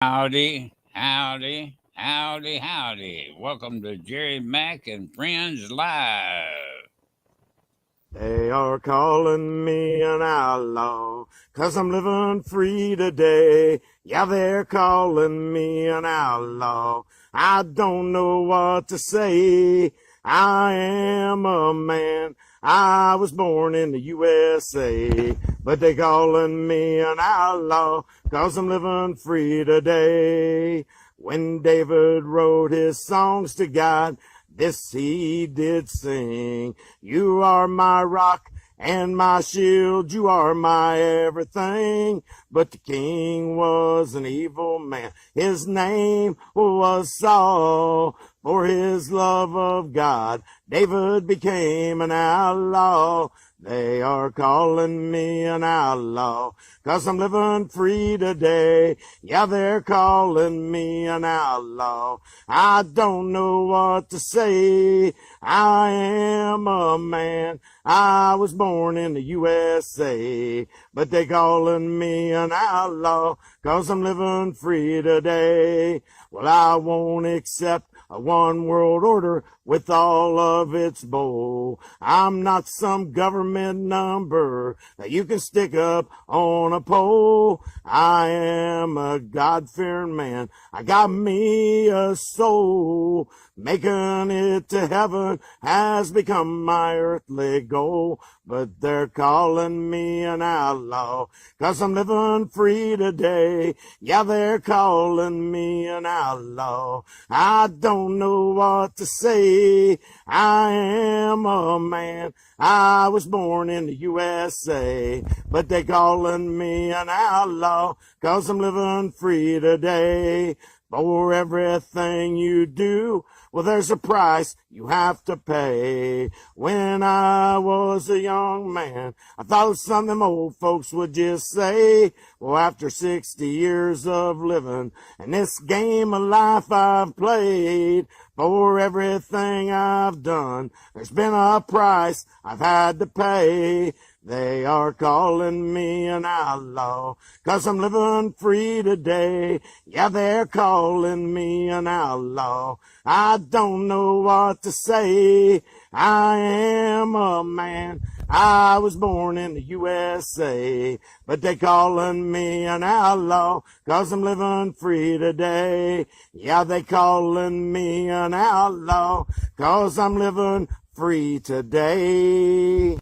Howdy, howdy, howdy, howdy. Welcome to Jerry Mack and Friends Live. They are calling me an outlaw, 'cause I'm living free today. Yeah, they're calling me an outlaw. I don't know what to say. I am a man. I was born in the USA, but they calling me an outlaw, 'cause I'm living free today. When David wrote his songs to God, this he did sing. You are my rock and my shield, you are my everything. But the king was an evil man. His name was Saul. For his love of God, David became an outlaw. They are calling me an outlaw, 'cause I'm living free today. Yeah, they're calling me an outlaw. I don't know what to say. I am a man. I was born in the USA, but they calling me an outlaw, 'cause I'm living free today. Well, I won't accept a one world order with all of its bull. I'm not some government number that you can stick up on a pole. I am a God-fearing man. I got me a soul. Making it to heaven has become my earthly goal. But they're calling me an outlaw, 'cause I'm living free today. Yeah, they're calling me an outlaw. I don't know what to say. I am a man. I was born in the USA, but they calling me an outlaw, 'cause I'm living free today. For everything you do, well, there's a price you have to pay. When I was a young man, I thought it was something them old folks would just say. Well, after 60 years of living and this game of life I've played, for everything I've done, there's been a price I've had to pay. They are calling me an outlaw, 'cause I'm living free today. Yeah, they're calling me an outlaw. I don't know what to say. I am a man. I was born in the USA, but they calling me an outlaw, 'cause I'm living free today. Yeah, they calling me an outlaw, 'cause I'm living free today.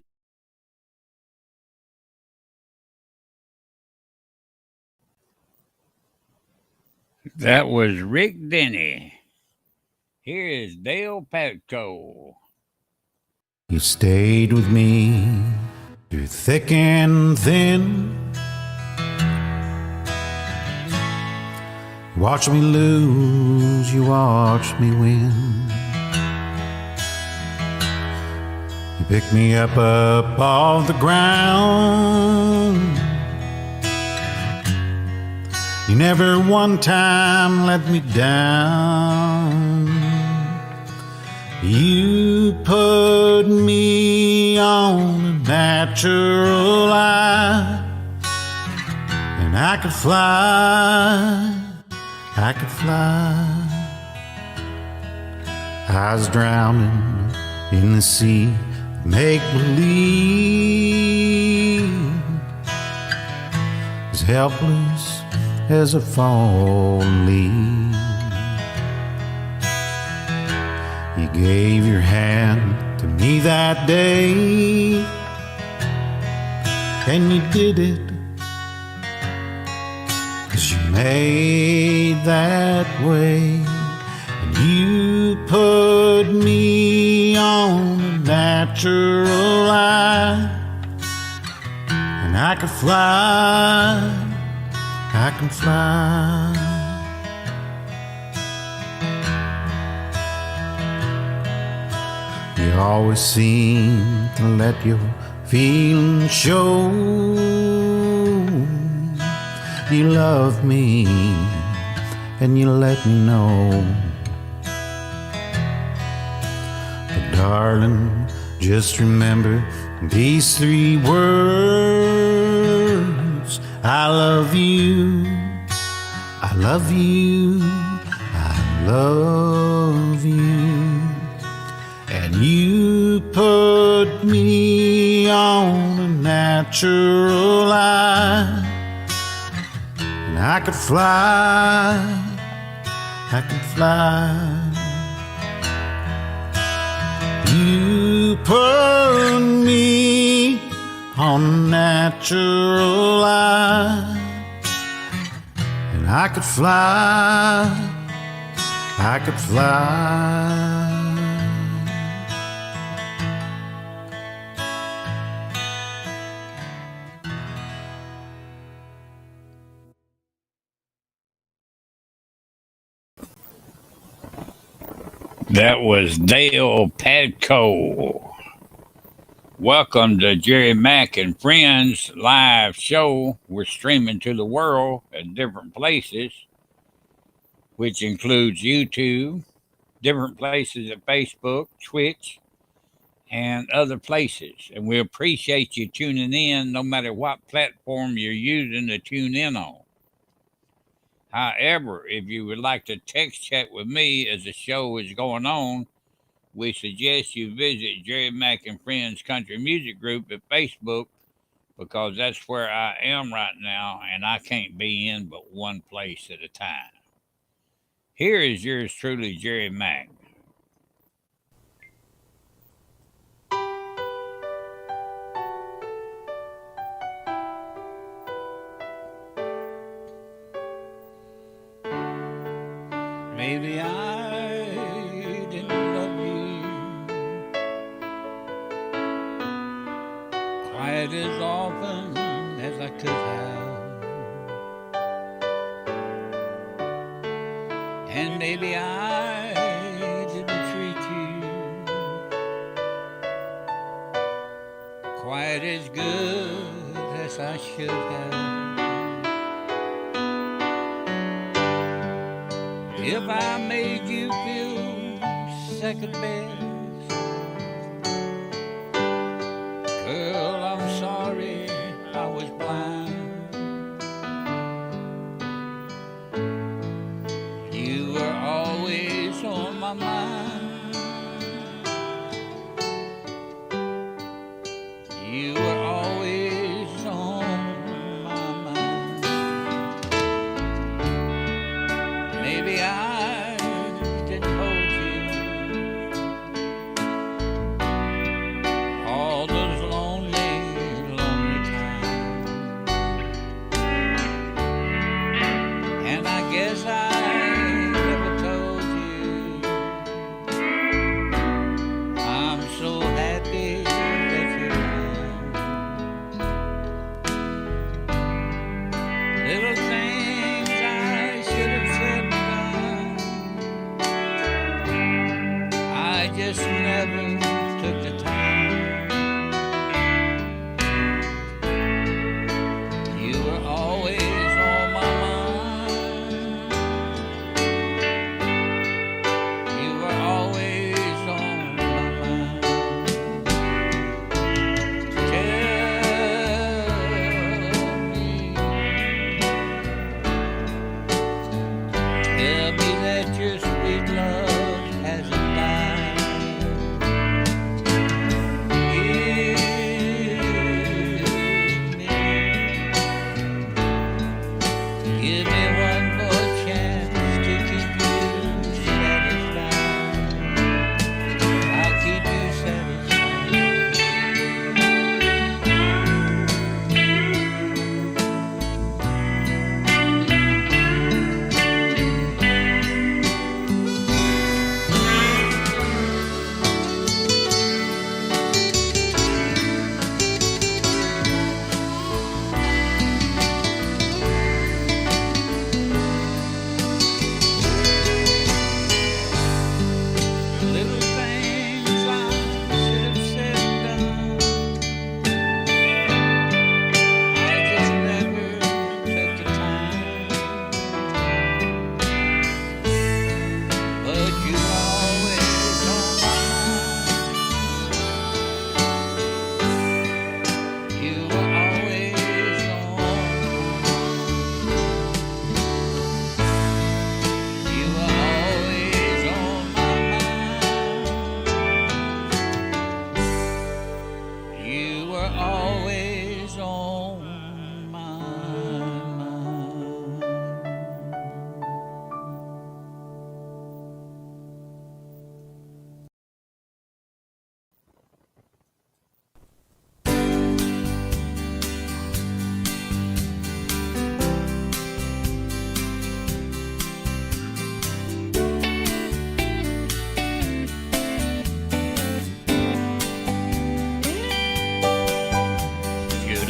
That was Rick Denny. Here is Dale Patco. You stayed with me through thick and thin. You watched me lose, you watched me win. You picked me up off the ground. You never one time let me down. You put me on a natural eye, and I could fly, I could fly. I was drowning in the sea of make-believe, as helpless as a fallen leaf. You gave your hand to me that day, and you did it 'cause you made that way. And you put me on a natural eye, and I could fly, I can fly. You always seem to let your feelings show. You love me and you let me know. But darling, just remember these three words. I love you I love you, I love you, and you put me on a natural line, and I could fly, I could fly. You put me on a natural line, and I could fly, I could fly. That was Dale Padco. Welcome to Jerry Mack and Friends live show. We're streaming to the world at different places, which includes YouTube, different places at Facebook, Twitch, and other places. And we appreciate you tuning in no matter what platform you're using to tune in on. However, if you would like to text chat with me as the show is going on, we suggest you visit Jerry Mack and Friends Country Music Group at Facebook, because that's where I am right now and I can't be in but one place at a time. Here is yours truly, Jerry Mack. Maybe I didn't love you quite as often as I could have, and maybe I didn't treat you quite as good as I should have. If I made you feel second best, girl, I'm sorry I was blind. You were always on my mind. You were always on my mind. Maybe I didn't hold you all those lonely, lonely times, and I guess I never told you I'm so happy that you're mine. Little things I should have said and done,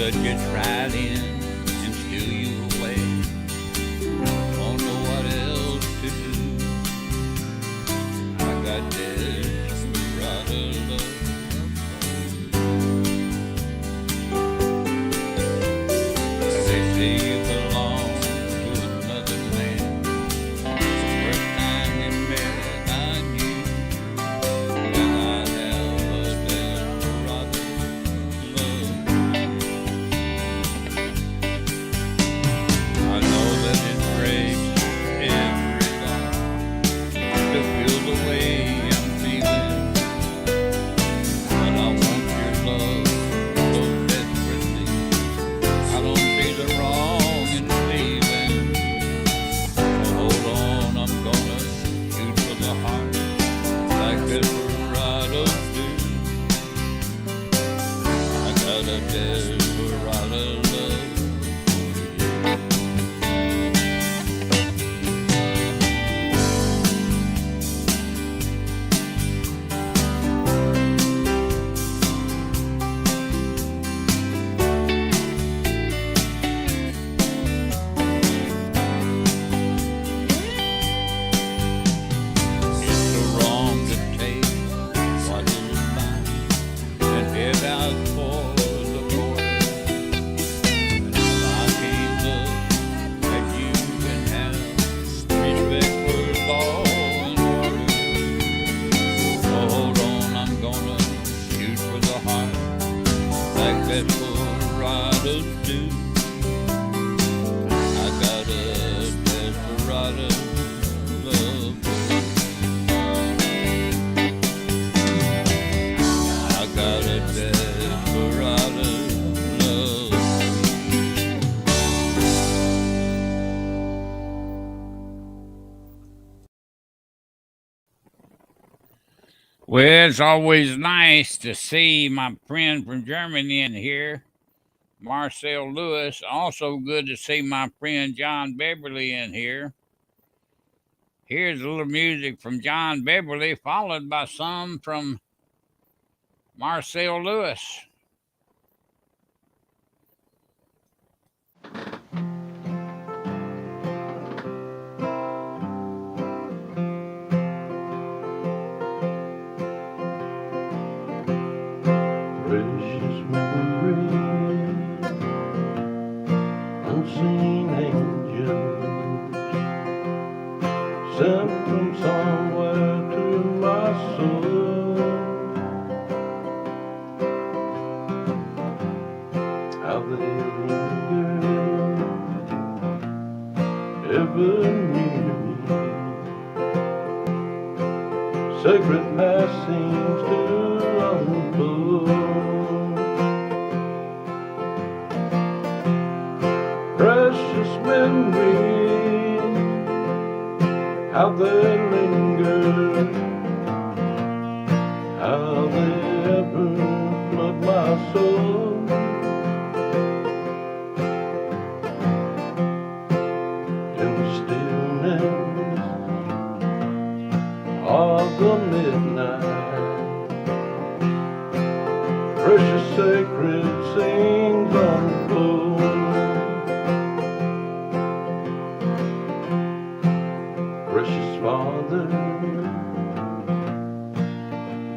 blood gets right in and steal you away. Won't know what else to do. I got desperado love. They say you belong to another man. First time we met, I knew that I have a desperado love. I know that it breaks every heart to feel the way I'm feeling, but I want your love so desperately. I don't see the wrong in leaving. So hold on, I'm gonna shoot for the heart like desperados do. I got a desperado love for you. It's so wrong to take what is mine and head out for the border. And I can't look at you and have respect for law and order. So hold on, I'm gonna shoot for the heart like desperados do. I got a desperado love. I got a desperado love. Well, it's always nice to see my friend from Germany in here, Marcel Lewis. Also good to see my friend John Beverly in here. Here's a little music from John Beverly, followed by some from Marcel Lewis. Precious memory, unseen angels, sent from somewhere to my soul. How they linger ever near me. Sacred past seems to unfold. Precious memories, how they linger, how they ever flood my soul. In the stillness of the midnight, precious sacred scenes unfold. Precious Father,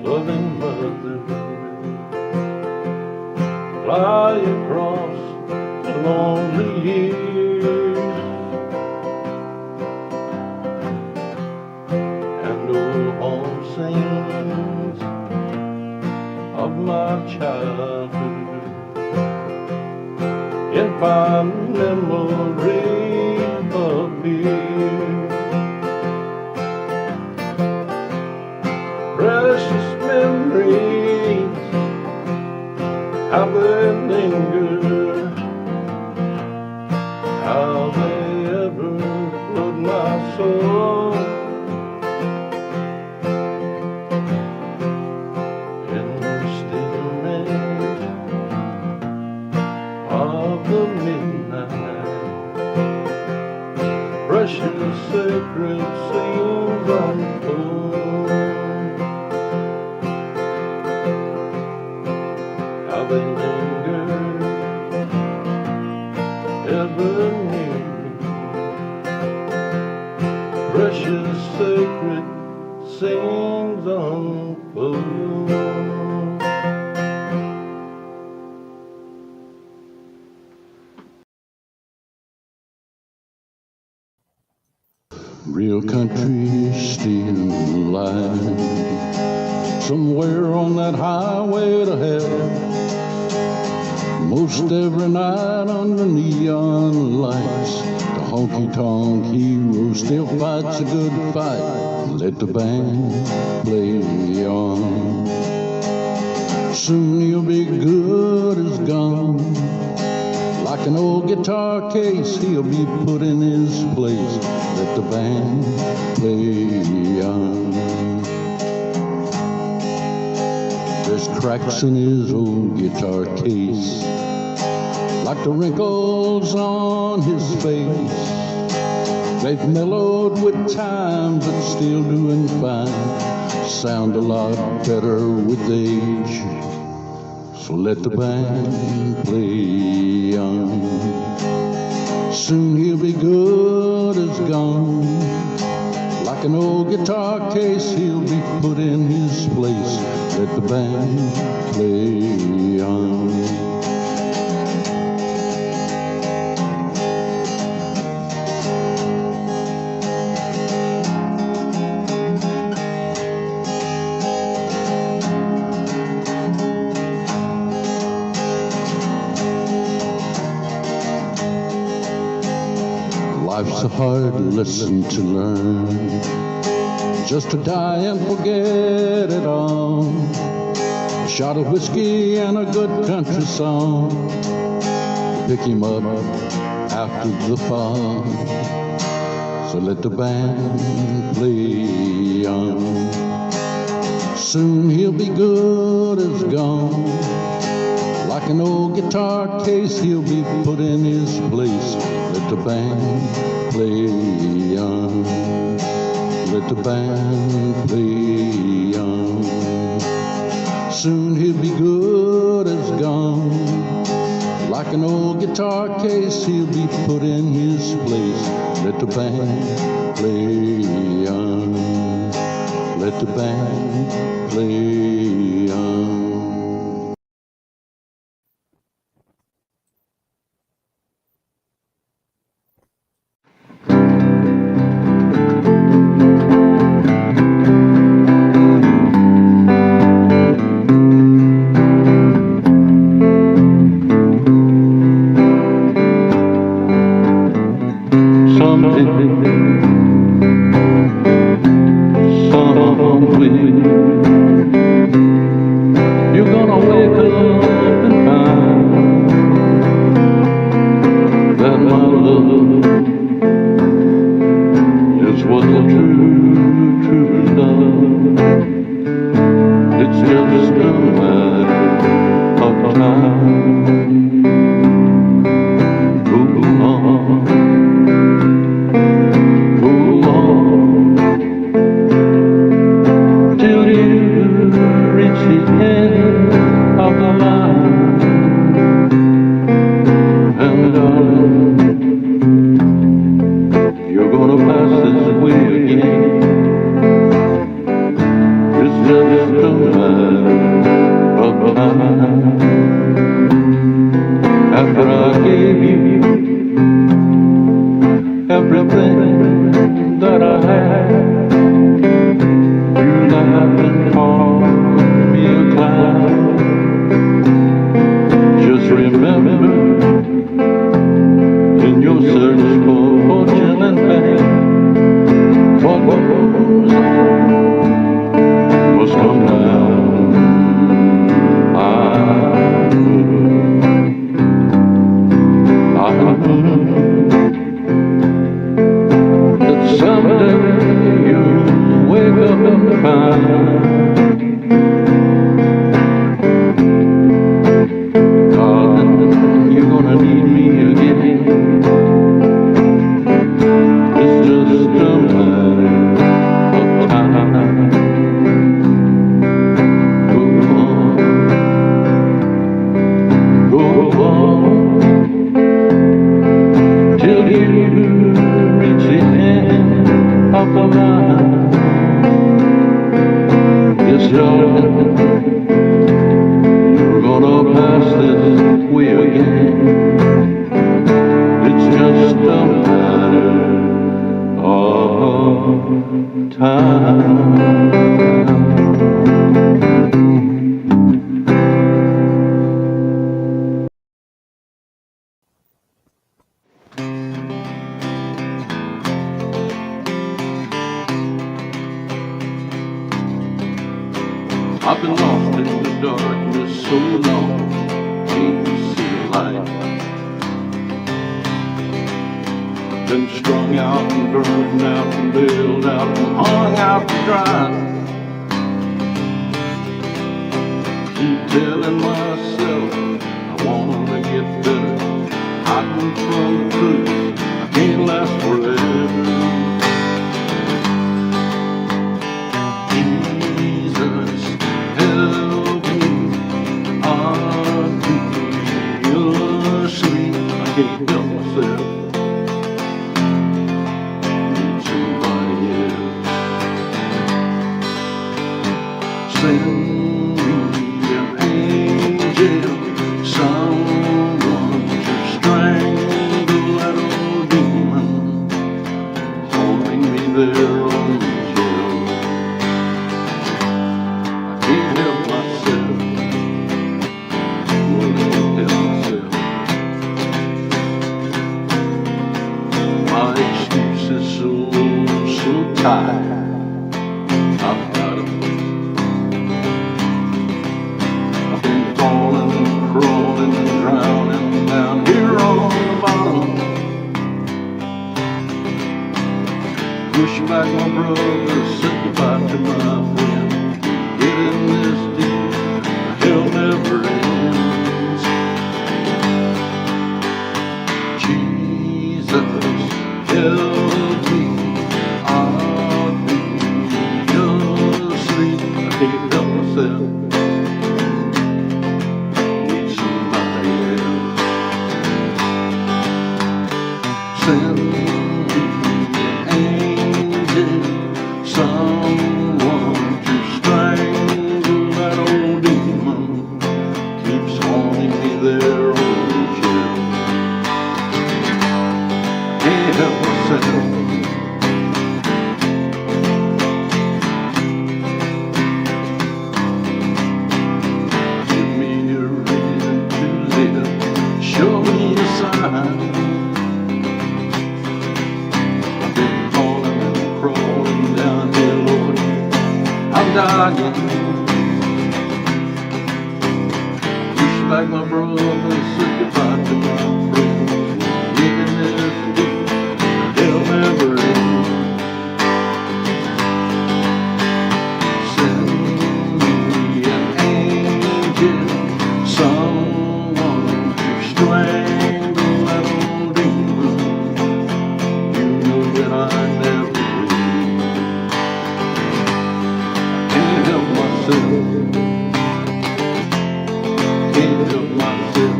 loving Mother, fly across the lonely years, and all scenes of my childhood in my memory appear. Precious memories, how they linger, how they ever flood my soul. In the stillness of the midnight, precious sacred scenes unfold. How they linger precious sacred scenes unfold. Real country still alive, somewhere on that highway to hell. Most every night under neon lights, the honky-tonk hero still fights a good fight. Let the band play on. Soon he'll be good as gone. Like an old guitar case, he'll be put in his place. Let the band play on. There's cracks in his old guitar case, like the wrinkles on his face. They've mellowed with time, but still doing fine. Sound a lot better with age. So let the band play on. Soon he'll be good as gone. Like an old guitar case, he'll be put in his place. Let the band play on. Life's a hard lesson to learn, just to die and forget it all. A shot of whiskey and a good country song, pick him up after the fall. So let the band play on. Soon he'll be good as gone. Like an old guitar case, he'll be put in his place. Let the band play on. Let the band play on. Soon he'll be good as gone. Like an old guitar case, he'll be put in his place. Let the band play on. Let the band play on. You're gonna wake up and find that my love is what the true love. It's just a matter of time. Move on, move on, till you reach the end of the line. And darling, you're gonna pass this way again. It's just a matter of time. After I gave you everything that I had, you laughed and called me a clown. Just remember, in your search for fortune and fame, what goes up must come down. That someday you'll wake up and find, darling, you're gonna need me again. It's just a matter of time. Go on, till you reach the end of young, you're gonna pass this way again. It's just a matter of time. I've been lost in the darkness so long, can't see the light. Been strung out and burned out and bailed out and hung out to dry. Keep telling myself I wanna get better, hiding from the truth, I can't last forever. Send me an angel, someone to strangle that old demon, holding me there on the shelf. I can't help myself, won't help myself. My excuse is so tight. I've got to crawling and drowning down here on the bottom. Push back my brother, say goodbye to my friend. Get in this deep, hell never ends. Jesus, help me, I'll be asleep. I can't help myself. Send me an angel, someone to strangle that old demon, keeps haunting me there on the shelf. Can't help myself. Give me a reason to live, show me a sign. Dying. Push back my brother, say goodbye to my friends. Living this deep, hell never ends. Send me an angel, someone to strangle that old demon. You know that I never can't help myself. Can't help myself.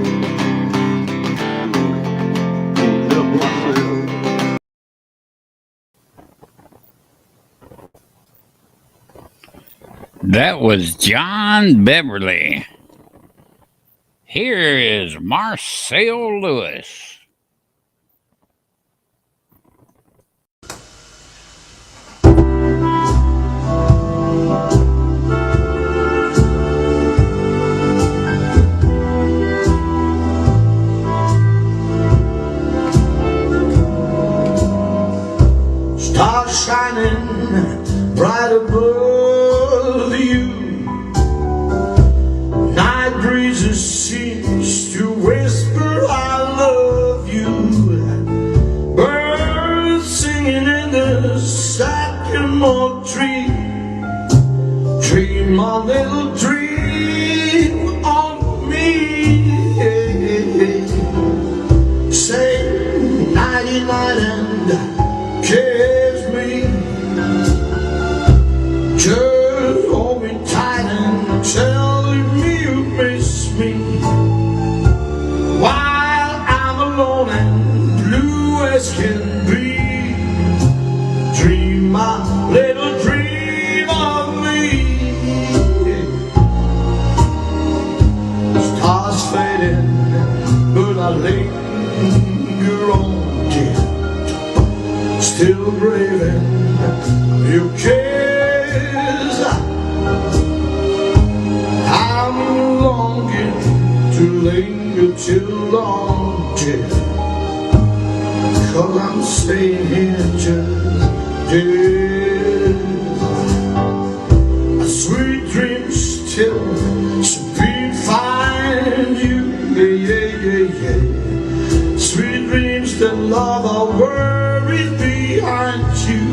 That was John Beverly. Here is Marcel Lewis. Stars shining bright above you. Night breezes seems to whisper I love you. Birds singing in the sycamore tree. Dream a little dream of me. Say nighty night and kiss me. Just hold me tight and tell me you miss me. While I'm alone and blue as can be, dream my little dream of me. still braving your cares. I'm longing to linger till long, dear, 'cause I'm staying here just dead. A sweet dream still to be find you, yeah, yeah, yeah, yeah. Sweet dreams that love our worries behind you.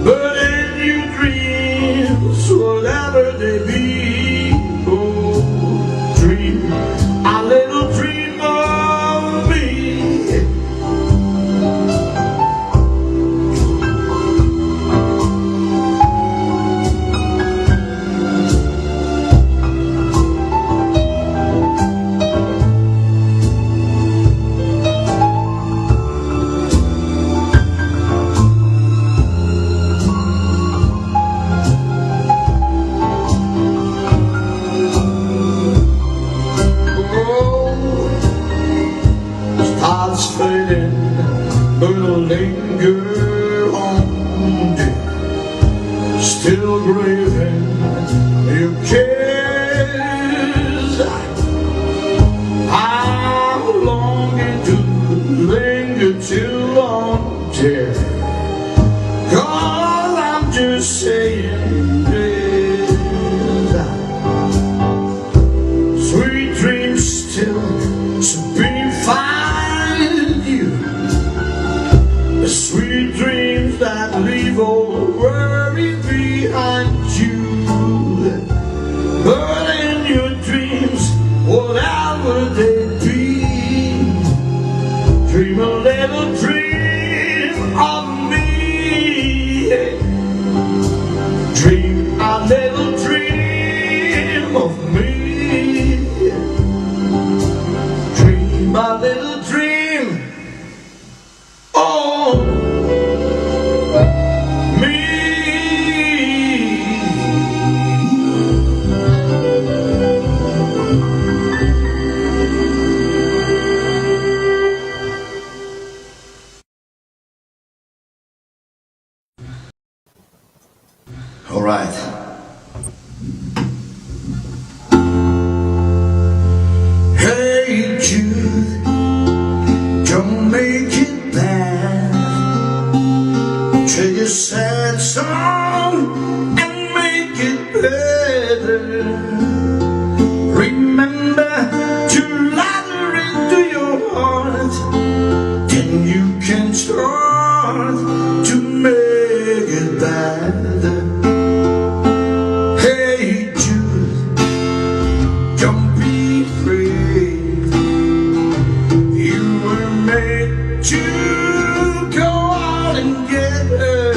But in your dreams, whatever they be, oh, dream a little dream of me. Stars fading, but I'll linger on, dear, still grieving your cares. I'm longing to linger too long, dear, 'cause I'm just saying this. Sweet dreams still to be find you, the sweet dreams that leave all worry behind you. But in your dreams, whatever they be, dream a little dream of me. Dream a little dream of me. My little dream on me. All right. Hey Jude, don't make it bad. Take a sad song and make it better. Remember to ladder into your heart, then you can start to make it better. Hey Jude, don't be afraid. You were made to go out and get her.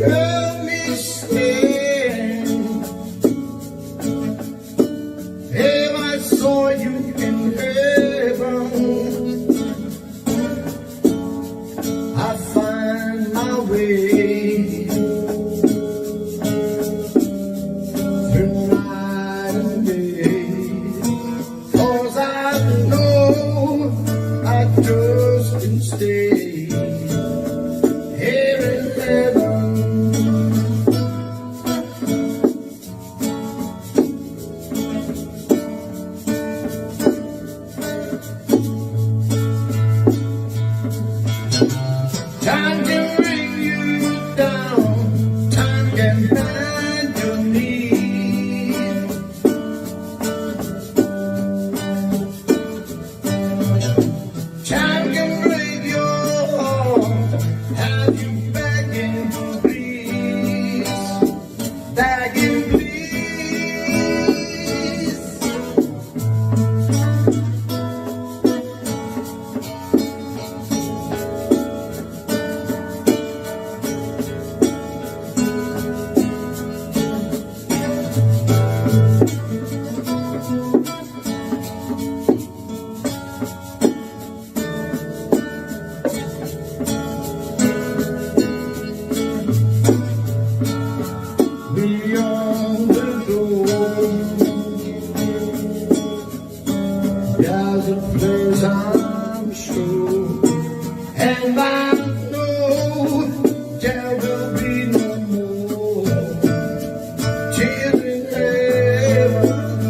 help me stand. If I saw you in heaven, I'd find my way through night and day. 'Cause I know I just can stay here in heaven. Time can bring you down, time can bend your knees. Time can break your heart, have you begging please, begging please. Beyond the door, there's a place I'm sure, and I know there will be no more tears in heaven.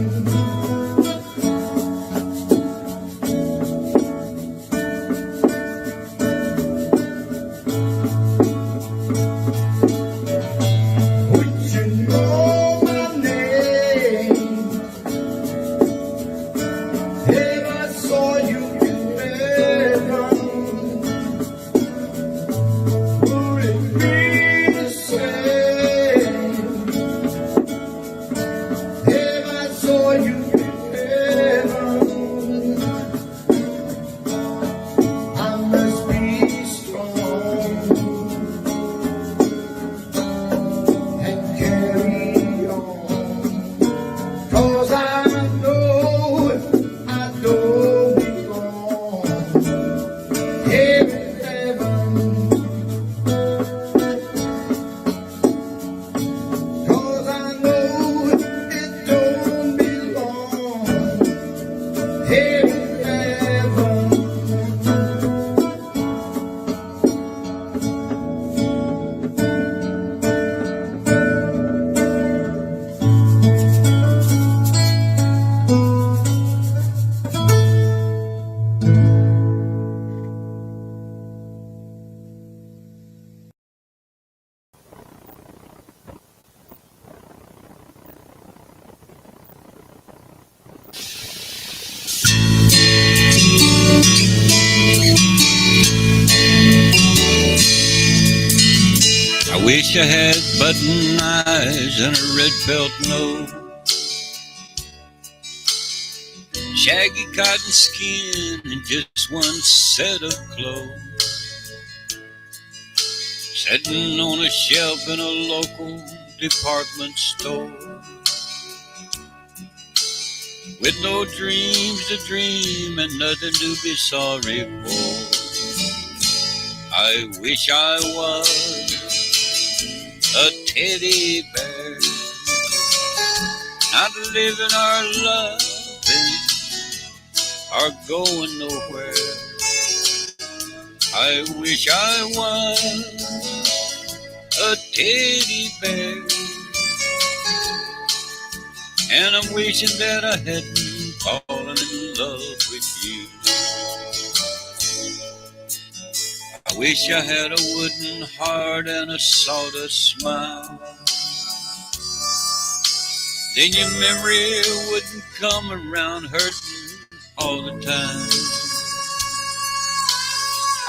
Would you know my name if I saw you in heaven? Would it be the same if I saw you in heaven? I must be strong and carry on, 'cause I know I don't belong here in heaven. 'Cause I know it don't belong here in heaven. I wish I had button eyes and a red felt nose, shaggy cotton skin and just one set of clothes, sitting on a shelf in a local department store, with no dreams to dream and nothing to be sorry for. I wish I was a teddy bear, not living or loving or going nowhere. I wish I was a teddy bear, and I'm wishing that I hadn't fallen in love with you. I wish I had a wooden heart and a sawdust smile. Then your memory wouldn't come around hurting all the time.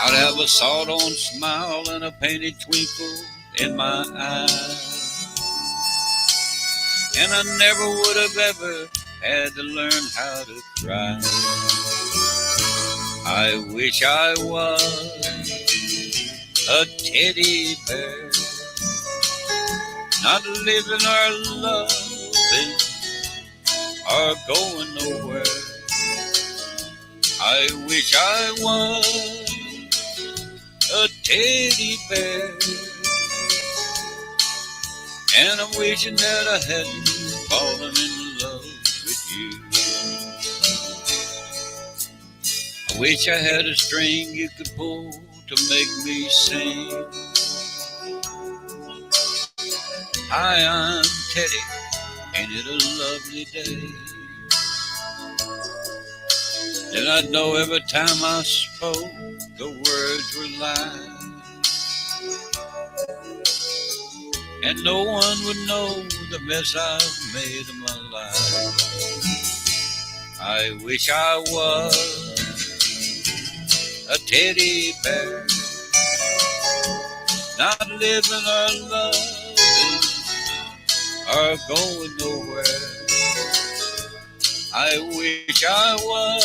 I'd have a sawed-on smile and a painted twinkle in my eye, and I never would have ever had to learn how to cry. I wish I was a teddy bear, not living or loving or going nowhere. I wish I was a teddy bear, and I'm wishing that I hadn't fallen in love with you. I wish I had a string you could pull to make me sing. Hi, I'm Teddy, ain't it a lovely day? Then I'd know every time I spoke, the words were lies, and no one would know the mess I've made of my life. I wish I was a teddy bear, not living or loving or going nowhere. I wish I was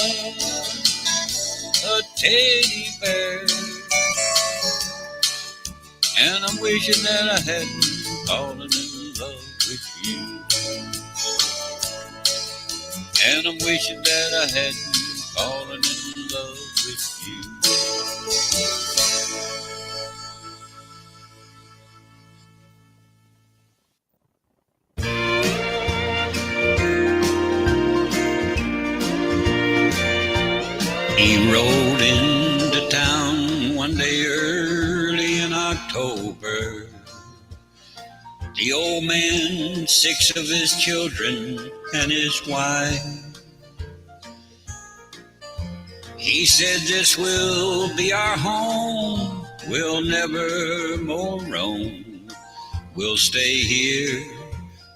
a teddy bear, and I'm wishing that I hadn't fallen in love with you. And I'm wishing that I hadn't fallen in love with you. He rode into town one day early in October. The old man, 6 of his children, and his wife. He said, this will be our home. We'll never more roam. We'll stay here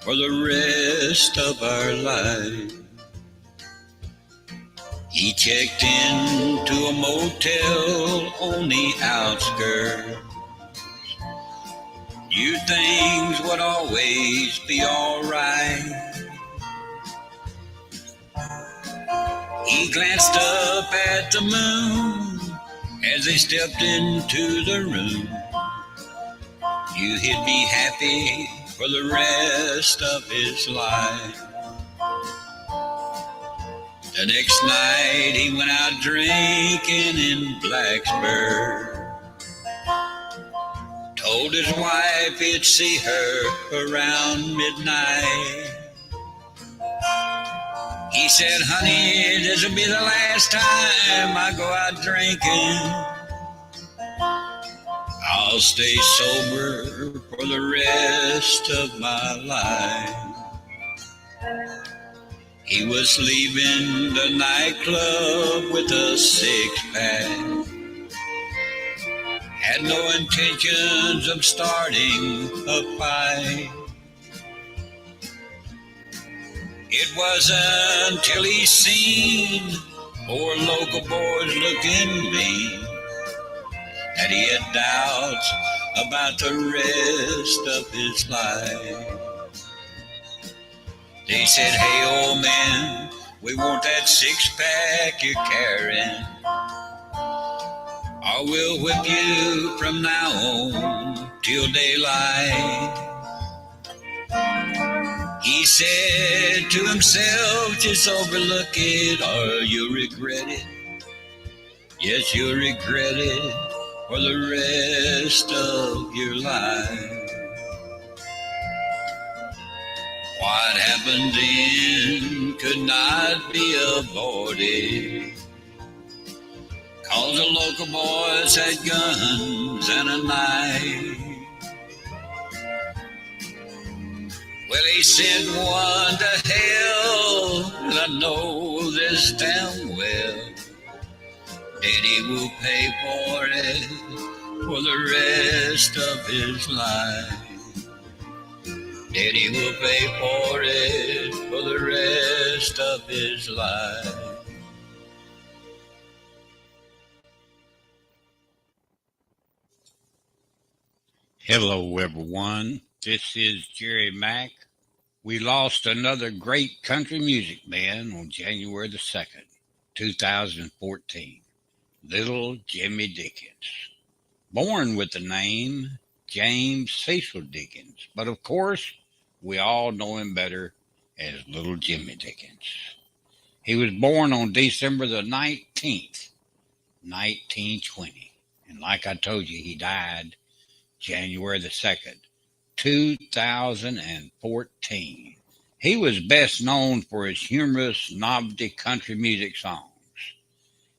for the rest of our life. He checked into a motel on the outskirts. Knew things would always be alright. He glanced up at the moon as they stepped into the room. Knew he'd be happy for the rest of his life. The next night he went out drinking in Blacksburg. Told his wife he'd see her around midnight. He said, honey, this'll be the last time I go out drinking. I'll stay sober for the rest of my life. He was leaving the nightclub with a 6-pack. Had no intentions of starting a fight. It wasn't until he seen 4 local boys looking mean that he had doubts about the rest of his life. They said, hey, old man, we want that 6-pack you're carrying, or we'll whip you from now on till daylight. He said to himself, just overlook it or you'll regret it. Yes, you'll regret it for the rest of your life. What happened then could not be avoided, 'cause the local boys had guns and a knife. Well, he sent one to hell, and I know this damn well. Daddy will pay for it for the rest of his life. Daddy will pay for it for the rest of his life. Hello, everyone. This is Jerry Mack. We lost another great country music man on January the 2nd, 2014. Little Jimmy Dickens. Born with the name James Cecil Dickens, but of course, we all know him better as Little Jimmy Dickens. He was born on December the 19th, 1920. And like I told you, he died January the 2nd, 2014. He was best known for his humorous novelty country music songs,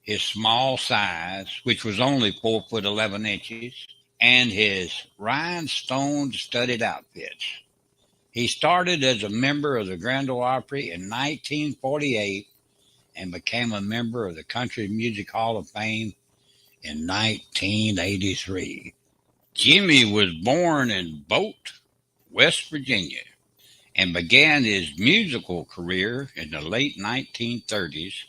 his small size, which was only 4'11" and his rhinestone-studded outfits. He started as a member of the Grand Ole Opry in 1948 and became a member of the Country Music Hall of Fame in 1983. Jimmy was born in Boat, West Virginia, and began his musical career in the late 1930s,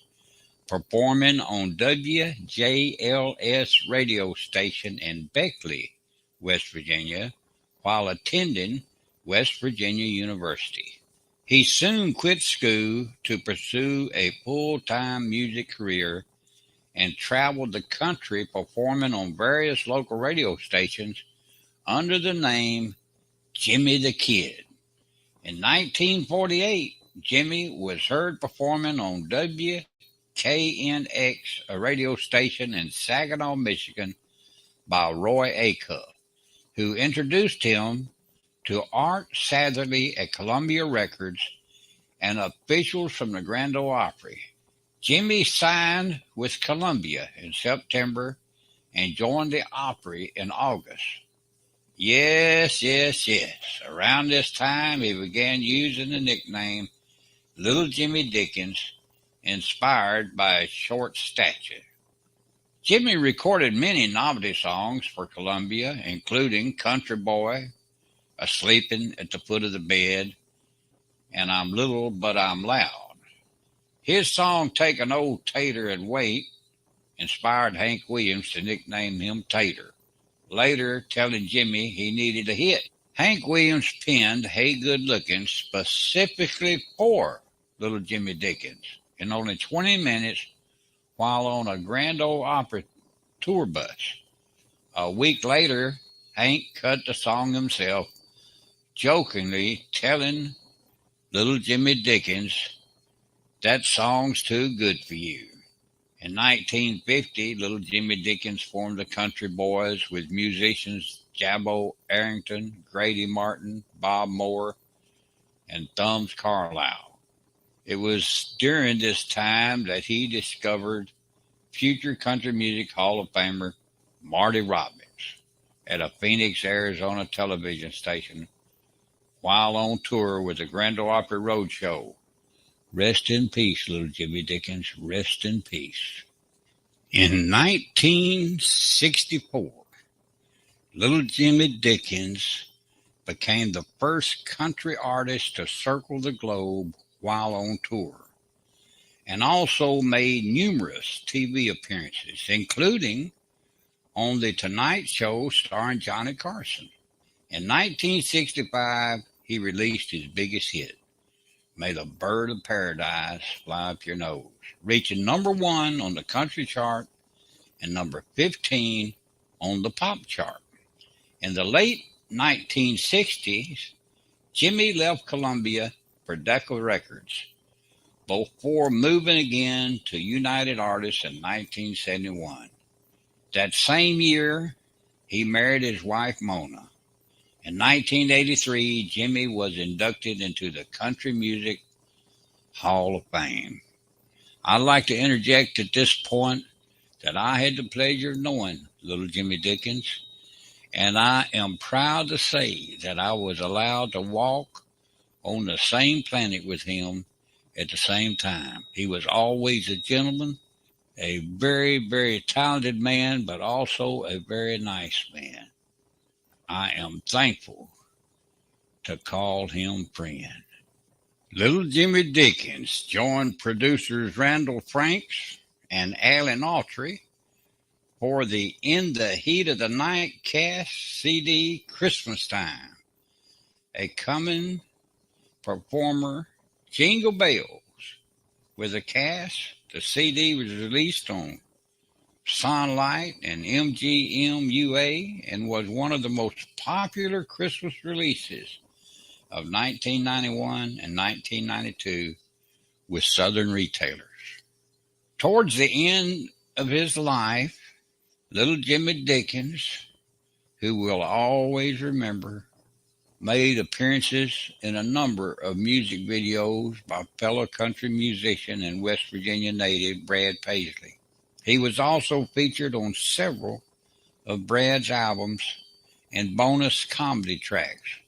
performing on WJLS radio station in Beckley, West Virginia, while attending West Virginia University. He soon quit school to pursue a full-time music career and traveled the country performing on various local radio stations under the name Jimmy the Kid. In 1948, Jimmy was heard performing on WKNX, a radio station in Saginaw, Michigan, by Roy Acuff, who introduced him to Art Satherley at Columbia Records and officials from the Grand Ole Opry. Jimmy signed with Columbia in September and joined the Opry in August. Yes. Around this time, he began using the nickname Little Jimmy Dickens, inspired by his short stature. Jimmy recorded many novelty songs for Columbia, including Country Boy, Sleeping at the Foot of the Bed, and I'm Little But I'm Loud. His song Take an Old Tater and Wait inspired Hank Williams to nickname him Tater, later telling Jimmy he needed a hit. Hank Williams penned Hey Good Looking specifically for Little Jimmy Dickens in only 20 minutes while on a Grand Ole Opry tour bus. A week later, Hank cut the song himself, jokingly telling Little Jimmy Dickens, "That song's too good for you." In 1950, Little Jimmy Dickens formed the Country Boys with musicians Jabbo Arrington, Grady Martin, Bob Moore, and Thumbs Carlisle. It was during this time that he discovered future Country Music Hall of Famer Marty Robbins at a Phoenix, Arizona television station while on tour with the Grand Ole Opry Roadshow. Rest in peace, Little Jimmy Dickens. Rest in peace. In 1964, Little Jimmy Dickens became the first country artist to circle the globe while on tour, and also made numerous TV appearances, including on The Tonight Show starring Johnny Carson. In 1965, he released his biggest hit, May the Bird of Paradise Fly Up Your Nose, reaching number 1 on the country chart and number 15 on the pop chart. In the late 1960s, Jimmy left Columbia for Decca Records before moving again to United Artists in 1971. That same year, he married his wife, Mona. In 1983, Jimmy was inducted into the Country Music Hall of Fame. I'd like to interject at this point that I had the pleasure of knowing Little Jimmy Dickens, and I am proud to say that I was allowed to walk on the same planet with him at the same time. He was always a gentleman, a very, very talented man, but also a very nice man. I am thankful to call him friend. Little Jimmy Dickens joined producers Randall Franks and Alan Autry for the In the Heat of the Night cast CD Christmas Time. A coming performer, Jingle Bells. With the cast, the CD was released on Sunlight, and MGMUA, and was one of the most popular Christmas releases of 1991 and 1992 with Southern retailers. Towards the end of his life, little Jimmy Dickens, who we'll always remember, made appearances in a number of music videos by fellow country musician and West Virginia native Brad Paisley. He was also featured on several of Brad's albums and bonus comedy tracks,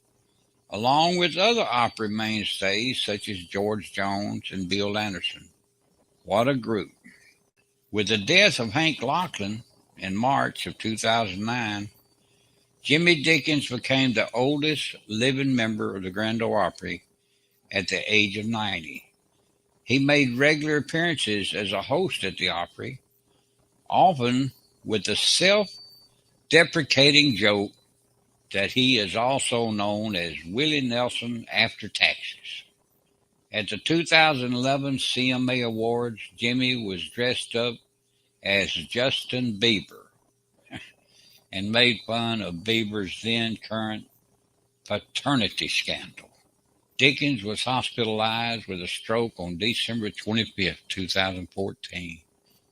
along with other opera mainstays such as George Jones and Bill Anderson. What a group. With the death of Hank Locklin in March of 2009, Jimmy Dickens became the oldest living member of the Grand Ole Opry at the age of 90. He made regular appearances as a host at the Opry, often with the self-deprecating joke that he is also known as Willie Nelson after taxes. At the 2011 CMA Awards, Jimmy was dressed up as Justin Bieber and made fun of Bieber's then current paternity scandal. Dickens was hospitalized with a stroke on December 25, 2014.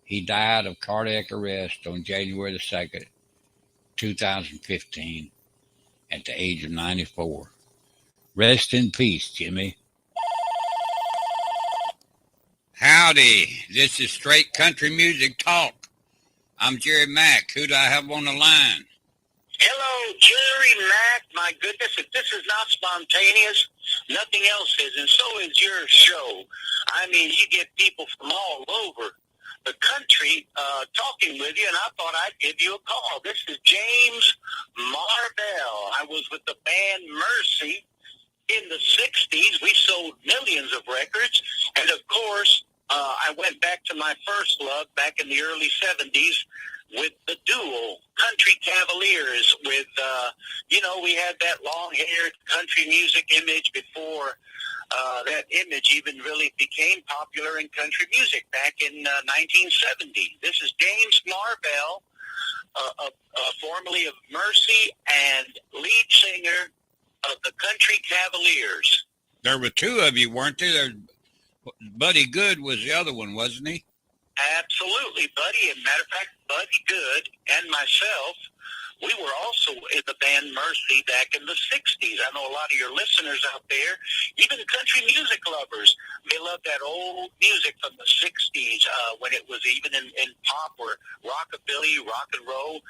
He died of cardiac arrest on January the 2nd, 2015, at the age of 94. Rest in peace, Jimmy. Howdy, this is Straight Country Music Talk. I'm Jerry Mack. Who do I have on the line? Hello, Jerry Mack. My goodness, if this is not spontaneous, nothing else is, and so is your show. I mean, you get people from all over the country talking with you, and I thought I'd give you a call. This is James Marvell. I was with the band Mercy in the 60s. We sold millions of records, and of course, I went back to my first love back in the early 70s with the duo, Country Cavaliers, with, we had that long-haired country music image before that image even really became popular in country music back in 1970. This is James Marvell, formerly of Mercy and lead singer of the Country Cavaliers. There were two of you, weren't there? Buddy Good was the other one, wasn't he? Absolutely, Buddy. As a matter of fact, Buddy Good and myself, we were also in the band Mercy back in the 60s. I know a lot of your listeners out there, even country music lovers, they love that old music from the 60s when it was even in pop or rockabilly, rock and roll.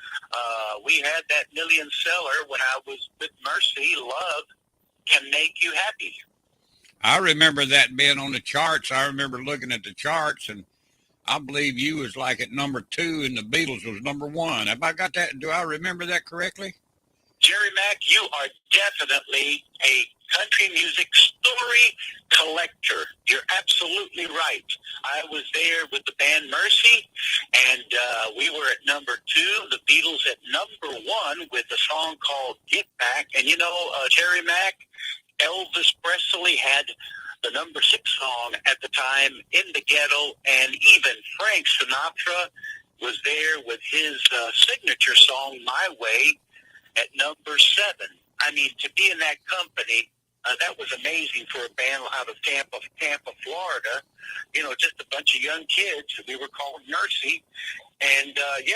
We had that million seller when I was with Mercy, Love Can Make You Happy. I remember that being on the charts. I remember looking at the charts, and I believe you was like at number 2 and the Beatles was number 1. Have I got that? Do I remember that correctly? Jerry Mack, you are definitely a country music story collector. You're absolutely right. I was there with the band Mercy, and we were at number 2, the Beatles at number 1 with a song called Get Back. And Jerry Mack, Elvis Presley had the number 6 song at the time, In the Ghetto, and even Frank Sinatra was there with his signature song, My Way, at number 7. I mean, to be in that company, that was amazing for a band out of Tampa, Florida. Just a bunch of young kids. We were called Mercy, and you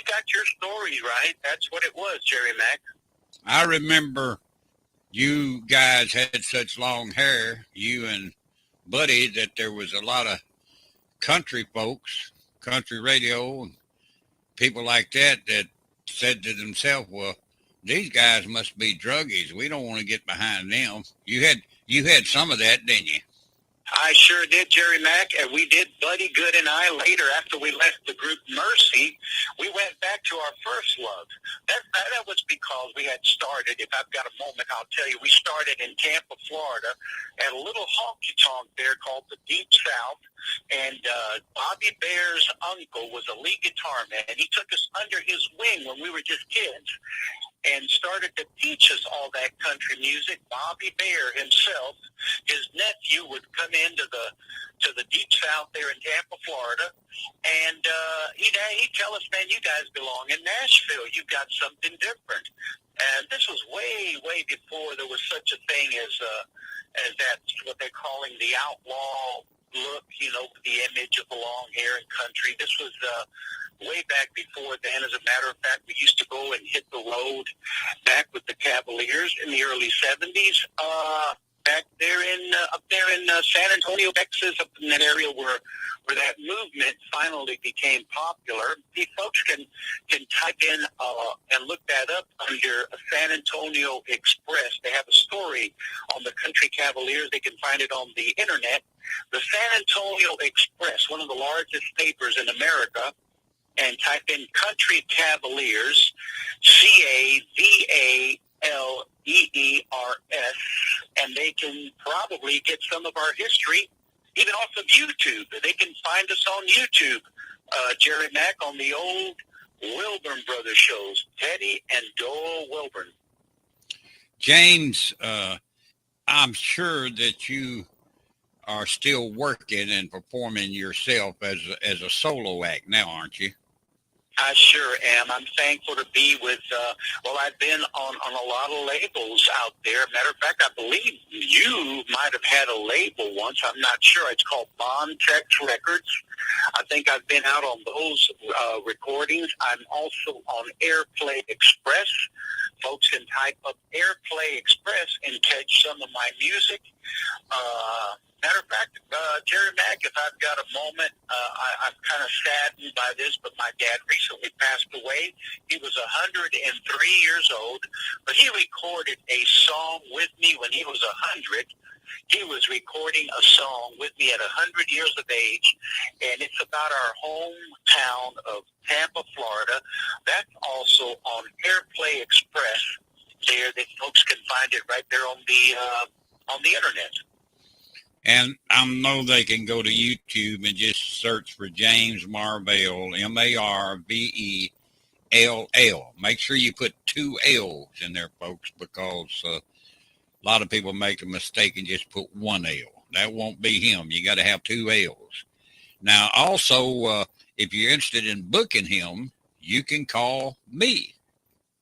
got your stories right. That's what it was, Jerry Mack. I remember you guys had such long hair, you and Buddy, that there was a lot of country folks, country radio, and people like that said to themselves, well, these guys must be druggies. We don't want to get behind them. You had some of that, didn't you? I sure did, Jerry Mack, and we did. Buddy Good and I, later, after we left the group Mercy, we went back to our first love. That was because we had started, if I've got a moment, I'll tell you, we started in Tampa, Florida, at a little honky-tonk there called the Deep South, and Bobby Bear's uncle was a lead guitar man, and he took us under his wing when we were just kids and started to teach us all that country music. Bobby Bear himself, his nephew, would come into the deep south there in Tampa, Florida, and he'd tell us, man, you guys belong in Nashville. You've got something different. And this was way, way before there was such a thing as that, what they're calling the outlaw look, you know, the image of the long hair and country. This was way back before then. As a matter of fact, we used to go and hit the road back with the Cavaliers in the early 70s, back there up there in San Antonio, Texas, up in that area where that movement finally became popular. You folks can type in and look that up under San Antonio Express. They have a story on the Country Cavaliers. They can find it on the internet. The San Antonio Express, one of the largest papers in America, and type in Country Cavaliers, Cavaleers, and they can probably get some of our history even off of YouTube. They can find us on YouTube, Jerry Mack, on the old Wilburn Brothers shows, Teddy and Doyle Wilburn. James, I'm sure that you are still working and performing yourself as a solo act now, aren't you? I sure am. I'm thankful to be with, I've been on a lot of labels out there. Matter of fact, I believe you might have had a label once. I'm not sure. It's called Bontex Records. I think I've been out on those recordings. I'm also on Airplay Express. Folks can type up Airplay Express and catch some of my music. Matter of fact, Jerry Mack, if I've got a moment, I'm kind of saddened by this, but my dad recently passed away. He was 103 years old, but he recorded a song with me when he was 100. He was recording a song with me at 100 years of age, and it's about our hometown of Tampa, Florida. That's also on Airplay Express there, that folks can find it right there on the internet. And I know they can go to YouTube and just search for James Marvell, Marvell. Make sure you put 2 L's in there, folks, because a lot of people make a mistake and just put 1 L. That won't be him. You got to have 2 L's. Now, also, if you're interested in booking him, you can call me,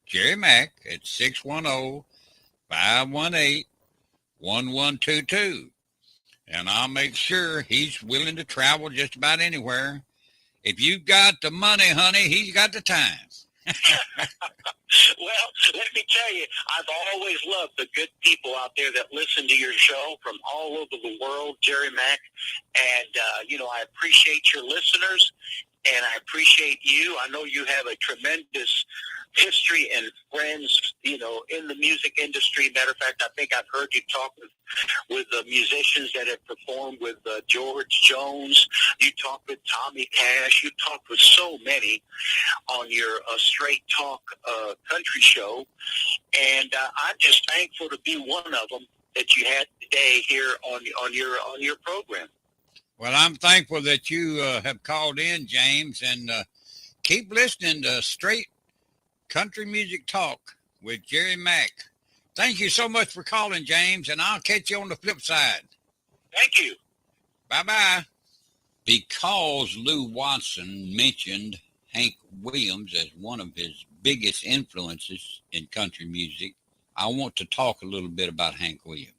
Jerry Mack, at 610-518-1122. And I'll make sure he's willing to travel just about anywhere. If you've got the money, honey, he's got the time. Well, let me tell you, I've always loved the good people out there that listen to your show from all over the world, Jerry Mack. And, I appreciate your listeners, and I appreciate you. I know you have a tremendous history and friends, in the music industry. Matter of fact, I think I've heard you talk with the musicians that have performed with George Jones. You talked with Tommy Cash. You talked with so many on your Straight Talk country show. And I'm just thankful to be one of them that you had today here on your program. Well, I'm thankful that you have called in, James, and keep listening to Straight Country Music Talk with Jerry Mack. Thank you so much for calling, James, and I'll catch you on the flip side. Thank you. Bye-bye. Because Lou Watson mentioned Hank Williams as one of his biggest influences in country music, I want to talk a little bit about Hank Williams.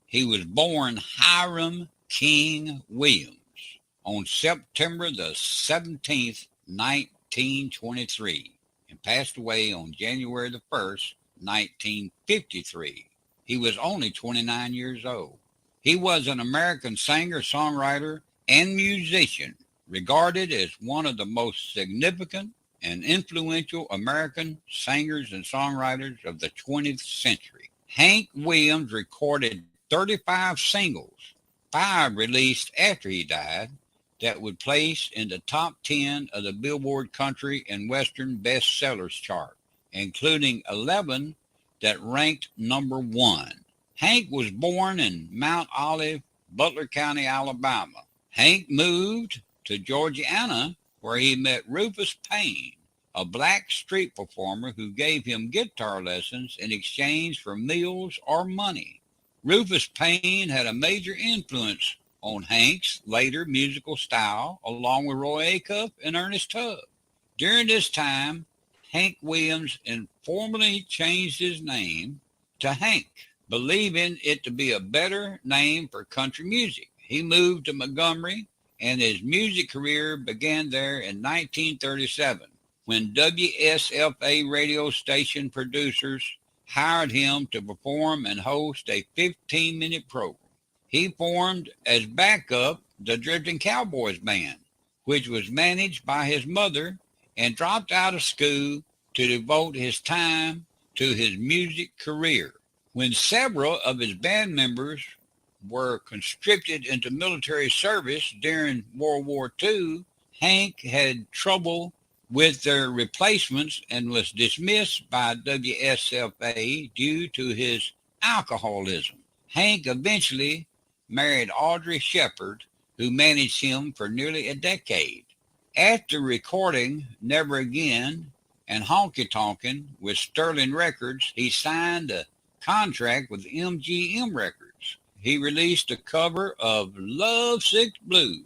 He was born Hiram King Williams on September the 17th, 1923, and passed away on January the 1st, 1953. He was only 29 years old. He was an American singer, songwriter, and musician, regarded as one of the most significant and influential American singers and songwriters of the 20th century. Hank Williams recorded 35 singles, 5 released after he died, that would place in the top 10 of the Billboard Country and Western Bestsellers chart, including 11 that ranked number 1. Hank was born in Mount Olive, Butler County, Alabama. Hank moved to Georgiana, where he met Rufus Payne, a black street performer who gave him guitar lessons in exchange for meals or money. Rufus Payne had a major influence on Hank's later musical style, along with Roy Acuff and Ernest Tubb. During this time, Hank Williams informally changed his name to Hank, believing it to be a better name for country music. He moved to Montgomery, and his music career began there in 1937, when WSFA radio station producers hired him to perform and host a 15-minute program. He formed as backup the Drifting Cowboys Band, which was managed by his mother, and dropped out of school to devote his time to his music career. When several of his band members were conscripted into military service during World War II, Hank had trouble with their replacements and was dismissed by WSFA due to his alcoholism. Hank eventually married Audrey Shepard, who managed him for nearly a decade. After recording Never Again and Honky Tonkin' with Sterling Records, he signed a contract with MGM Records. He released a cover of Lovesick Blues,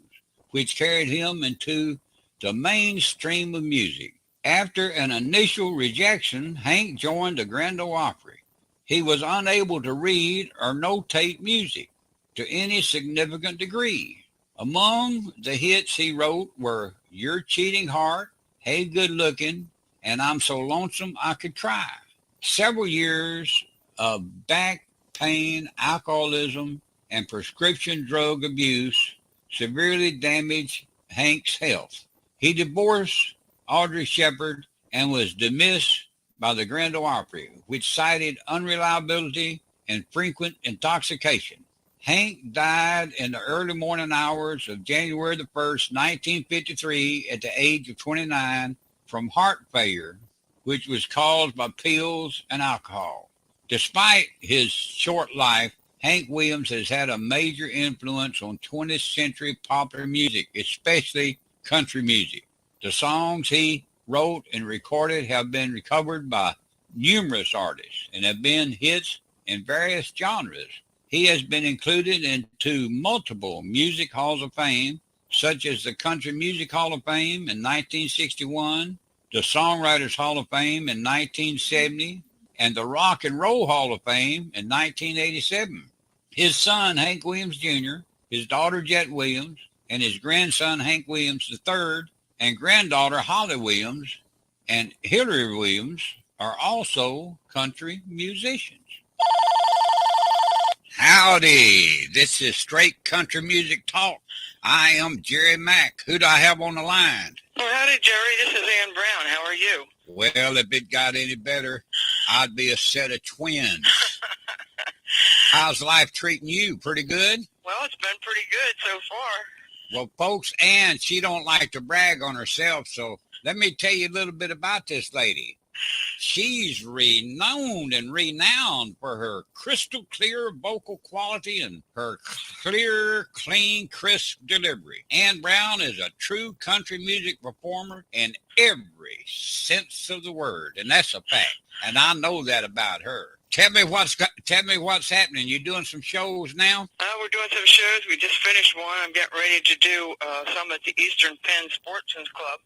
which carried him into the mainstream of music. After an initial rejection, Hank joined the Grand Ole Opry. He was unable to read or notate music to any significant degree. Among the hits he wrote were Your Cheating Heart, Hey Good Looking, and I'm So Lonesome I Could Cry. Several years of back pain, alcoholism, and prescription drug abuse severely damaged Hank's health. He divorced Audrey Shepard and was dismissed by the Grand Ole Opry, which cited unreliability and frequent intoxication. Hank died in the early morning hours of January the 1st, 1953, at the age of 29 from heart failure, which was caused by pills and alcohol. Despite his short life, Hank Williams has had a major influence on 20th century popular music, especially country music. The songs he wrote and recorded have been recovered by numerous artists and have been hits in various genres. He has been included into multiple music halls of fame, such as the Country Music Hall of Fame in 1961, the Songwriters Hall of Fame in 1970, and the Rock and Roll Hall of Fame in 1987. His son, Hank Williams Jr., his daughter, Jet Williams, and his grandson, Hank Williams III, and granddaughter, Holly Williams, and Hillary Williams are also country musicians. Howdy, this is Straight Country Music Talk. I am Jerry Mack. Who do I have on the line? Well, howdy, Jerry. This is Ann Brown. How are you? Well, if it got any better, I'd be a set of twins. How's life treating you? Pretty good? Well, it's been pretty good so far. Well, folks, Ann, she don't like to brag on herself, so let me tell you a little bit about this lady. She's renowned and renowned for her crystal clear vocal quality and her clear, clean, crisp delivery. Ann Brown is a true country music performer in every sense of the word, and that's a fact. And I know that about her. Tell me what's happening. You doing some shows now? We're doing some shows. We just finished one. I'm getting ready to do some at the Eastern Penn Sportsman's Club.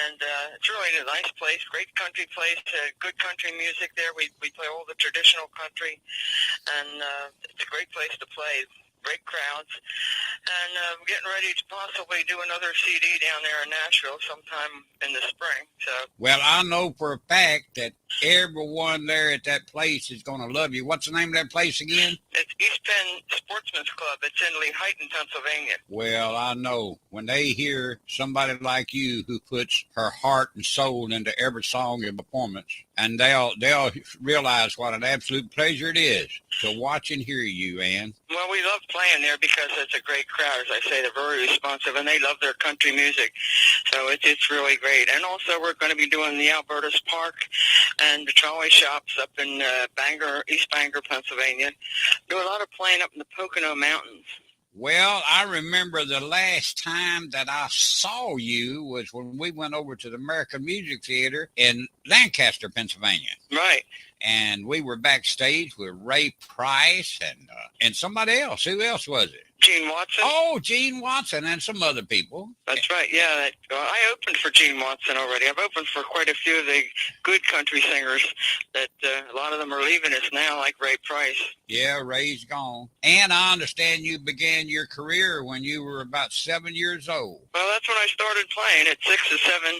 And it's really a nice place, great country place, good country music there. We play all the traditional country, and it's a great place to play. Great crowds. And I'm getting ready to possibly do another CD down there in Nashville sometime in the spring. So. Well, I know for a fact that everyone there at that place is going to love you. What's the name of that place again? It's East Penn Sportsman's Club. It's in Lehighton, Pennsylvania. Well, I know when they hear somebody like you who puts her heart and soul into every song and performance, and they'll realize what an absolute pleasure it is to watch and hear you, Ann. Well, we love playing there because it's a great crowd. As I say, they're very responsive, and they love their country music. So it's really great. And also, we're going to be doing the Alberta's Park and the trolley shops up in East Bangor, Pennsylvania. Do a lot of playing up in the Pocono Mountains. Well, I remember the last time that I saw you was when we went over to the American Music Theater in Lancaster, Pennsylvania. Right. And we were backstage with Ray Price and somebody else. Who else was it? Gene Watson. Oh, Gene Watson and some other people. That's right. Yeah, I opened for Gene Watson already. I've opened for quite a few of the good country singers that a lot of them are leaving us now, like Ray Price. Yeah, Ray's gone. And I understand you began your career when you were about 7 years old. Well, that's when I started playing at 6 or 7,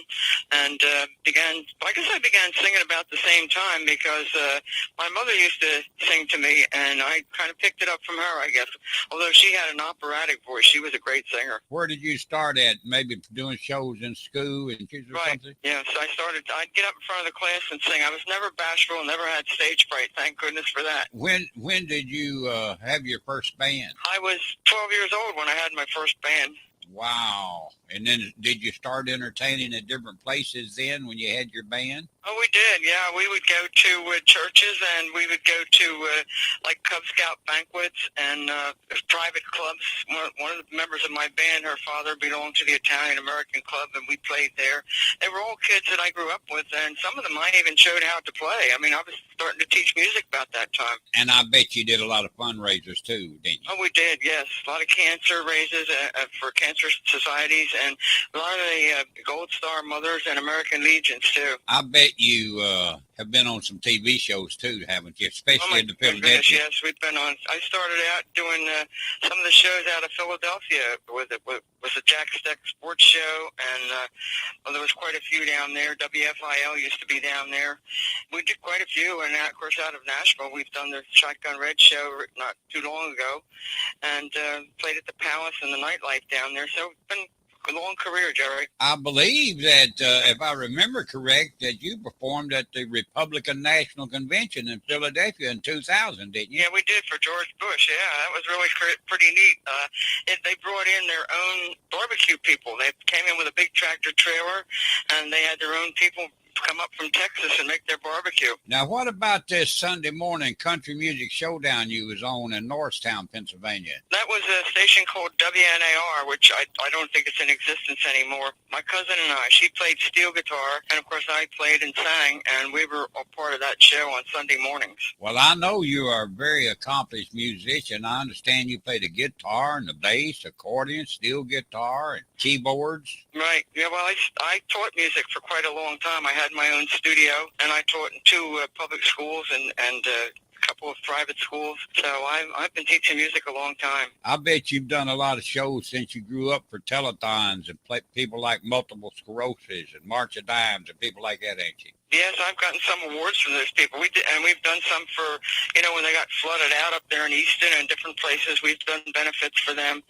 and I guess I began singing about the same time because my mother used to sing to me, and I kind of picked it up from her, I guess. Although she had an operatic voice, she was a great singer. Where did you start at? Maybe doing shows in school and kids or something? Yeah, so I'd get up in front of the class and sing. I was never bashful, never had stage fright, thank goodness for that. When did you have your first band? I was 12 years old when I had my first band. Wow. And then did you start entertaining at different places then when you had your band? Oh, we did, yeah. We would go to churches, and we would go to like Cub Scout banquets and private clubs. One of the members of my band, her father belonged to the Italian American Club, and we played there. They were all kids that I grew up with, and some of them I even showed how to play. I mean, I was starting to teach music about that time. And I bet you did a lot of fundraisers too, didn't you? Oh, we did, yes. A lot of cancer raises for cancer societies, and a lot of the Gold Star Mothers and American Legions, too. I bet you have been on some TV shows too, haven't you? Especially in the Philadelphia. Yes, we've been on. I started out doing some of the shows out of Philadelphia with the Jack Steck Sports Show, and there was quite a few down there. WFIL used to be down there. We did quite a few, and of course out of Nashville, we've done the Shotgun Red Show not too long ago, and played at the Palace and the Nightlife down there. So it's been a long career, Jerry. I believe that, if I remember correct, that you performed at the Republican National Convention in Philadelphia in 2000, didn't you? Yeah, we did for George Bush. Yeah, that was really pretty neat. They brought in their own barbecue people. They came in with a big tractor trailer, and they had their own people come up from Texas and make their barbecue. Now, what about this Sunday morning country music showdown you was on in Norristown, Pennsylvania? That was a station called WNAR, which I don't think it's in existence anymore. My cousin and I, she played steel guitar, and of course I played and sang, and we were a part of that show on Sunday mornings. Well, I know you are a very accomplished musician. I understand you play the guitar and the bass, accordion, steel guitar, and keyboards. Right. Yeah, well, I taught music for quite a long time. I had my own studio, and I taught in 2 public schools and a couple of private schools. So I've been teaching music a long time. I bet you've done a lot of shows since you grew up for telethons and people like Multiple Sclerosis and March of Dimes and people like that, ain't you? Yes, I've gotten some awards from those people. We've done some for, when they got flooded out up there in Easton and different places. We've done benefits for them.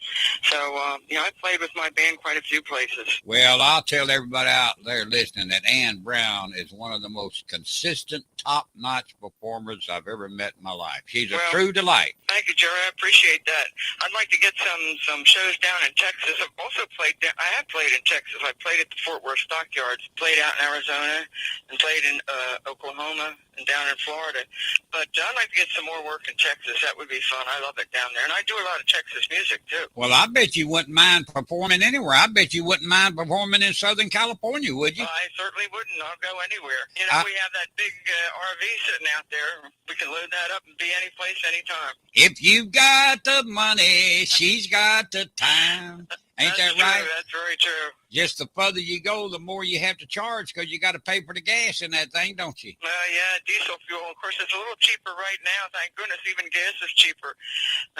So, I played with my band quite a few places. Well, I'll tell everybody out there listening that Ann Brown is one of the most consistent, top-notch performers I've ever met in my life. She's a true delight. Thank you, Jerry. I appreciate that. I'd like to get some shows down in Texas. I've also I have played in Texas. I played at the Fort Worth Stockyards, played out in Arizona, and played in Oklahoma and down in Florida. But I'd like to get some more work in Texas. That would be fun. I love it down there. And I do a lot of Texas music, too. Well, I bet you wouldn't mind performing anywhere. I bet you wouldn't mind performing in Southern California, would you? I certainly wouldn't. I'll go anywhere. We have that big RV sitting out there. We can load that up and be any place, anytime. If you've got the money, she's got the time. Ain't that right? That's very true. Just the further you go, the more you have to charge because you got to pay for the gas in that thing, don't you? Yeah, diesel fuel. Of course, it's a little cheaper right now. Thank goodness, even gas is cheaper.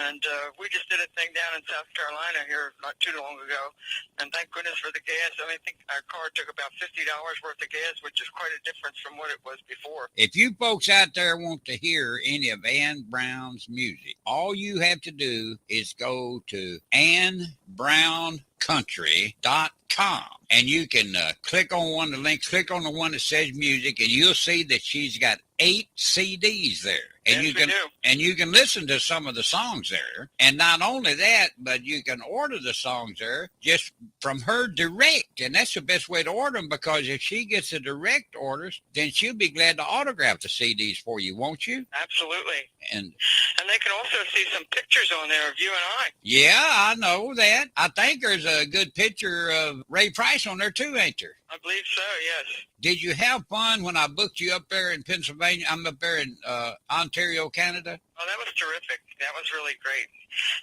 And we just did a thing down in South Carolina here not too long ago. And thank goodness for the gas. I think our car took about $50 worth of gas, which is quite a difference from what it was before. If you folks out there want to hear any of Ann Brown's music, all you have to do is go to AnnBrownCountry.com. And you can click on one of the links, click on the one that says music, and you'll see that she's got 8 CDs there. And you can listen to some of the songs there. And not only that, but you can order the songs there just from her direct. And that's the best way to order them, because if she gets the direct orders, then she'll be glad to autograph the CDs for you, won't you? Absolutely. And they can also see some pictures on there of you and I. Yeah, I know that. I think there's a good picture of Ray Price on there too, ain't there? I believe so, yes. Did you have fun when I booked you up there in Pennsylvania? I'm up there in Ontario. Ontario, Canada? Oh, that was terrific. That was really great.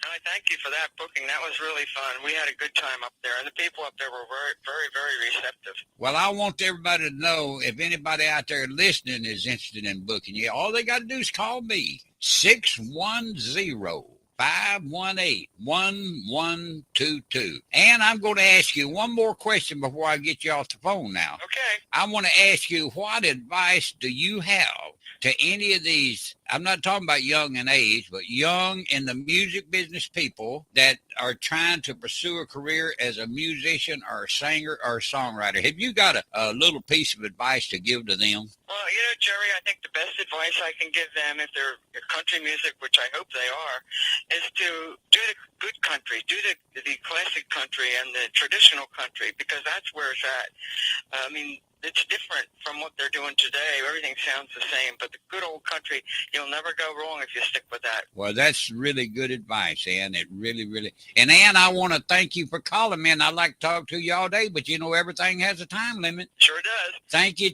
And I thank you for that booking. That was really fun. We had a good time up there, and the people up there were very, very, very receptive. Well, I want everybody to know if anybody out there listening is interested in booking you, all they got to do is call me, 610-518-1122. And I'm going to ask you one more question before I get you off the phone now. Okay. I want to ask you, what advice do you have to any of these, I'm not talking about young in age, but young in the music business people that are trying to pursue a career as a musician or a singer or a songwriter? Have you got a little piece of advice to give to them? Well, you know, Jerry, I think the best advice I can give them, if they're country music, which I hope they are, is to do the good country, do the classic country and the traditional country, because that's where it's at. I mean, it's different from what they're doing today. Everything sounds the same, but the good old country, you'll never go wrong if you stick with that. Well, that's really good advice, Ann. It really, really. And Ann, I want to thank you for calling, man. I'd like to talk to you all day, but you know everything has a time limit. Sure does. Thank you.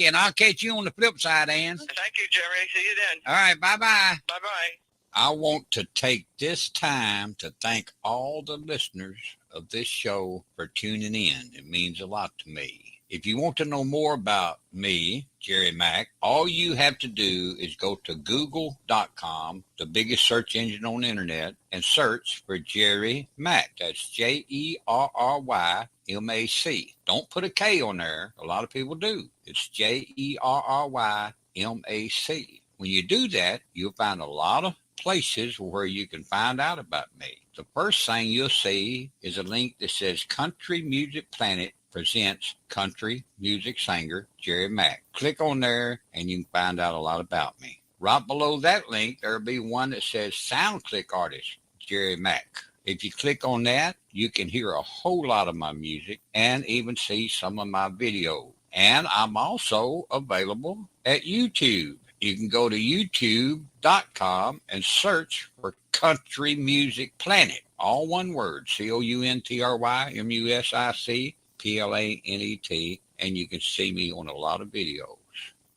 And I'll catch you on the flip side, Ann. Thank you, Jerry. See you then. All right, bye-bye. Bye-bye. I want to take this time to thank all the listeners of this show for tuning in. It means a lot to me. If you want to know more about me, Jerry Mack, all you have to do is go to google.com, the biggest search engine on the internet, and search for Jerry Mack. That's Jerrymac. Don't put a K on there. A lot of people do. It's Jerrymac. When you do that, you'll find a lot of places where you can find out about me. The first thing you'll see is a link that says Country Music Planet presents country music singer Jerry Mack. Click on there and you can find out a lot about me. Right below that link, there'll be one that says SoundClick artist Jerry Mack. If you click on that, you can hear a whole lot of my music and even see some of my videos. And I'm also available at YouTube. You can go to youtube.com and search for Country Music Planet. All one word, COUNTRYMUSICPLANET, and you can see me on a lot of videos.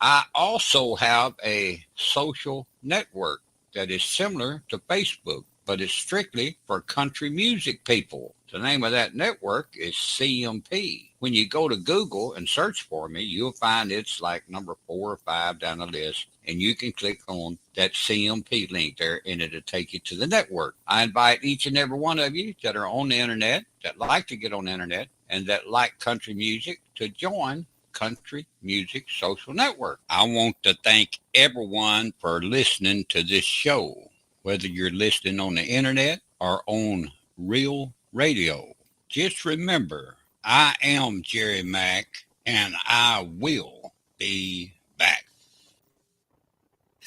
I also have a social network that is similar to Facebook, but it's strictly for country music people. The name of that network is CMP. When you go to Google and search for me, you'll find it's like number 4 or 5 down the list, and you can click on that CMP link there, and it'll take you to the network. I invite each and every one of you that are on the internet, that like to get on the internet, and that like country music to join Country Music Social Network. I want to thank everyone for listening to this show, whether you're listening on the internet or on real radio. Just remember, I am Jerry Mack, and I will be back.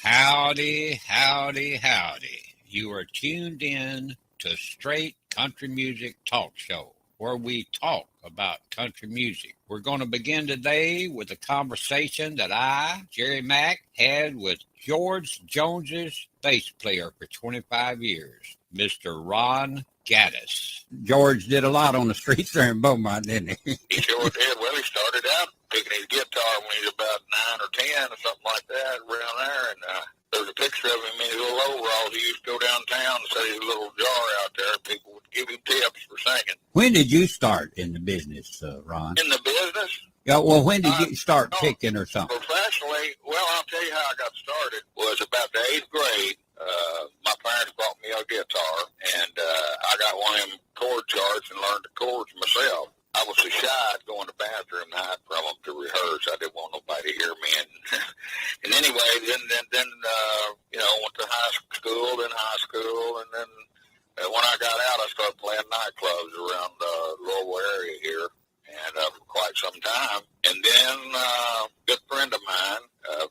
Howdy, howdy, howdy. You are tuned in to Straight Country Music Talk Show, where we talk about country music. We're going to begin today with a conversation that I, Jerry Mack, had with George Jones's bass player for 25 years, Mr. Ron Gaddis. George did a lot on the streets there in Beaumont, didn't he? He sure did. Well, he started out picking his guitar when he was about 9 or 10 or something like that, around there. And there's a picture of him in his little overalls. He used to go downtown and set his little jar out there. People would give him tips for singing. When did you start in the business, Ron? In the business? Yeah, well, when did you start picking or something? Professionally, well, I'll tell you how I got started. Was about the 8th grade. My parents bought me a guitar, and I got one of them chord charts and learned the chords myself. I was so shy I'd go in the bathroom and hide from them to rehearse. I didn't want nobody to hear me. And anyway, then went to high school, and then when I got out, I started playing nightclubs around the Louisville area here, and for quite some time. And then a good friend of mine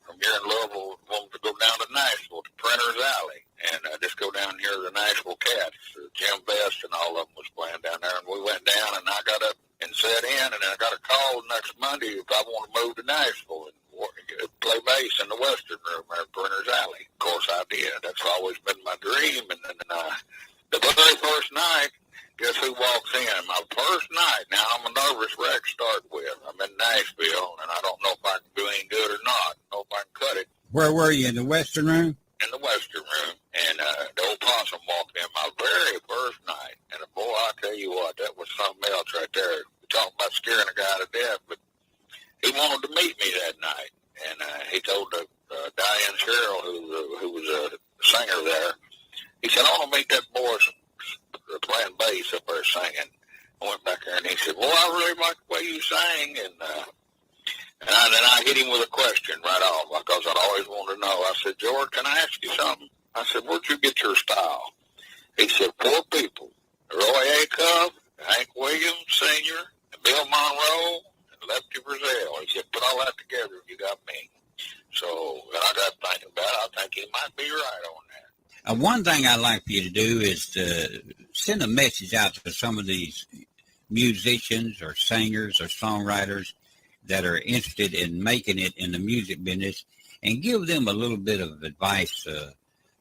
from here in Louisville wanted to go down to Nashville, to Printer's Alley, and just go down here to the Nashville Cats. Jim Best and all of them was playing down there, and we went down, and I got up and sat in, and I got a call next Monday if I want to move to Nashville and play bass in the Western Room there at Printer's Alley. Of course I did. That's always been my dream. And then the very first night, guess who walks in? My first night. Now, I'm a nervous wreck to start with. I'm in Nashville, and I don't know if I can do any good or not. I don't know if I can cut it. Where were you, in the Western Room? in the Western Room, and the old possum walked in my very first night. And boy, I tell you what, that was something else right there. We talking about scaring a guy to death, but he wanted to meet me that night. And he told Diane Sherrill, who was a singer there, he said, I want to meet that boy playing bass up there singing. I went back there, and he said, well, I really like the way you sang. And then I hit him with a question right off, because I'd always wanted to know. I said, George, can I ask you something? I said, where'd you get your style? He said, 4 people, Roy Acuff, Hank Williams Sr., Bill Monroe, and Lefty Brazil. He said, put all that together, you got me. So and I got thinking about it. I think he might be right on that. One thing I'd like for you to do is to send a message out to some of these musicians or singers or songwriters that are interested in making it in the music business, and give them a little bit of advice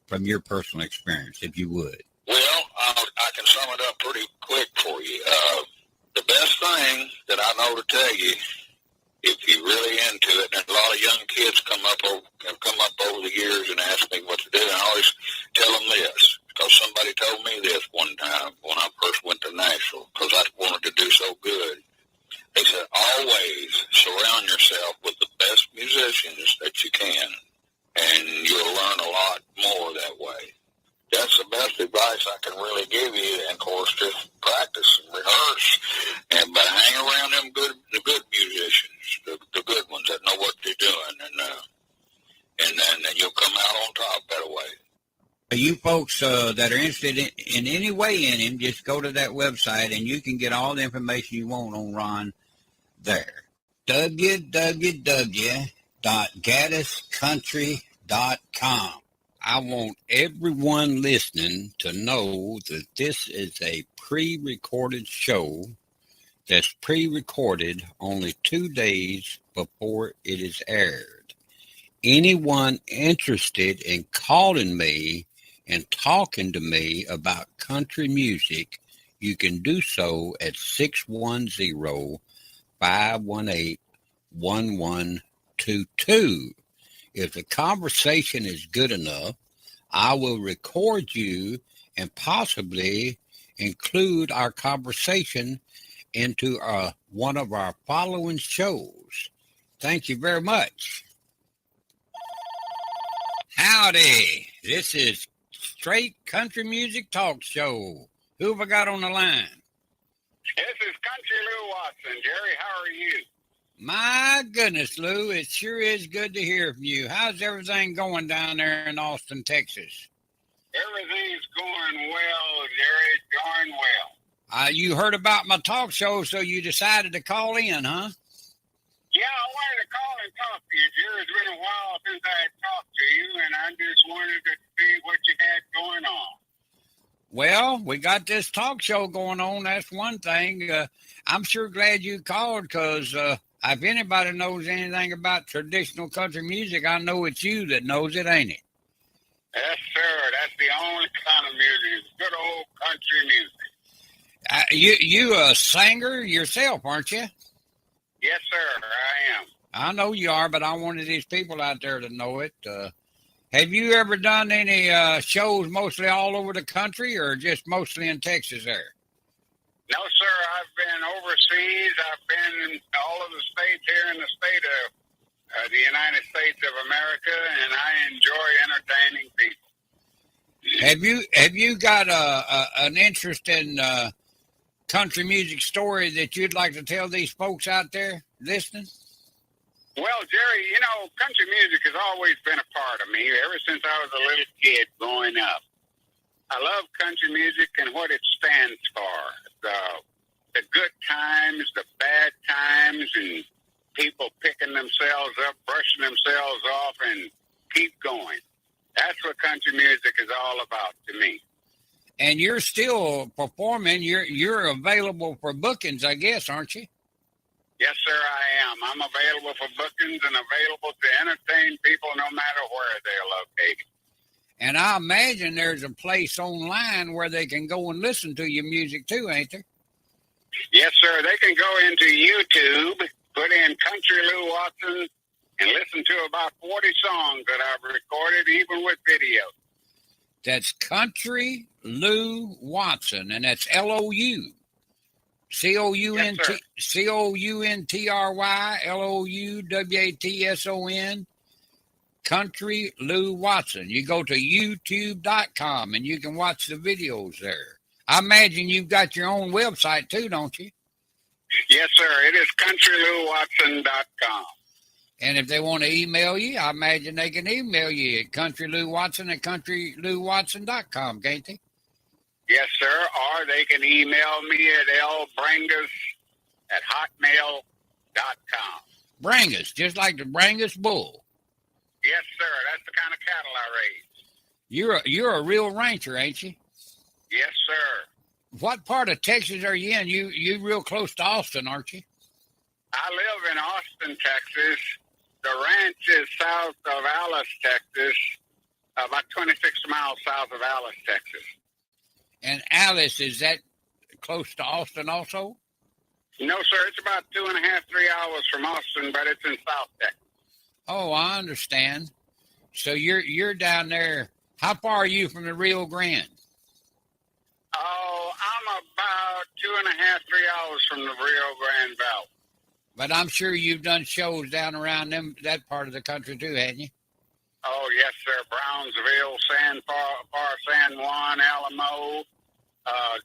from your personal experience, if you would. Well, I can sum it up pretty quick for you. The best thing that I know to tell you, if you're really into it, and a lot of young kids have come up over the years and asked me what to do, and I always tell them this, because somebody told me this one time when I first went to Nashville, because I wanted to do so good. They said, always surround yourself with the best musicians that you can, and you'll learn a lot more that way. That's the best advice I can really give you, and of course, just practice and rehearse, but hang around the good musicians, the good ones that know what they're doing, and then you'll come out on top that way. You folks that are interested in any way in him, just go to that website, and you can get all the information you want on Ron there. www.gaddiscountry.com. I want everyone listening to know that this is a pre-recorded show that's pre-recorded only 2 days before it is aired. Anyone interested in calling me and talking to me about country music, you can do so at 610-518-1122. If the conversation is good enough, I will record you and possibly include our conversation into one of our following shows. Thank you very much. Howdy, this is Straight Country Music Talk Show. Who have I got on the line? This is Country Lou Watson. Jerry, how are you? My goodness, Lou, it sure is good to hear from you. How's everything going down there in Austin, Texas? Everything's going well, Jerry, darn well. You heard about my talk show, so you decided to call in, huh? Yeah, I wanted to call and talk to you, Jerry. It's been a while since I had talked to you, and I just wanted to see what you had going on. Well, we got this talk show going on. That's one thing. I'm sure glad you called, because if anybody knows anything about traditional country music, I know it's you that knows it, ain't it? Yes, sir. That's the only kind of music. It's good old country music. You a singer yourself, aren't you? Yes, sir. I am. I know you are, but I wanted these people out there to know it. Have you ever done any shows mostly all over the country, or just mostly in Texas there? No, sir. I've been overseas. I've been in all of the states here in the state of the United States of America, and I enjoy entertaining people. Have you got an interest in country music story that you'd like to tell these folks out there listening? Well, Jerry, country music has always been a part of me ever since I was a little kid growing up. I love country music and what it stands for. The good times, the bad times, and people picking themselves up, brushing themselves off, and keep going. That's what country music is all about to me. And you're still performing. You're available for bookings, I guess, aren't you? Yes, sir, I am. I'm available for bookings and available to entertain people no matter where they're located. And I imagine there's a place online where they can go and listen to your music too, ain't there? Yes, sir. They can go into YouTube, put in Country Lou Watson, and listen to about 40 songs that I've recorded, even with video. That's Country Lou Watson, and that's Lou. COUNTRY Country Lou Watson. You go to youtube.com and you can watch the videos there. I imagine you've got your own website too, don't you? Yes, sir. It is countrylouwatson.com. And if they want to email you, I imagine they can email you at countrylouwatson at countrylouwatson.com, can't they? Yes, sir. Or they can email me at lbrangus@hotmail.com. Brangus, just like the Brangus bull. Yes, sir. That's the kind of cattle I raise. You're a real rancher, ain't you? Yes, sir. What part of Texas are you in? You real close to Austin, aren't you? I live in Austin, Texas. The ranch is south of Alice, Texas, about 26 miles south of Alice, Texas. And Alice, is that close to Austin also? No, sir. It's about 2.5, 3 hours from Austin, but it's in South Texas. Oh, I understand. So you're down there. How far are you from the Rio Grande? Oh, I'm about 2.5, 3 hours from the Rio Grande Valley. But I'm sure you've done shows down around that part of the country too, haven't you? Oh, yes, sir. Brownsville, San Juan, Alamo,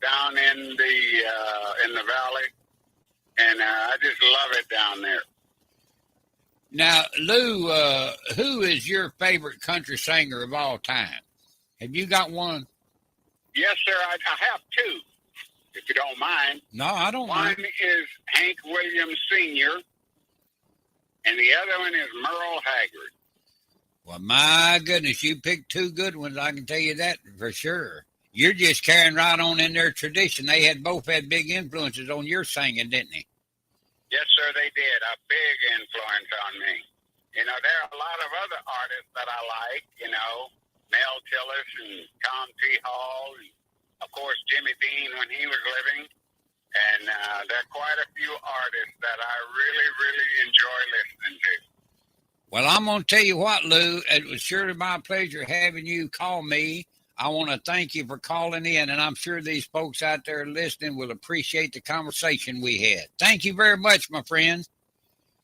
down in the valley, and I just love it down there. Now, Lou, who is your favorite country singer of all time? Have you got one? Yes, sir. I have two, if you don't mind. No, I don't mind. One is Hank Williams Sr., and the other one is Merle Haggard. Well, my goodness, you picked two good ones. I can tell you that for sure. You're just carrying right on in their tradition. They both had big influences on your singing, didn't they? Yes, sir, they did. A big influence on me. You know, there are a lot of other artists that I like, you know, Mel Tillis and Tom T. Hall, and of course, Jimmy Dean when he was living. And there are quite a few artists that I really, really enjoy listening to. Well, I'm going to tell you what, Lou, it was surely my pleasure having you call me. I want to thank you for calling in, and I'm sure these folks out there listening will appreciate the conversation we had. Thank you very much, my friend.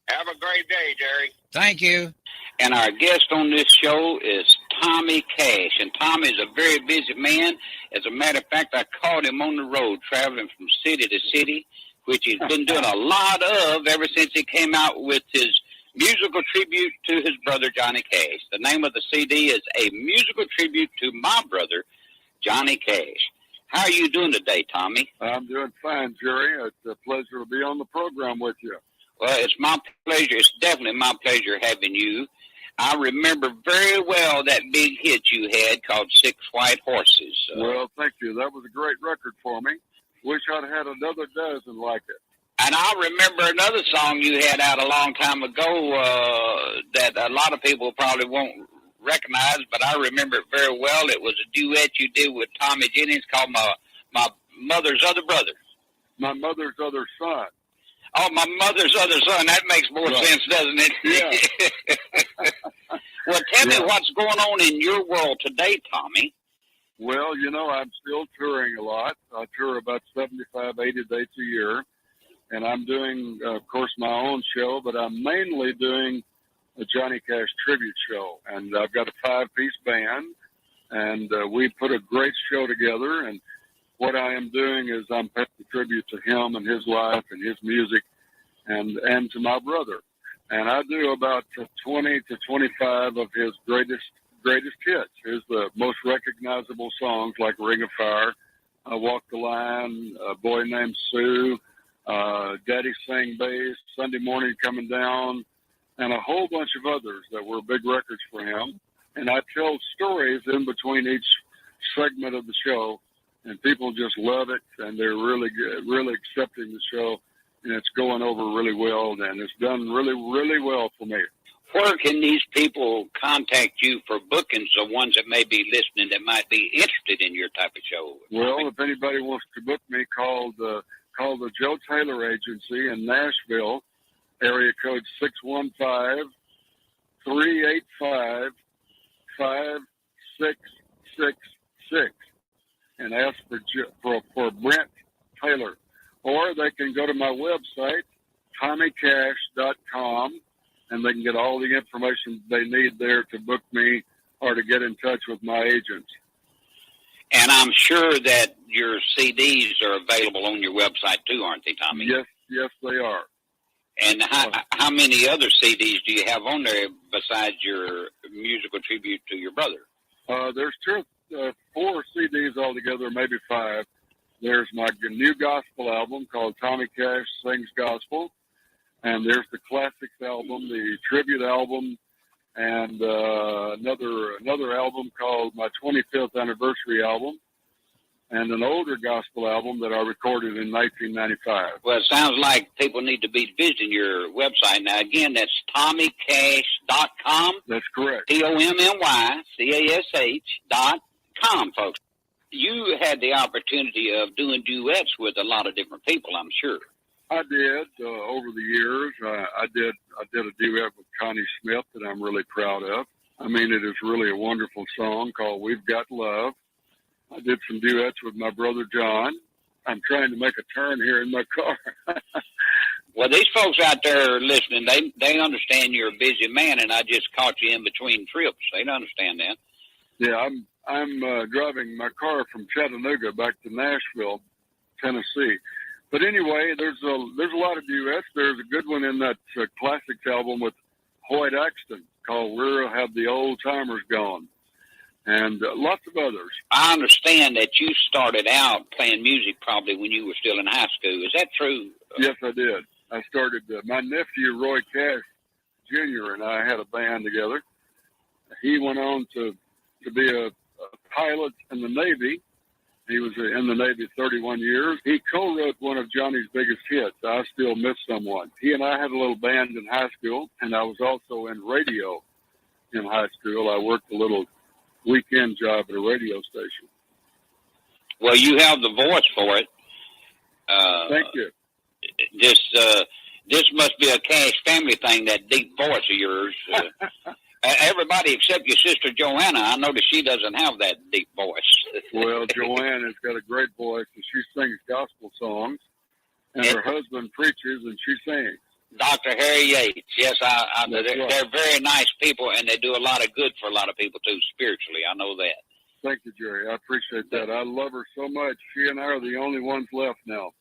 Have a great day, Jerry. Thank you. And our guest on this show is Tommy Cash. And Tommy is a very busy man. As a matter of fact, I caught him on the road traveling from city to city, which he's been doing a lot of ever since he came out with his musical tribute to his brother, Johnny Cash. The name of the CD is A Musical Tribute to My Brother, Johnny Cash. How are you doing today, Tommy? I'm doing fine, Jerry. It's a pleasure to be on the program with you. Well, it's my pleasure. It's definitely my pleasure having you. I remember very well that big hit you had called Six White Horses. Well, thank you. That was a great record for me. Wish I'd had another dozen like it. And I remember another song you had out a long time ago that a lot of people probably won't recognize, but I remember it very well. It was a duet you did with Tommy Jennings called My Mother's Other Brother. My Mother's Other Son. Oh, My Mother's Other Son. That makes more sense, doesn't it? Yeah. Well, tell me what's going on in your world today, Tommy. Well, you know, I'm still touring a lot. I tour about 75, 80 dates a year. And I'm doing, of course, my own show, but I'm mainly doing a Johnny Cash tribute show. And I've got a 5-piece band, and we put a great show together. And what I am doing is I'm paying tribute to him and his life and his music and to my brother. And I do about 20 to 25 of his greatest hits. Here's the most recognizable songs like Ring of Fire, Walk the Line, Boy Named Sue, Daddy Sang Bass, Sunday Morning Coming Down, and a whole bunch of others that were big records for him. And I tell stories in between each segment of the show, and people just love it, and they're really good, really accepting the show, and it's going over really well, and it's done really, really well for me. Where can these people contact you for bookings, the ones that may be listening that might be interested in your type of show? Well, if anybody wants to book me, call the Joe Taylor Agency in Nashville, area code 385-5666 and ask for Brent Taylor. Or they can go to my website, TommyCash.com, and they can get all the information they need there to book me or to get in touch with my agents. And I'm sure that your CDs are available on your website too, aren't they, Tommy? Yes, they are. And how many other CDs do you have on there besides your musical tribute to your brother? There's 4 CDs altogether, maybe 5. There's my new gospel album called Tommy Cash Sings Gospel. And there's the classics album, the tribute album, and another album called my 25th anniversary album, and an older gospel album that I recorded in 1995. Well, it sounds like people need to be visiting your website. Now, again, that's TommyCash.com. That's correct. TommyCash.com, folks. You had the opportunity of doing duets with a lot of different people, I'm sure. I did over the years. I did a duet with Connie Smith that I'm really proud of. I mean, it is really a wonderful song called "We've Got Love." I did some duets with my brother John. I'm trying to make a turn here in my car. Well, these folks out there listening, they understand you're a busy man, and I just caught you in between trips. They don't understand that. Yeah, I'm driving my car from Chattanooga back to Nashville, Tennessee. But anyway, there's a lot of duets. There's a good one in that classics album with Hoyt Axton called "Where Have the Old Timers Gone," and lots of others. I understand that you started out playing music probably when you were still in high school. Is that true? Yes, I did. I started. My nephew Roy Cash Jr. and I had a band together. He went on to be a pilot in the Navy. He was in the Navy 31 years. He co-wrote one of Johnny's biggest hits, "I Still Miss Someone." He and I had a little band in high school, and I was also in radio in high school. I worked a little weekend job at a radio station. Well, you have the voice for it. Thank you. This must be a Cash family thing, that deep voice of yours. Everybody except your sister Joanna, I notice she doesn't have that deep voice. Well, Joanne has got a great voice, and she sings gospel songs, and her husband preaches, and she sings. Dr. Harry Yates, yes, they're right. very nice people, and they do a lot of good for a lot of people, too, spiritually. I know that. Thank you, Jerry. I appreciate that. I love her so much. She and I are the only ones left now.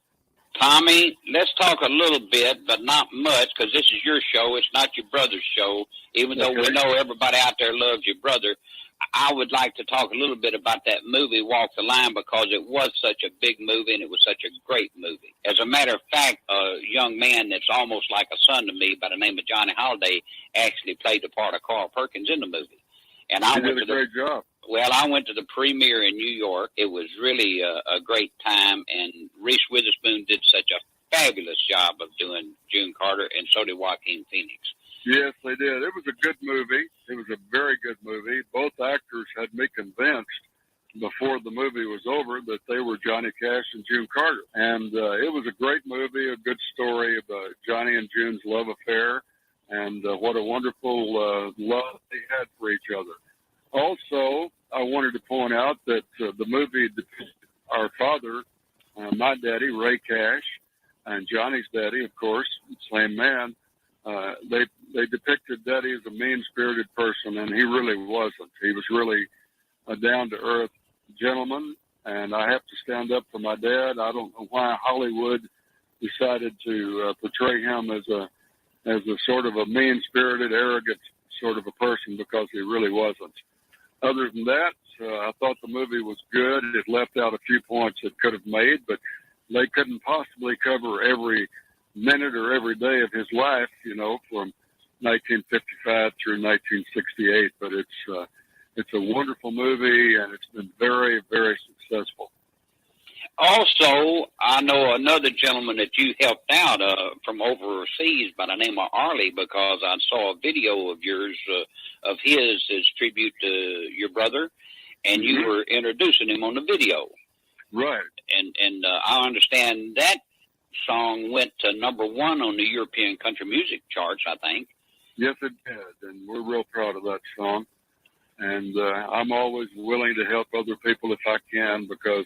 Tommy, let's talk a little bit, but not much, because this is your show. It's not your brother's show, even though we know everybody out there loves your brother. I would like to talk a little bit about that movie, Walk the Line, because it was such a big movie, and it was such a great movie. As a matter of fact, a young man that's almost like a son to me by the name of Johnny Holiday actually played the part of Carl Perkins in the movie. And he did a great job. Well, I went to the premiere in New York. It was really a great time, and Reese Witherspoon did such a fabulous job of doing June Carter, and so did Joaquin Phoenix. Yes, they did. It was a good movie. It was a very good movie. Both actors had me convinced before the movie was over that they were Johnny Cash and June Carter. And it was a great movie, a good story about Johnny and June's love affair, and what a wonderful love they had for each other. Also, I wanted to point out that the movie depicted our father, my daddy, Ray Cash, and Johnny's daddy, of course, same man. They depicted Daddy as a mean-spirited person, and he really wasn't. He was really a down-to-earth gentleman, and I have to stand up for my dad. I don't know why Hollywood decided to portray him as a sort of a mean-spirited, arrogant sort of a person, because he really wasn't. Other than that, I thought the movie was good. It left out a few points it could have made, but they couldn't possibly cover every minute or every day of his life, from 1955 through 1968. But it's a wonderful movie, and it's been very, very successful. Also, I know another gentleman that you helped out from overseas by the name of Arlie, because I saw a video of yours, of his tribute to your brother, and you were introducing him on the video. Right. And I understand that song went to #1 on the European country music charts, I think. Yes, it did, and we're real proud of that song. And I'm always willing to help other people if I can, because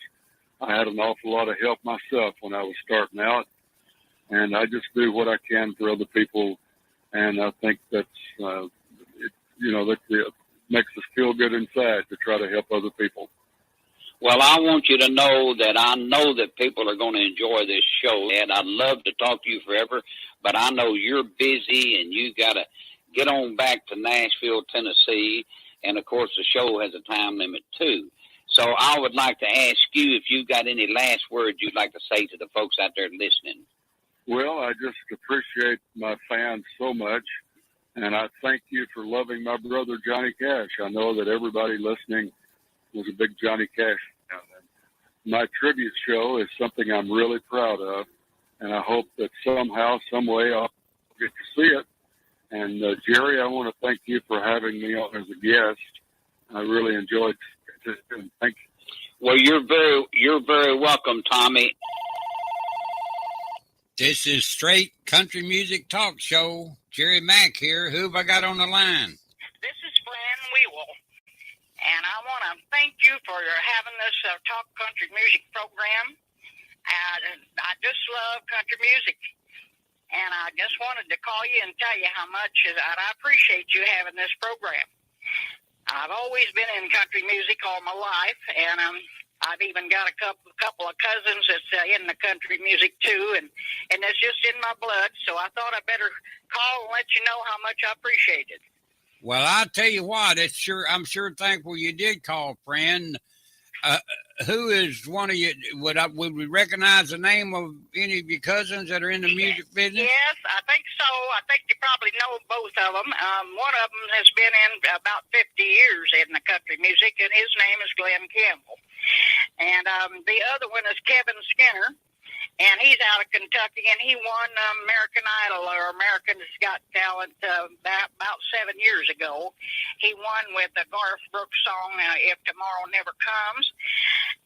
I had an awful lot of help myself when I was starting out, and I just do what I can for other people. And I think that's, that it makes us feel good inside to try to help other people. Well, I want you to know that I know that people are going to enjoy this show, and I'd love to talk to you forever, but I know you're busy and you got to get on back to Nashville, Tennessee, and of course the show has a time limit too. So I would like to ask you if you've got any last words you'd like to say to the folks out there listening. Well, I just appreciate my fans so much, and I thank you for loving my brother Johnny Cash. I know that everybody listening was a big Johnny Cash fan. And my tribute show is something I'm really proud of, and I hope that somehow, some way, I'll get to see it. And Jerry, I want to thank you for having me on as a guest. I really enjoyed it. Thank you. Well, you're very welcome, Tommy. This is Straight Country Music Talk Show. Jerry Mack here. Who have I got on the line? This is Fran Wewell, and I want to thank you for having this Talk Country Music program. I just love country music, and I just wanted to call you and tell you how much I appreciate you having this program. I've always been in country music all my life, and I've even got a couple of cousins that's in the country music too, and it's just in my blood. So I thought I'd better call and let you know how much I appreciate it. Well, I'll tell you what. I'm sure thankful you did call, friend. Who is one of you? Would we recognize the name of any of your cousins that are in the music business? Yes, I think so. I think you probably know both of them. One of them has been in about 50 years in the country music, and his name is Glenn Campbell. And the other one is Kevin Skinner, and he's out of Kentucky, and he won American Idol or America's Got Talent about 7 years ago. He won with the Garth Brooks song, If Tomorrow Never Comes.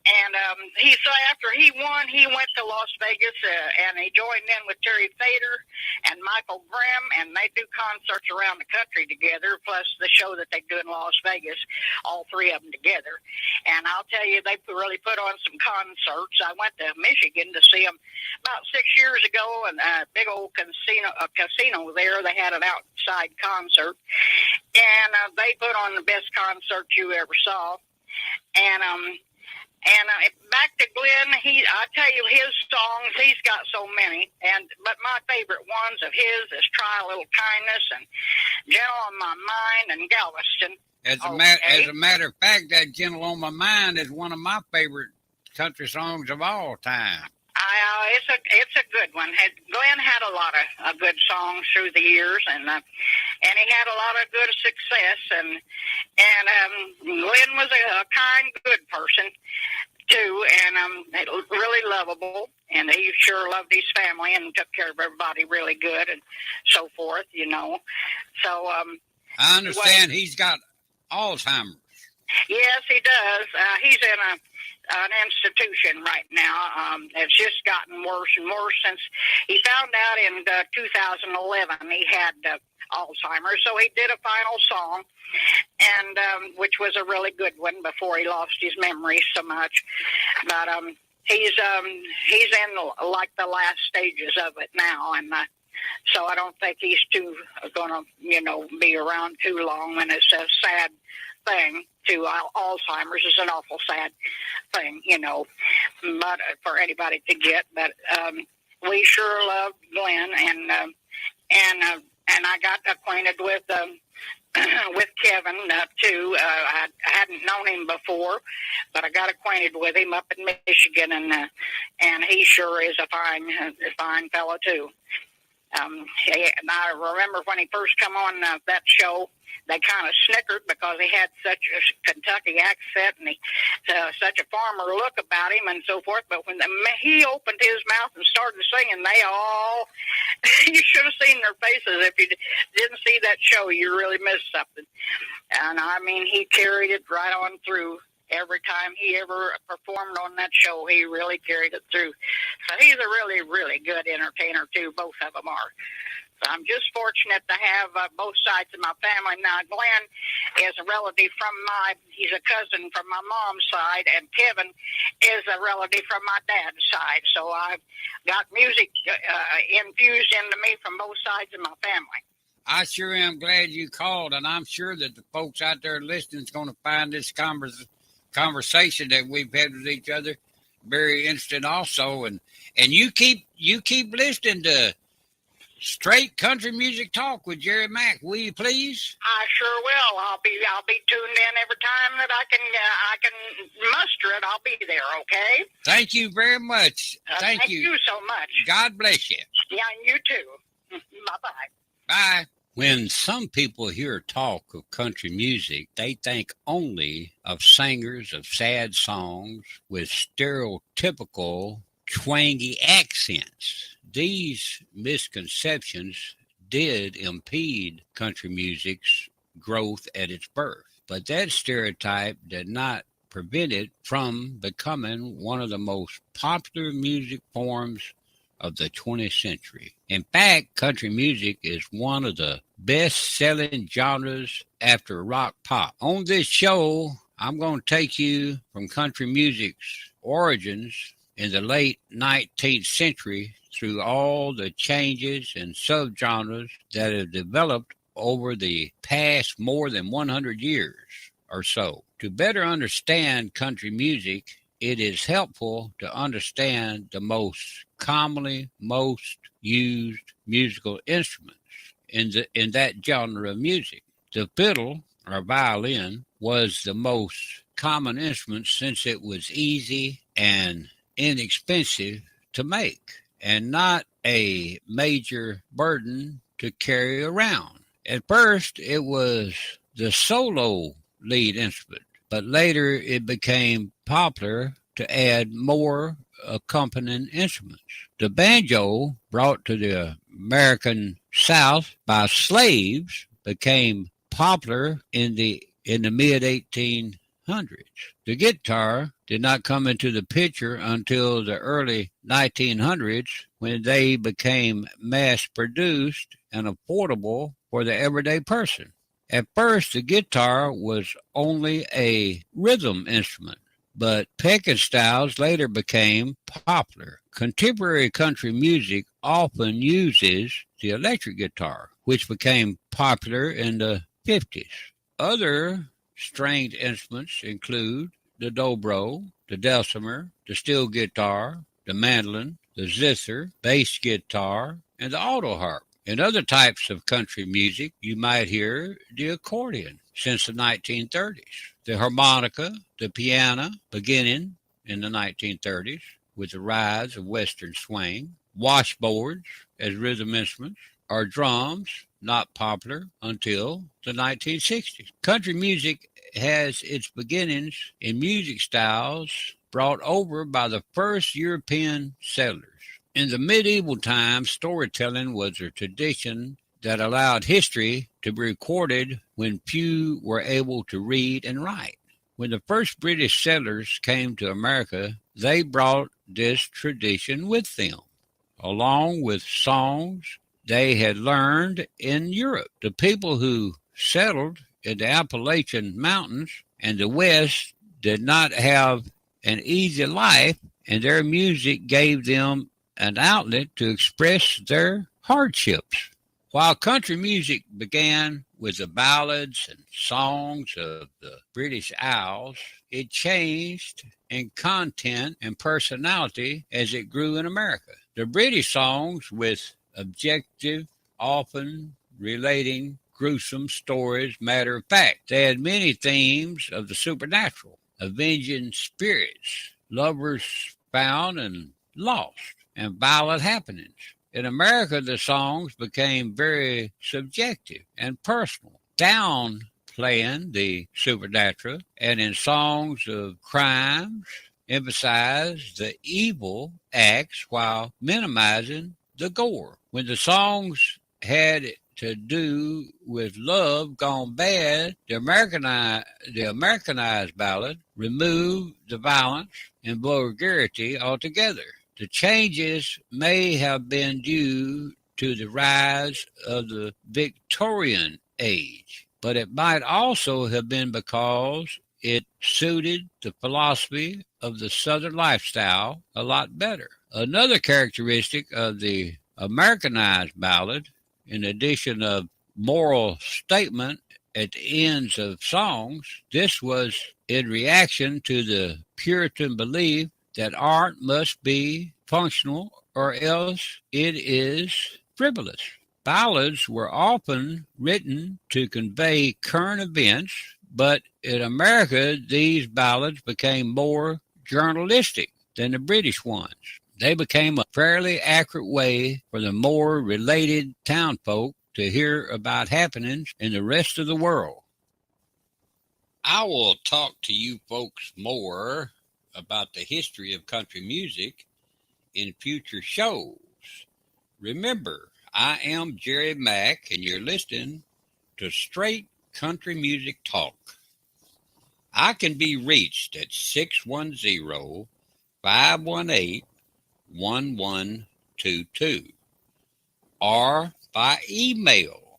And after he won, he went to Las Vegas, and he joined in with Terry Fader and Michael Grimm, and they do concerts around the country together, plus the show that they do in Las Vegas, all three of them together. And I'll tell you, they really put on some concerts. I went to Michigan to see them about 6 years ago, and a big old casino there. They had an outside concert, and they put on the best concert you ever saw. And back to Glenn, I tell you, his songs, he's got so many, but my favorite ones of his is Try a Little Kindness and Gentle on My Mind and Galveston. As a matter of fact, that Gentle on My Mind is one of my favorite country songs of all time. It's a good one. Glenn had a lot of good songs through the years, and he had a lot of good success. And Glenn was a kind, good person too, and really lovable. And he sure loved his family and took care of everybody really good, and so forth. So I understand he's got Alzheimer's. Yes, he does. He's in an institution right now. It's just gotten worse and worse since he found out in 2011 he had Alzheimer's. So he did a final song, and which was a really good one before he lost his memory so much. But he's in like the last stages of it now, and so I don't think he's gonna be around too long. And it's a sad thing to Alzheimer's is an awful sad thing, but for anybody to get. But we sure loved Glenn, and I got acquainted with Kevin too. I hadn't known him before, but I got acquainted with him up in Michigan, and he sure is a fine fellow too. And I remember when he first come on that show, they kind of snickered because he had such a Kentucky accent and such a farmer look about him and so forth. But when he opened his mouth and started singing, they all, you should have seen their faces. If you didn't see that show, you really missed something. And I mean, he carried it right on through. Every time he ever performed on that show, he really carried it through. So he's a really, really good entertainer, too. Both of them are. I'm just fortunate to have both sides of my family. Now, Glenn is a relative he's a cousin from my mom's side, and Kevin is a relative from my dad's side. So I've got music infused into me from both sides of my family. I sure am glad you called, and I'm sure that the folks out there listening is going to find this conversation that we've had with each other very interesting also. And you keep listening to Straight Country Music Talk with Jerry Mack, will you please? I sure will. I'll be tuned in every time that I can muster it. I'll be there. Okay. Thank you very much. Thank you. Thank you so much. God bless you. Yeah, and you too. Bye-bye. Bye. When some people hear talk of country music, they think only of singers of sad songs with stereotypical twangy accents. These misconceptions did impede country music's growth at its birth, but that stereotype did not prevent it from becoming one of the most popular music forms of the 20th century. In fact, country music is one of the best-selling genres after rock pop. On this show, I'm going to take you from country music's origins in the late 19th century through all the changes and subgenres that have developed over the past more than 100 years or so. To better understand country music, it is helpful to understand the most commonly used musical instruments in that genre of music. The fiddle or violin was the most common instrument since it was easy and inexpensive to make and not a major burden to carry around. At first, it was the solo lead instrument, but later it became popular to add more accompanying instruments. The banjo, brought to the American South by slaves, became popular in the mid-1800s. The guitar did not come into the picture until the early 1900s, when they became mass-produced and affordable for the everyday person. At first, the guitar was only a rhythm instrument, but picking styles later became popular. Contemporary country music often uses the electric guitar, which became popular in the 50s. Other stringed instruments include the dobro, the dulcimer, the steel guitar, the mandolin, the zither, bass guitar, and the auto harp. In other types of country music, you might hear the accordion since the 1930s, the harmonica, the piano, beginning in the 1930s with the rise of Western swing, washboards as rhythm instruments, or drums, not popular until the 1960s. Country music has its beginnings in music styles brought over by the first European settlers. In the medieval times, storytelling was a tradition that allowed history to be recorded when few were able to read and write. When the first British settlers came to America, they brought this tradition with them, along with songs they had learned in Europe. The people who settled in the Appalachian Mountains and the West did not have an easy life, and their music gave them an outlet to express their hardships. While country music began with the ballads and songs of the British Isles, it changed in content and personality as it grew in America. The British songs, with objective, often relating gruesome stories, matter of fact. They had many themes of the supernatural, avenging spirits, lovers found and lost, and violent happenings. In America, the songs became very subjective and personal, downplaying the supernatural, and in songs of crimes, emphasized the evil acts while minimizing the gore. When the songs had to do with love gone bad, the Americanized ballad removed the violence and vulgarity altogether. The changes may have been due to the rise of the Victorian age, but it might also have been because it suited the philosophy of the Southern lifestyle a lot better. Another characteristic of the Americanized ballad, in addition of moral statement at the ends of songs, this was in reaction to the Puritan belief that art must be functional or else it is frivolous. Ballads were often written to convey current events, but in America, these ballads became more journalistic than the British ones. They became a fairly accurate way for the more related townfolk to hear about happenings in the rest of the world. I will talk to you folks more about the history of country music in future shows. Remember, I am Jerry Mack, and you're listening to Straight Country Music Talk. I can be reached at 610-518-1122 or by email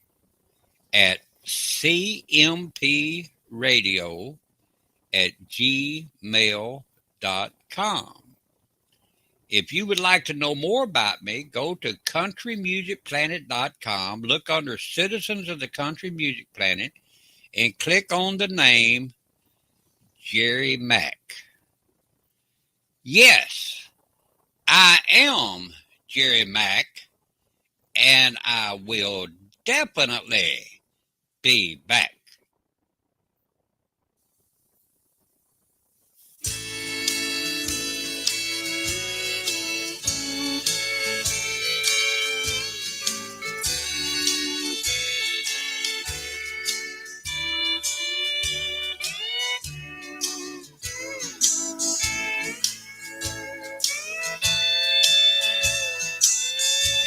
at cmpradio@gmail.com. If you would like to know more about me, go to countrymusicplanet.com, look under Citizens of the Country Music Planet, and click on the name Jerry Mack. Yes, I am Jerry Mack, and I will definitely be back.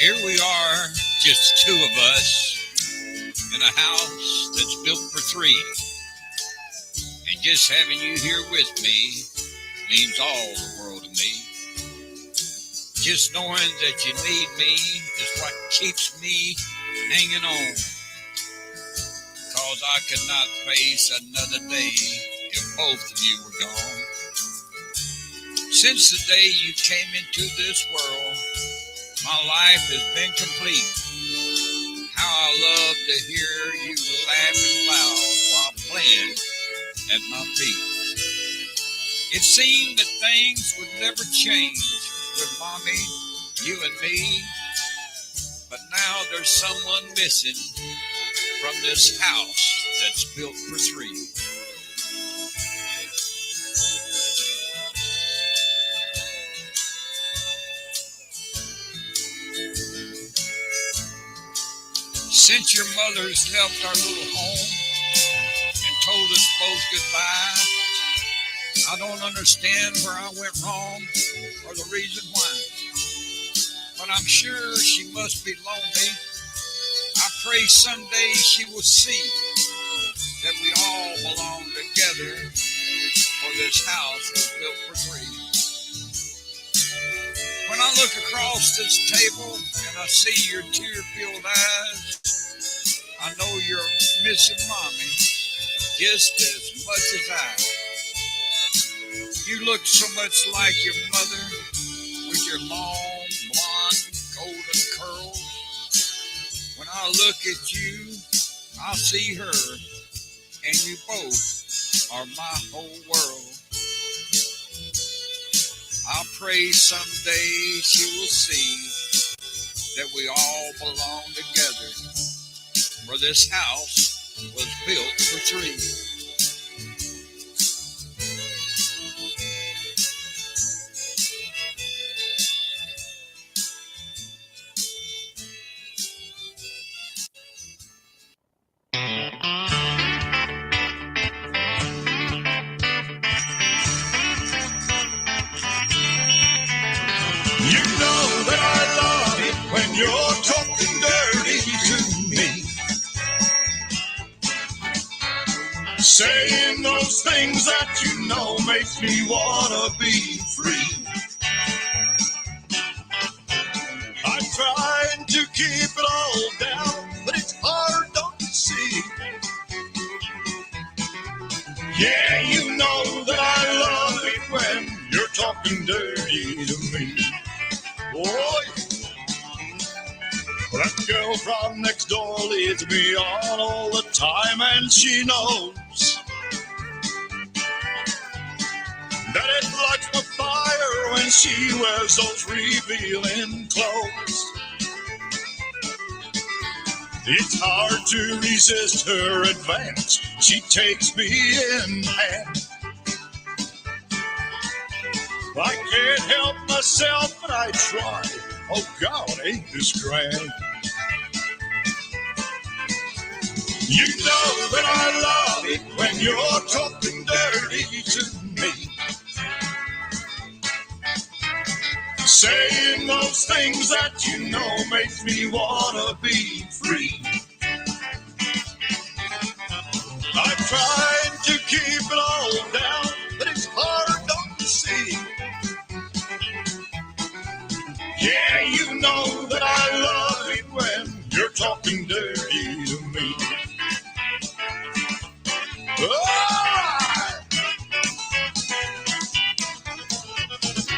Here we are, just two of us, in a house that's built for three. And just having you here with me means all the world to me. Just knowing that you need me is what keeps me hanging on. 'Cause I could not face another day if both of you were gone. Since the day you came into this world, my life has been complete. How I love to hear you laughing loud while playing at my feet. It seemed that things would never change with Mommy, you and me. But now there's someone missing from this house that's built for three. Since your mother's left our little home and told us both goodbye, I don't understand where I went wrong or the reason why. But I'm sure she must be lonely. I pray someday she will see that we all belong together, for this house was built for three. When I look across this table and I see your tear-filled eyes, I know you're missing Mommy just as much as I. You look so much like your mother with your long, blonde, golden curls. When I look at you, I see her, and you both are my whole world. I pray someday she will see that we all belong together, for this house was built for three. You know that I love it when you're talking dirty to me, saying those things that you know makes me wanna be free. I'm trying to keep when you're talking dirty to me. Boy, that girl from next door leads me on all the time, and she knows that it lights my fire when she wears those revealing clothes. It's hard to resist her advance. She takes me in hand. I can't help myself, but I try. Oh God, ain't this grand? You know that I love it when you're talking dirty to me, saying those things that you know makes me wanna be free. I'm trying to keep it all down, but it's hard not to see. Yeah, you know that I love it when you're talking dirty to me.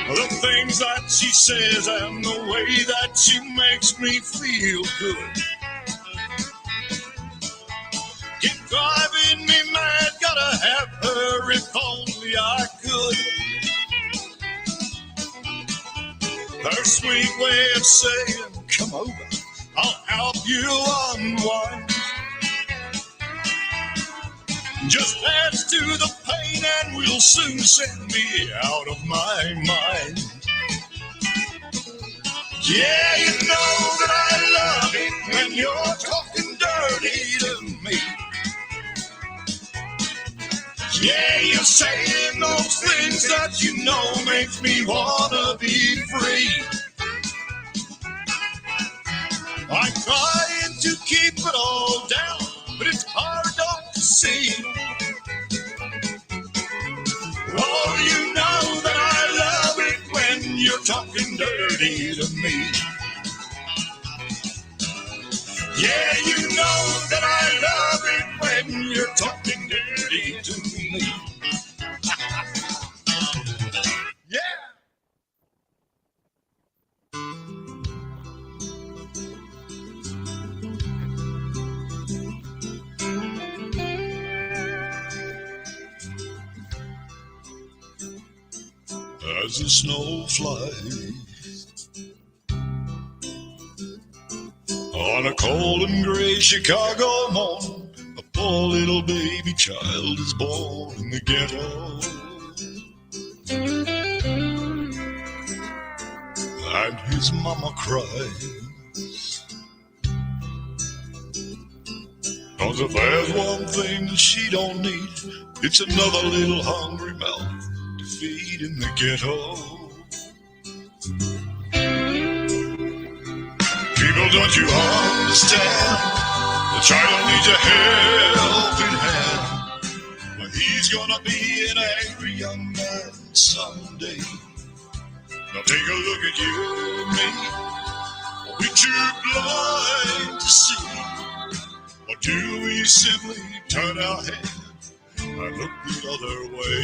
The things that she says and the way that she makes me feel good keep driving me mad. Gotta have her if only I could. Her sweet way of saying, come over, I'll help you unwind, just adds to the pain and will soon send me out of my mind. Yeah, you know that I love it when you're talking dirty to me. Yeah, you're saying those things that you know makes me wanna be free. I'm trying to keep it all down, but it's hard not to see. Oh, you know that I love it when you're talking dirty to me. Yeah, you know that I love it when you're talking dirty to me. Yeah. As the snow flies on a cold and gray Chicago morn, a poor little baby child is born in the ghetto. And his mama cries, 'cause if there's one thing that she don't need, it's another little hungry mouth to feed in the ghetto. People, don't you understand? The child needs a helping hand. But he's gonna be an angry young man someday. Now take a look at you and me. Are we too blind to see? Or do we simply turn our head and look the other way?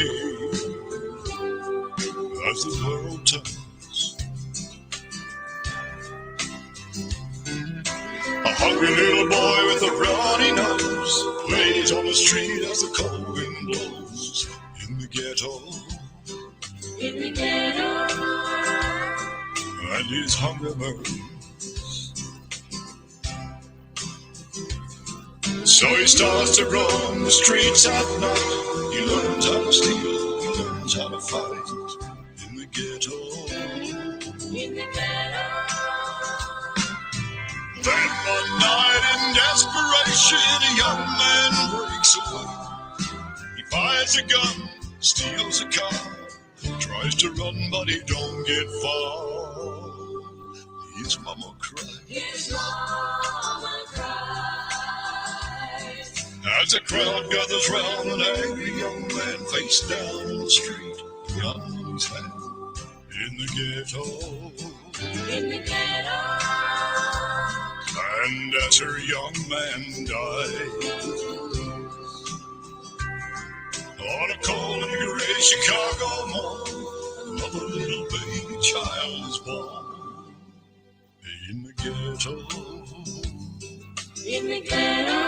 As the world turns, a hungry little boy with a runny nose plays on the street as the cold wind blows in the ghetto. In the ghetto. And his hunger burns. So he starts to roam the streets at night. He learns how to steal, he learns how to fight in the ghetto. In the ghetto. Then one night in desperation, a young man breaks away. He fires a gun, steals a car, tries to run, but he don't get far. His mama cries. His mama cries. As the crowd gathers round, an angry young man face down in the street, gun in his hand, in the ghetto. In the ghetto. And as her young man died, on a cold and gray Chicago morn, child is born in the ghetto. In the ghetto.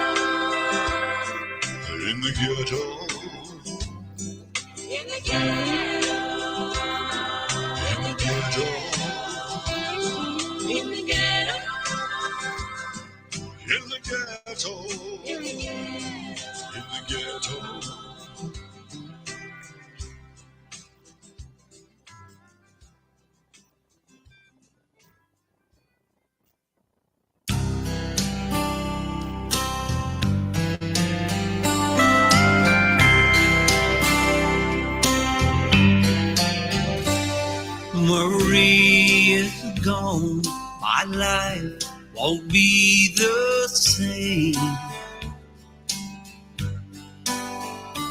In the ghetto. In the ghetto. In the ghetto. In the ghetto. In the ghetto. In the ghetto. In the ghetto. Marie is gone, my life won't be the same.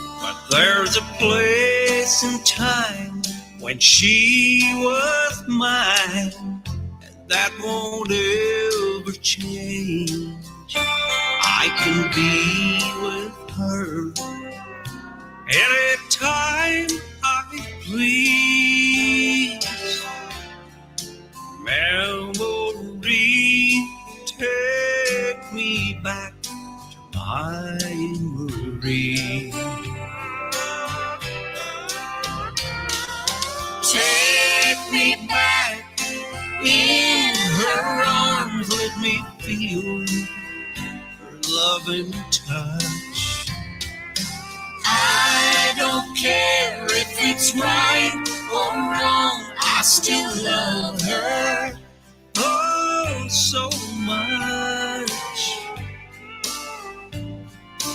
But there's a place and time when she was mine, and that won't ever change. I can be with her anytime I please. Memory, take me back to my Marie. Take me back in her arms, let me feel her loving touch. I don't care if it's right or wrong, I still love her, oh, so much.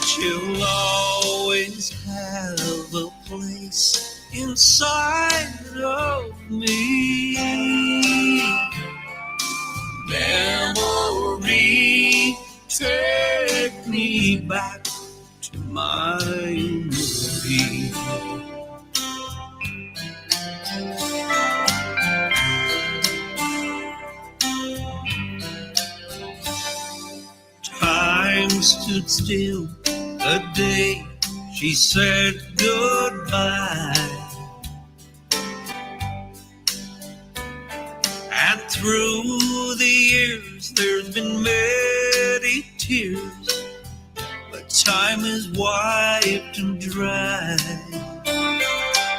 She'll always have a place inside of me. Memory, take me back to my Marie. Time stood still the day she said goodbye, and through the years there's been many tears, but time is wiped and dry.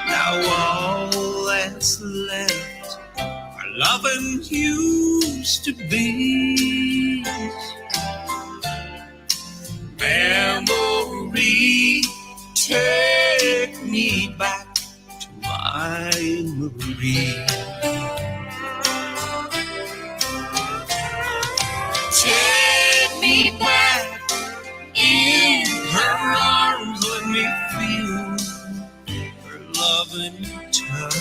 Now all that's left are loving used to be. Memory, take me back to my Marie. Take me back in her arms, let me feel her loving touch.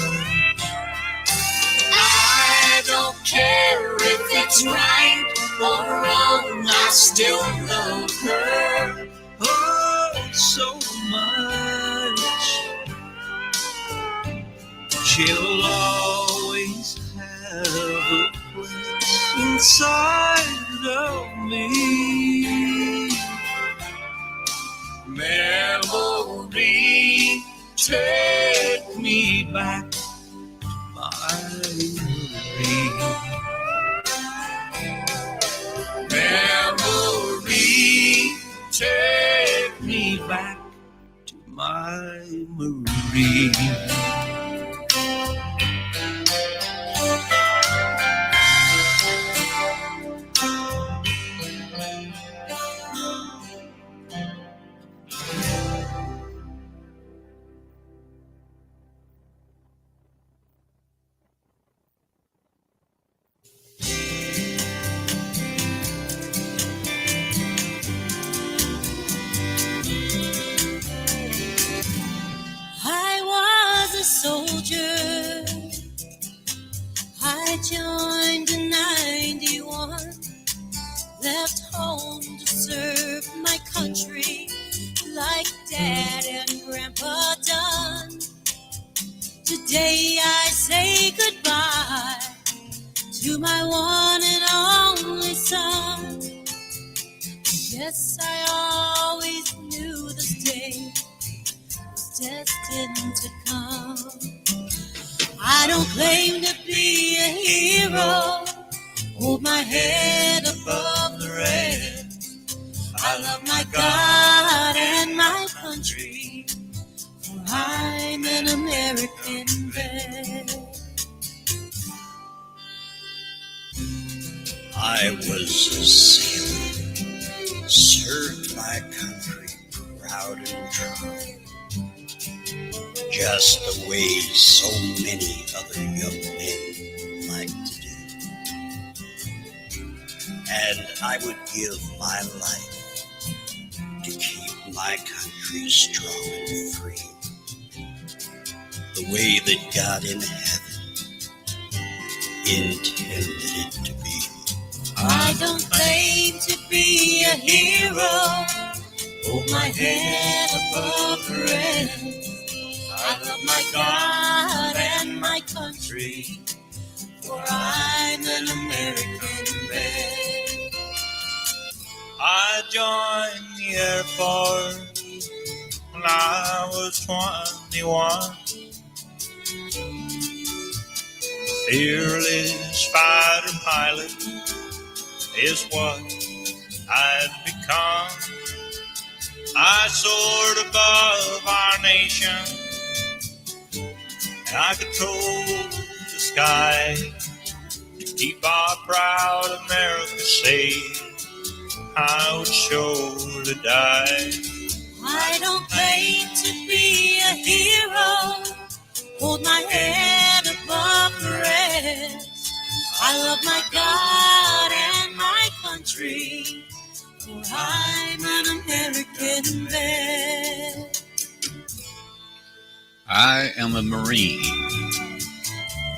I don't care if it's right or wrong, I still love her, oh, so much. She'll always have a place inside of me. Memory, take me back to my Marie. Memory, take me back to my Marie. Soldier, I joined in 91, left home to serve my country like Dad and Grandpa done. Today I say goodbye to my one and only son. Yes, I always knew this day destined to come. I I don't claim to be a hero. Hold my head above the rest. I love my God and my country, for I'm an American vet. I was a sailor, served my country proud and true, just the way so many other young men like to do. And I would give my life to keep my country strong and free, the way that God in heaven intended it to be. I don't claim to be a hero. Hold my head above the rest. I love my God and my country, for I'm an American vet. I joined the Air Force when I was 21. Fearless fighter pilot is what I'd become. I soared above our nation, and I controlled the sky to keep our proud America safe. I would surely die. I don't claim to be a hero. Hold my head above the rest. I love my God and my country, for I'm an American vet. I am a Marine,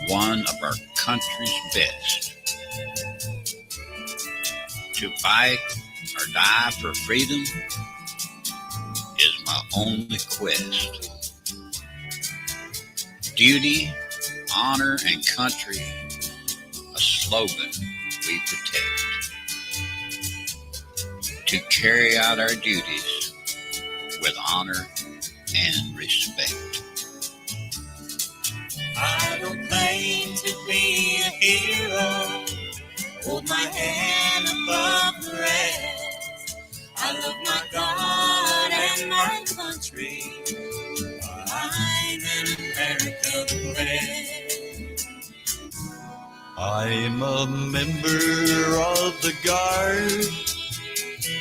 one of our country's best. To fight or die for freedom is my only quest. Duty, honor, and country, a slogan we protect. To carry out our duties with honor and respect. I don't claim to be a hero. Hold my head above the rest. I love my God and my country, for I'm an American vet. I'm a member of the Guard.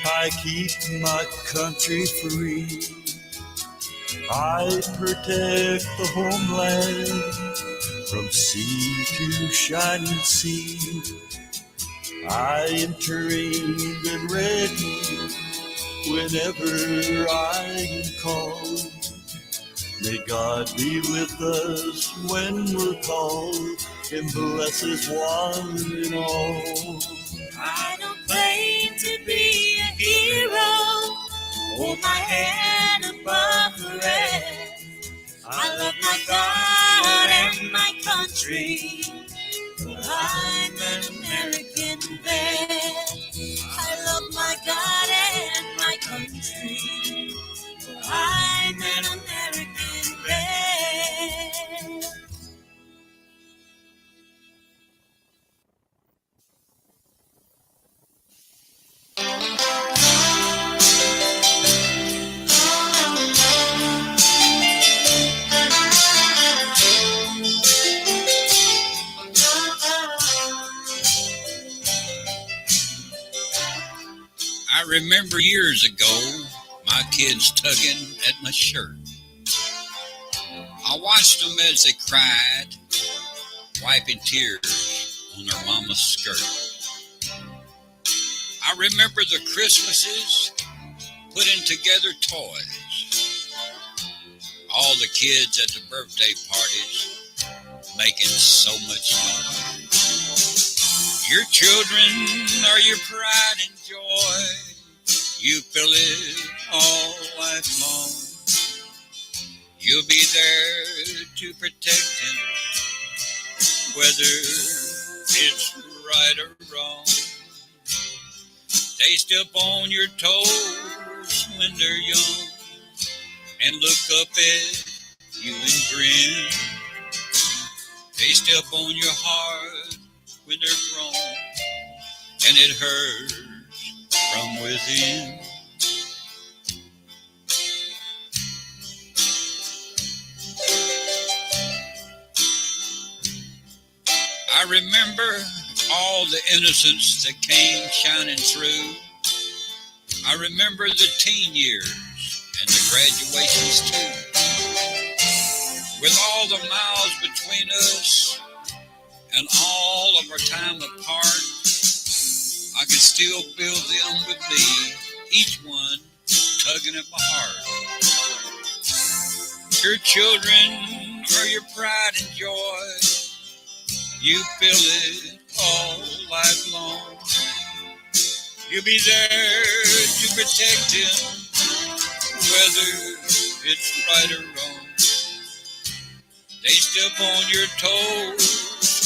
I keep my country free. I protect the homeland from sea to shining sea. I am trained and ready whenever I am called. May God be with us when we're called, and bless us one and all. I don't claim to be a hero. Hold my head above the rest. I love my God and my country, for I'm an American vet. I love my God and my country, for I'm an American vet. I remember years ago, my kids tugging at my shirt. I watched them as they cried, wiping tears on their mama's skirt. I remember the Christmases, putting together toys. All the kids at the birthday parties, making so much noise. Your children are your pride and joy. You feel it all life long. You'll be there to protect them, whether it's right or wrong. They step on your toes when they're young and look up at you and grin. They step on your heart when they're grown, and it hurts from within. I remember all the innocence that came shining through. I remember the teen years and the graduations too. With all the miles between us and all of our time apart, I can still feel them with me, each one tugging at my heart. Your children are your pride and joy. You feel it all life long. You'll be there to protect them, whether it's right or wrong. They step on your toes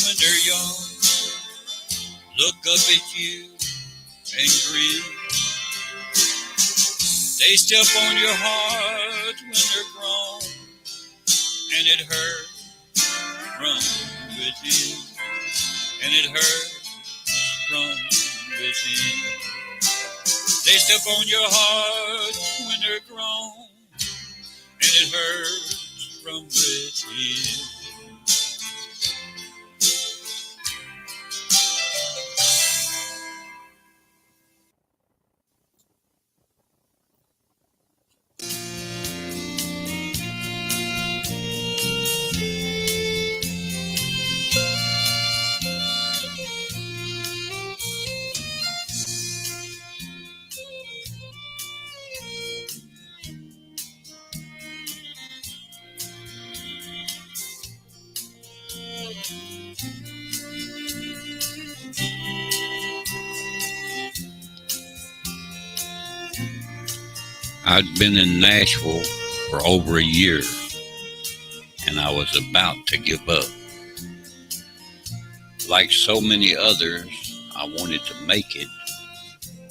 when they're young, look up at you and grin. They step on your heart when they're grown, and it hurts from within, and it hurts from within. They step on your heart when they're grown, and it hurts from within. I'd been in Nashville for over a year, and I was about to give up. Like so many others, I wanted to make it,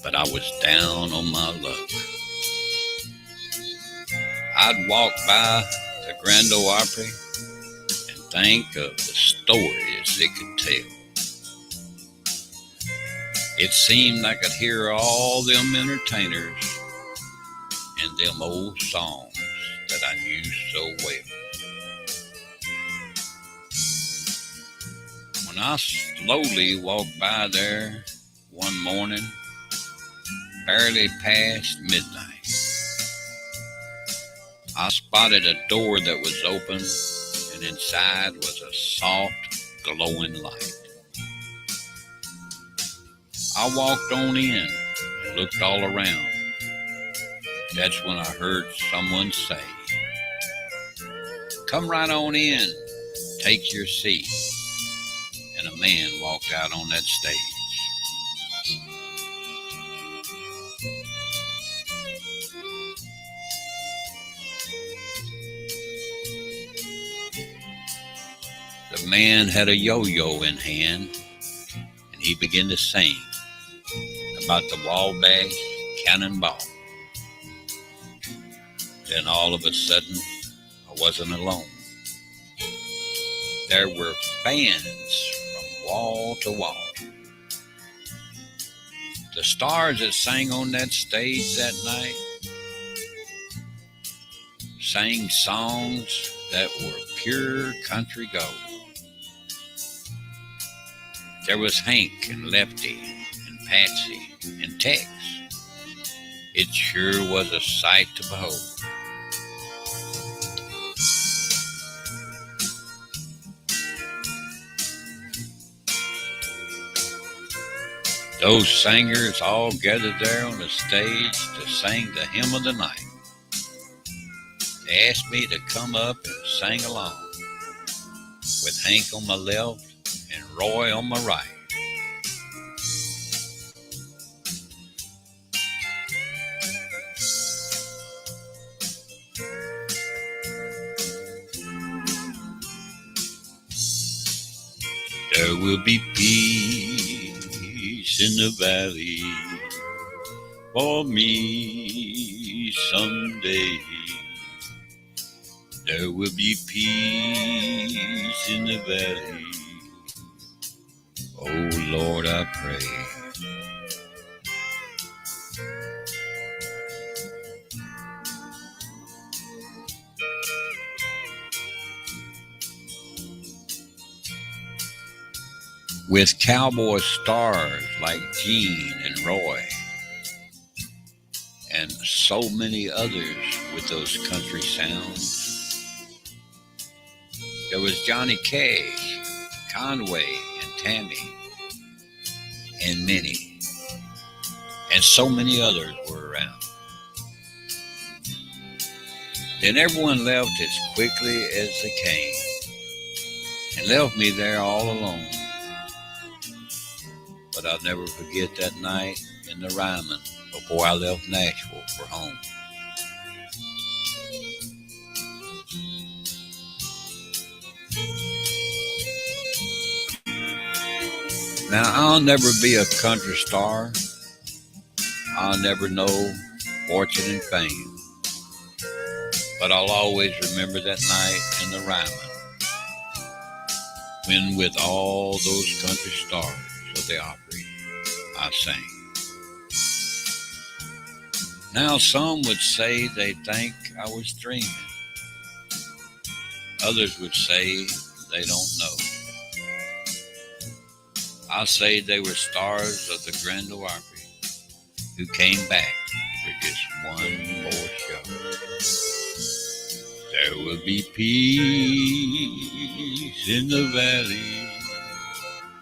but I was down on my luck. I'd walk by the Grand Ole Opry and think of the stories it could tell. It seemed I could hear all them entertainers and them old songs that I knew so well. When I slowly walked by there one morning, barely past midnight, I spotted a door that was open, and inside was a soft, glowing light. I walked on in and looked all around. That's when I heard someone say, "Come right on in, take your seat." And a man walked out on that stage. The man had a yo-yo in hand, and he began to sing about the Wabash Cannonball. Then all of a sudden, I wasn't alone. There were fans from wall to wall. The stars that sang on that stage that night sang songs that were pure country gold. There was Hank and Lefty and Patsy and Tex. It sure was a sight to behold. Those singers all gathered there on the stage to sing the hymn of the night. They asked me to come up and sing along, with Hank on my left and Roy on my right. There will be peace in the valley for me someday. There will be peace in the valley. Oh Lord, I pray. With cowboy stars like Gene and Roy, and so many others with those country sounds. There was Johnny Cash, Conway, and Tammy, and Minnie, and so many others were around. Then everyone left as quickly as they came, and left me there all alone. But I'll never forget that night in the Ryman before I left Nashville for home. Now, I'll never be a country star. I'll never know fortune and fame. But I'll always remember that night in the Ryman, when with all those country stars of the Opry, I sang. Now some would say they think I was dreaming. Others would say they don't know. I say they were stars of the Grand Ole Opry who came back for just one more show. There will be peace in the valley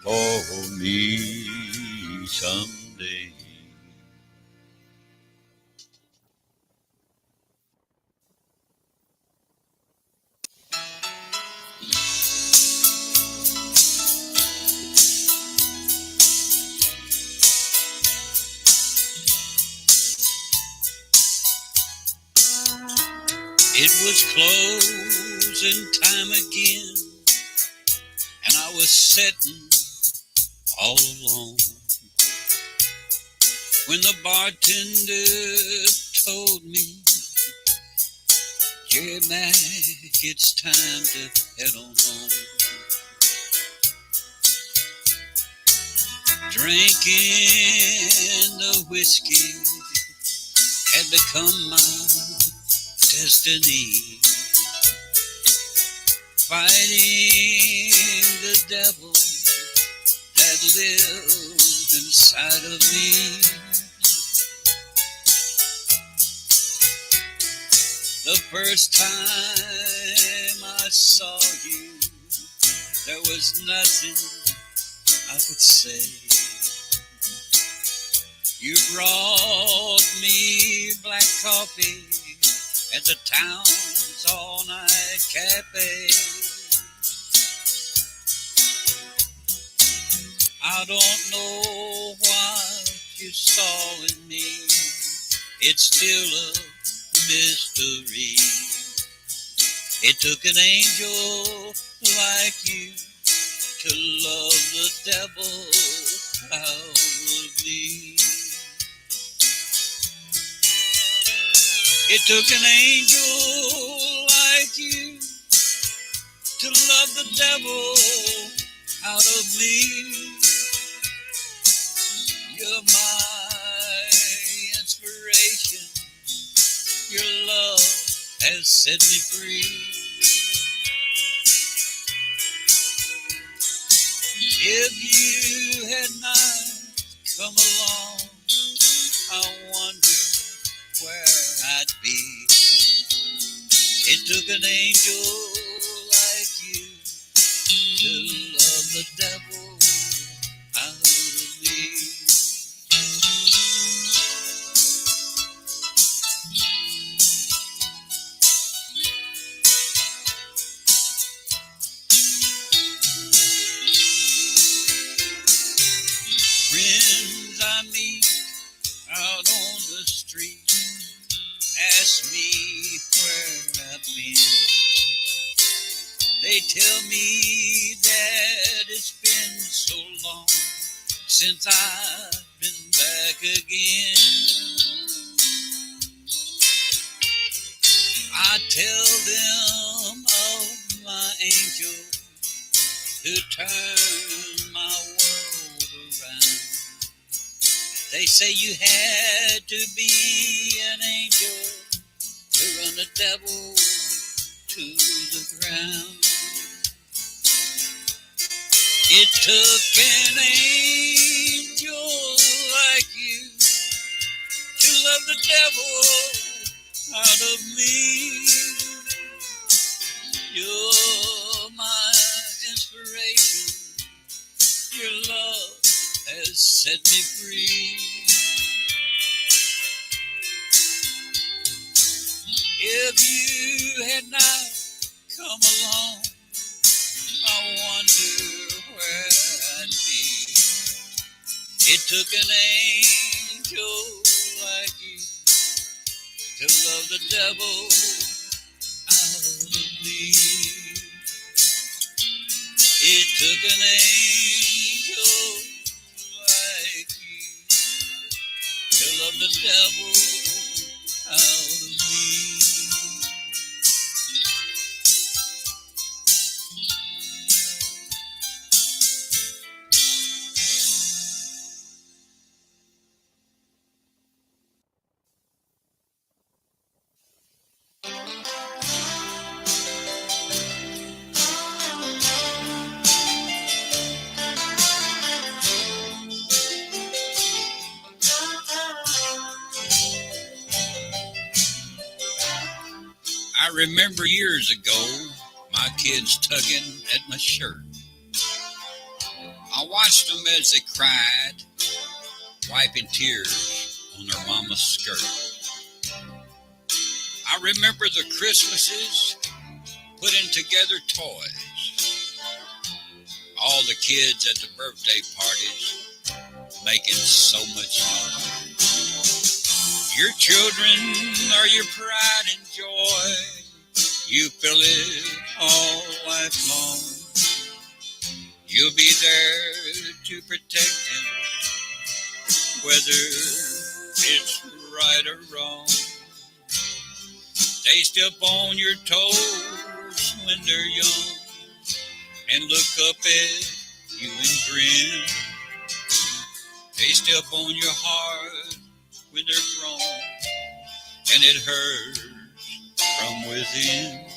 for me someday. It was closing time again, and I was sitting all alone when the bartender told me, Jerry Mack, it's time to head on home. Drinking the whiskey had become my destiny, fighting the devil that lived inside of me. The first time I saw you, there was nothing I could say. You brought me black coffee at the town's all-night cafe. I don't know what you saw in me. It's still a mystery. It took an angel like you to love the devil out of me. It took an angel like you to love the devil out of me. You're my inspiration. Your love has set me free. If you had not come along, I wonder where I'd be. It took an angel like you to love the devil out of me. Friends I meet out on the street ask me where I've been. They tell me that it's been so long since I've been back again. I tell them angel who turned my world around. They say you had to be an angel to run the devil to the ground. It took an angel like you to love the devil out of me. You're my inspiration. Your love has set me free. If you had not come along, I wonder where I'd be. It took an angel like you to love the devil out of me. It took an angel like you to love the devil out of me. I remember years ago, my kids tugging at my shirt. I watched them as they cried, wiping tears on their mama's skirt. I remember the Christmases, putting together toys. All the kids at the birthday parties, making so much noise. Your children are your pride and joy. You feel it all life long. You'll be there to protect them, whether it's right or wrong. They step on your toes when they're young and look up at you and grin. They step on your heart when they're grown, and it hurts from within.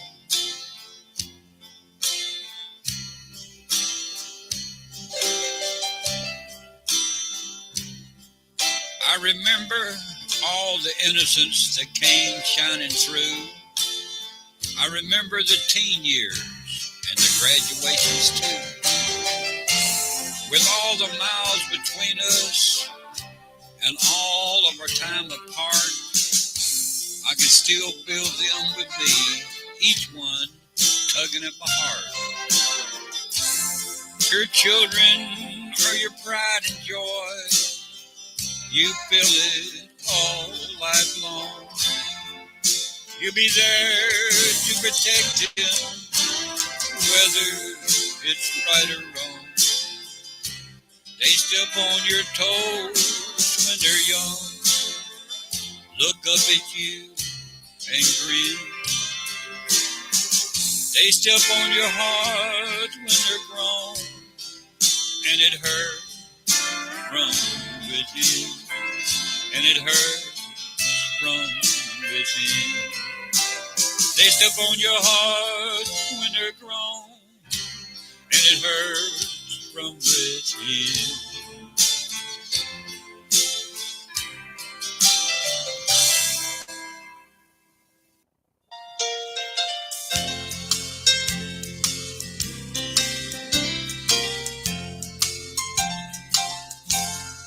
I remember all the innocence that came shining through. I remember the teen years and the graduations too. With all the miles between us and all of our time apart, I can still feel them with me, each one tugging at my heart. Your children are your pride and joy. You feel it all life long. You'll be there to protect them, whether it's right or wrong. They step on your toes when they're young, look up at you and grin. They step on your heart when they're grown, and it hurts from within, and it hurts from within. They step on your heart when they're grown, and it hurts from within.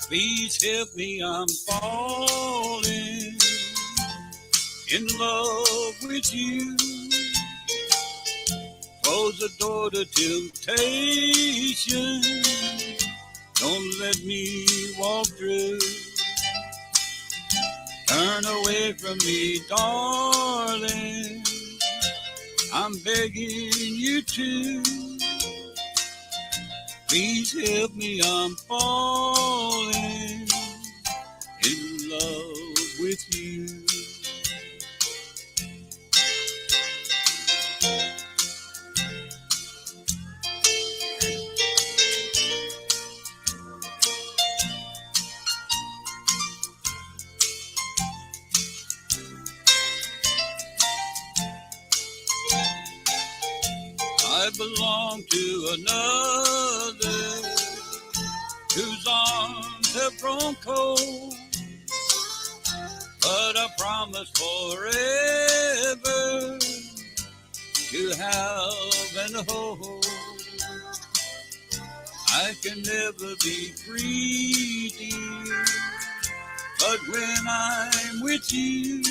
Please help me, I'm falling in love with you. Close the door to temptation. Don't let me walk through. Turn away from me, darling. I'm begging you to. Please help me, I'm falling in love with you. another whose arms have grown cold. But I promise forever to have and hold. I can never be free, dear, but when I'm with you,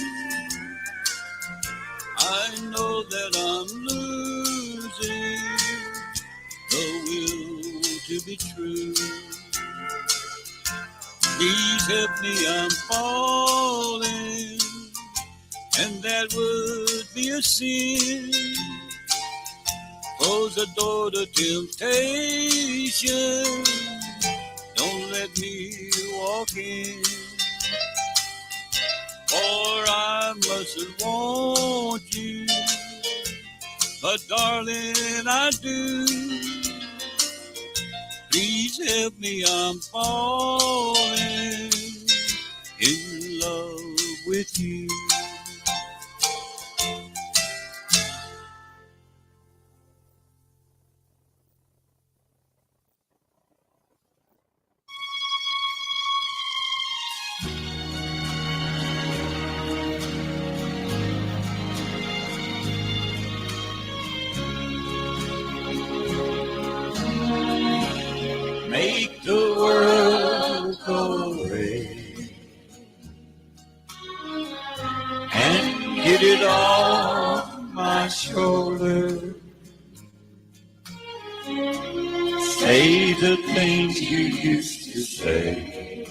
I know that I'm losing the will to be true. Please help me, I'm falling, and that would be a sin. Close the door to temptation, don't let me walk in. For I mustn't want you, but darling, I do. Please help me, I'm falling in love with you. Make the world go away and get it off my shoulder. Say the things you used to say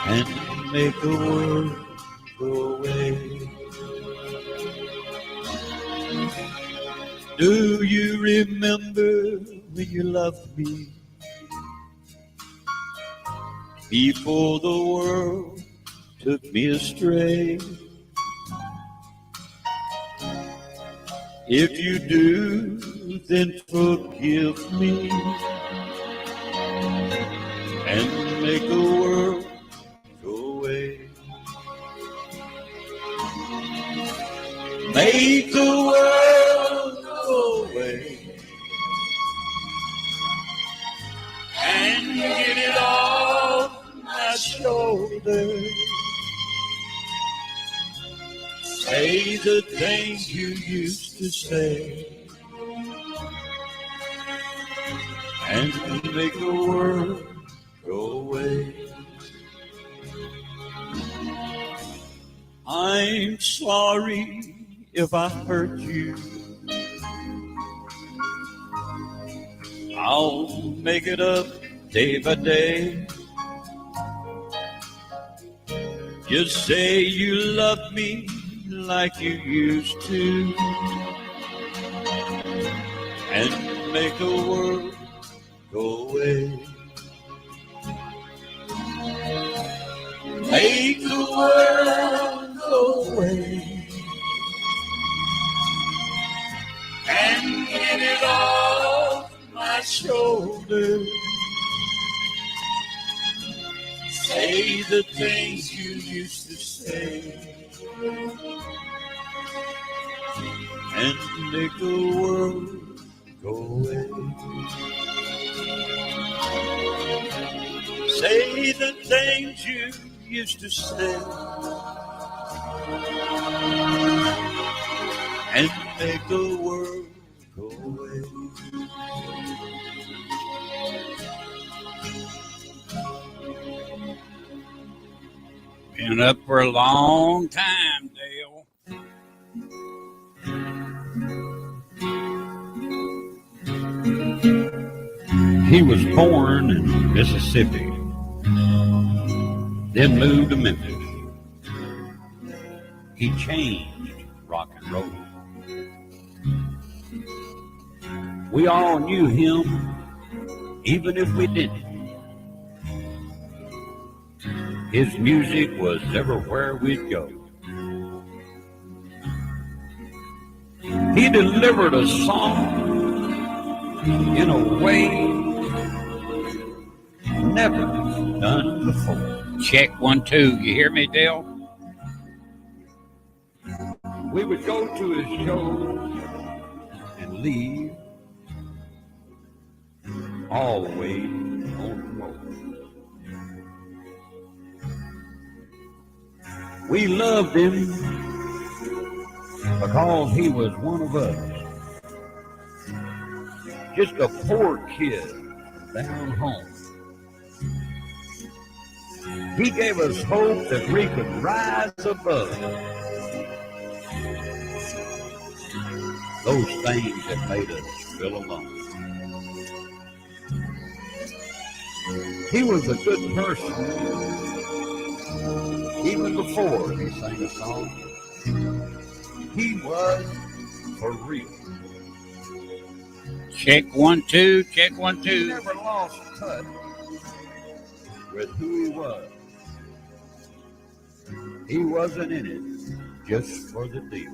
and make the world go away. Do you remember when you loved me before the world took me astray? If you do, then forgive me and make the world go away. Make the world go away and get it off my shoulder. Say the things you used to say and make the world go away. I'm sorry if I hurt you. I'll make it up day by day. Just say you love me like you used to and make the world go away. Make the world go away and get it off my shoulder. Say the things you used to say and make the world go away. Say the things you used to say and make the world go away. Been up for a long time, Dale. He was born in Mississippi, then moved to Memphis. He changed rock and roll. We all knew him, even if we didn't. His music was everywhere we'd go. He delivered a song in a way never done before. Check 1, 2. You hear me, Dale? We would go to his shows and leave all the way on the road. We loved him because he was one of us. Just a poor kid down home. He gave us hope that we could rise above those things that made us feel alone. He was a good person even before he sang a song. He was for real. Check 1 2, check 1 He 2. never lost touch with who he was. He wasn't in it just for the deal.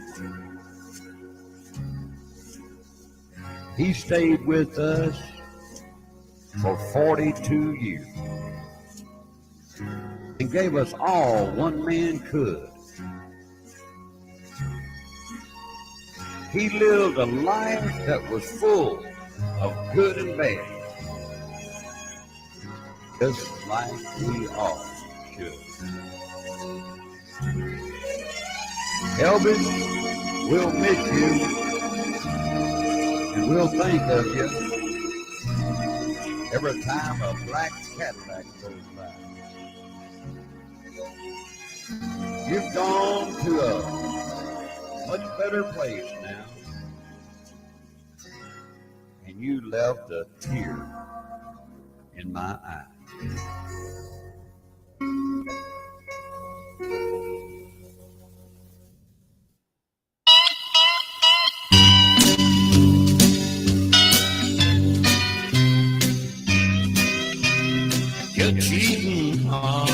He stayed with us for 42 years and gave us all one man could. He lived a life that was full of good and bad, just like we all should. Elvis, we'll miss you, and we'll think of you every time a black Cadillac goes by. You've gone to a much better place now, and you left a tear in my eye. Your cheating heart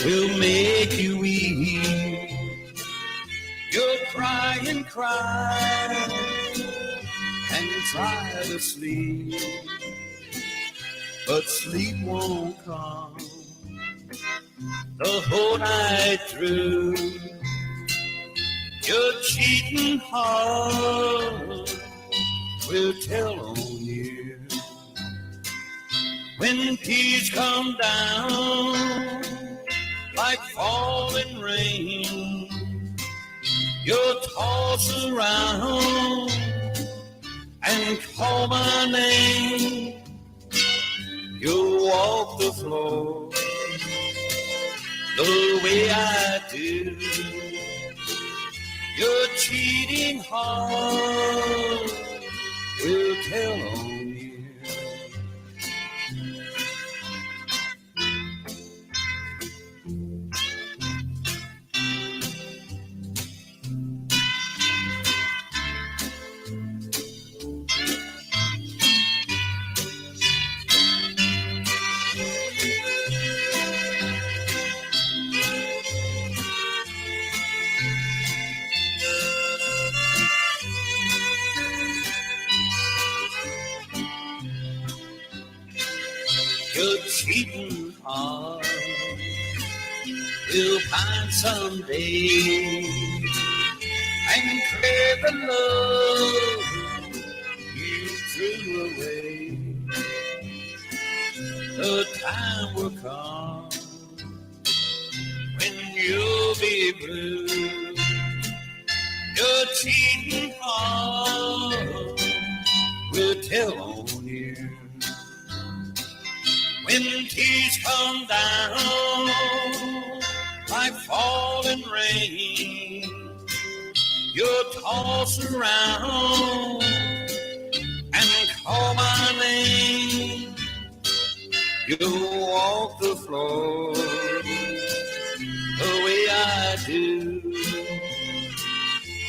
will make you weep. You'll cry and cry and try to sleep, but sleep won't come the whole night through. Your cheating heart will tell on you when tears come down like falling rain. You'll toss around and call my name. You'll walk the floor the way I do. Your cheating heart will tell on you. Your cheating heart will find someday and crave the love you threw away. The time will come when you'll be blue. Your cheating heart will tell on you. When tears come down like falling rain, you'll toss around and call my name. You'll walk the floor the way I do.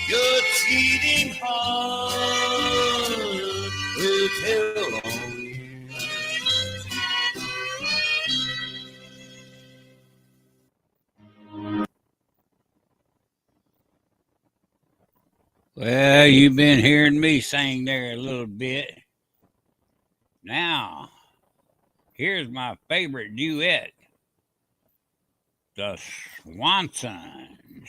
Your cheating heart will tell on you. Well, you've been hearing me sing there a little bit. Now, here's my favorite duet, the Swansons.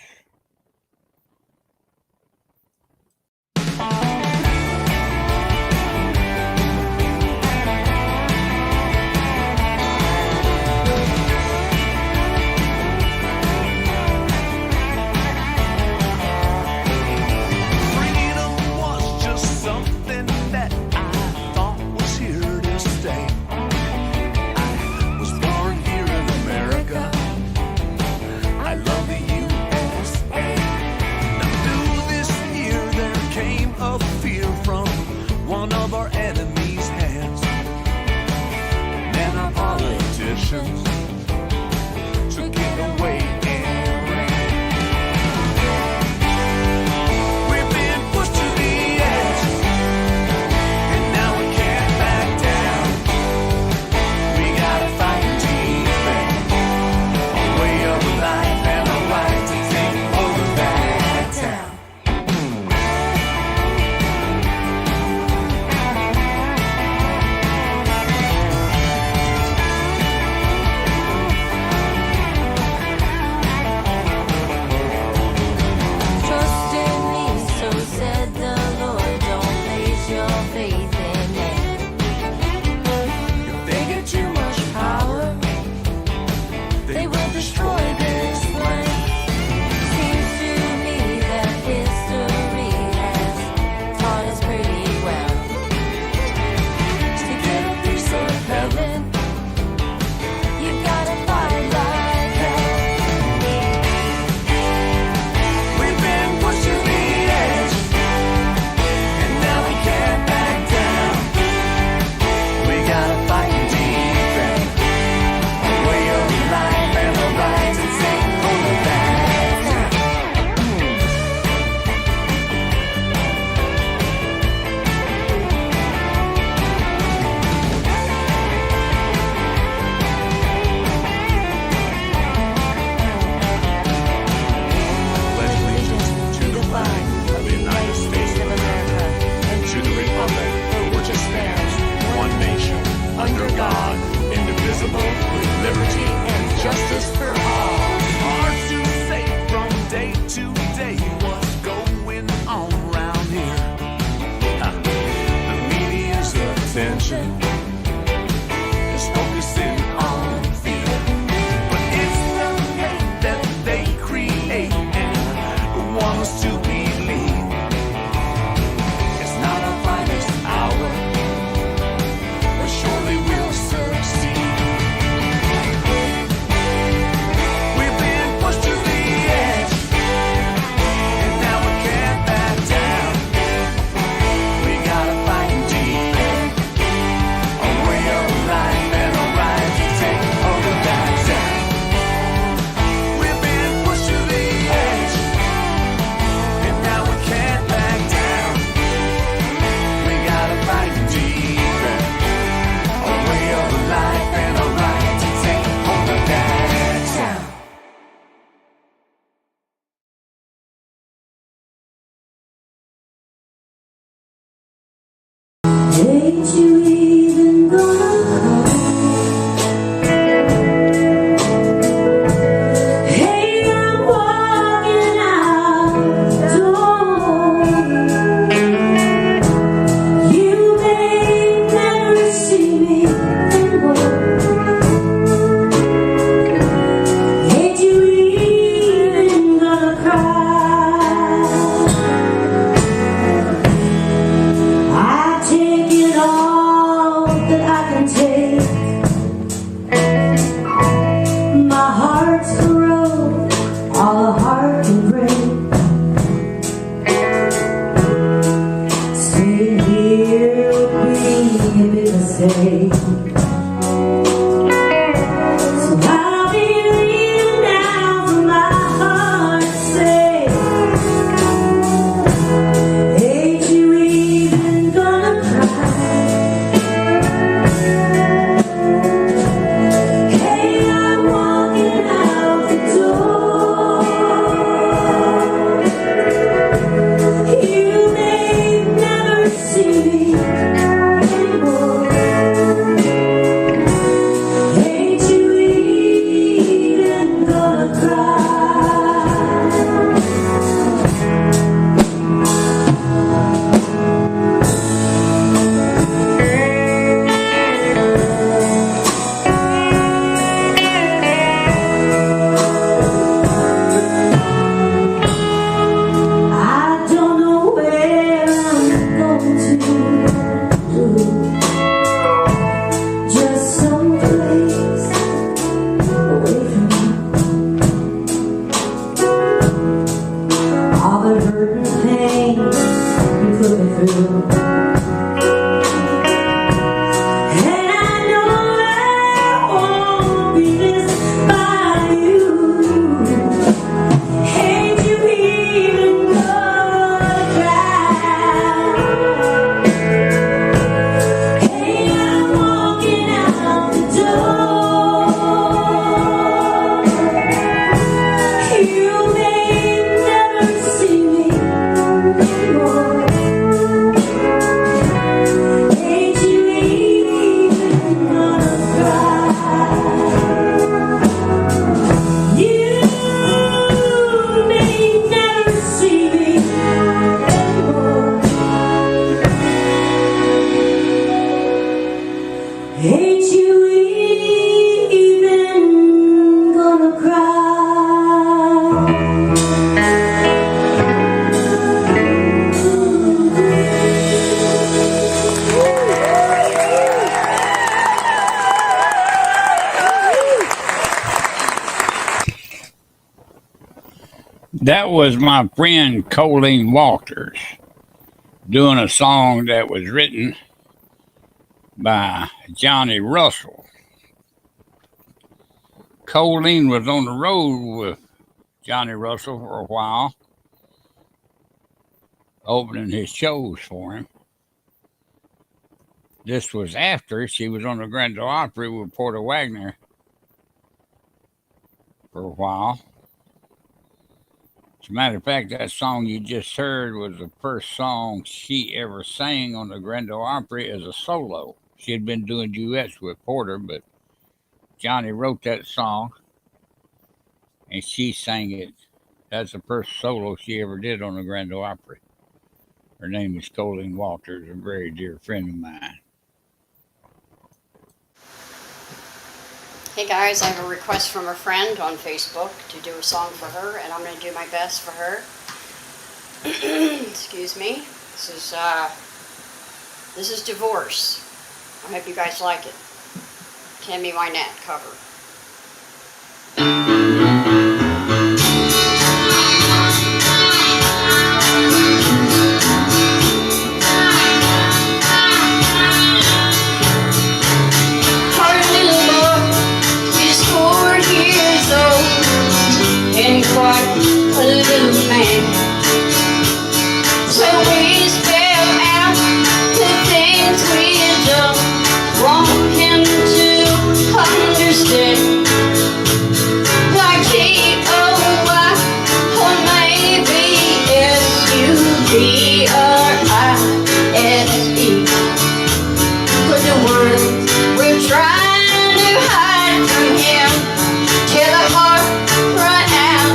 passion is focusing on fear. But it's the hate that they create and want us to believe it's not our finest hour, but surely we'll succeed. We've been pushed to the edge, and now we can't back down. We gotta fight and defend a way of life and a right to take over that town. We've been pushed to the edge, and now we can't back down. We gotta fight and defend a way of life and a right to take over that town. Ain't you even gonna cry? Hey, I'm walking out the door. You may never see me anymore. Ain't you even gonna cry? I take it all that I can take. My heart's the road all a heart can break. Staying here would be a big mistake. So I'll be leaving now for my heart's sake. Ain't you even gonna cry? Hey, I'm walking out the door. You may never see me anymore. Ain't you even gonna cry? I don't know where I'm going to, just some place away from you. All the hurt and pain you put me through. And I know I won't be missed by you. Ain't you even gonna cry? Hey, I'm walking out the door. You may never see me anymore. Ain't you even gonna cry? You may never see me anymore. Ain't you even gonna cry? That was my friend Colleen Walters doing a song that was written by Johnny Russell. Colleen was on the road with Johnny Russell for a while, opening his shows for him. This was after she was on the Grand Ole Opry with Porter Wagner for a while. As a matter of fact, that song you just heard was the first song she ever sang on the Grand Ole Opry as a solo. She had been doing duets with Porter, but Johnny wrote that song and she sang it. That's the first solo she ever did on the Grand Ole Opry. Her name is Colleen Walters, a very dear friend of mine. Hey guys, I have a request from a friend on Facebook to do a song for her, and I'm going to do my best for her. Excuse me. This is Divorce. I hope you guys like it. Tammy Wynette cover. Quite a little man. So we spell out the things we don't want him to understand. Like G-O-Y or maybe S-U-B or I-S-E. But the words we're trying to hide from him till the heart run out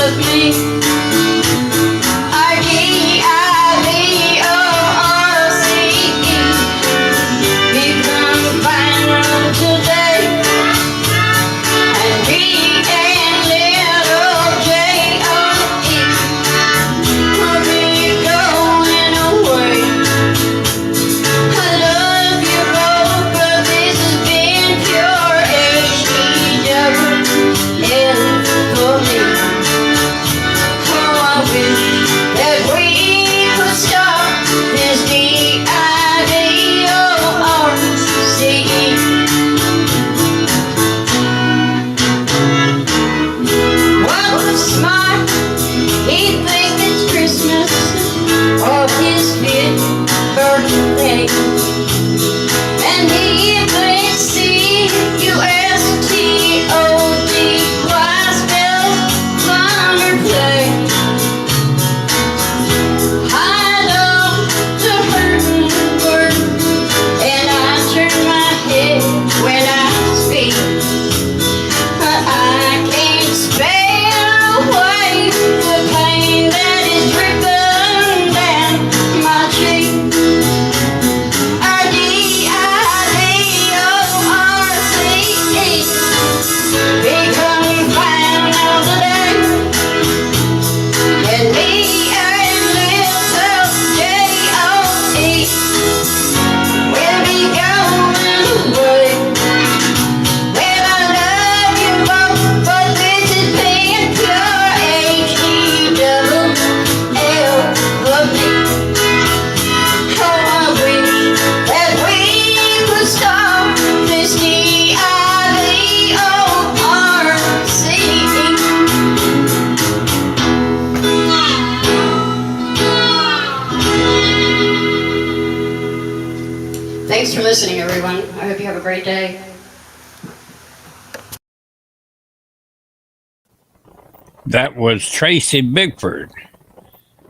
of me. Thanks for listening, everyone. I hope you have a great day. That was Tracy Bickford.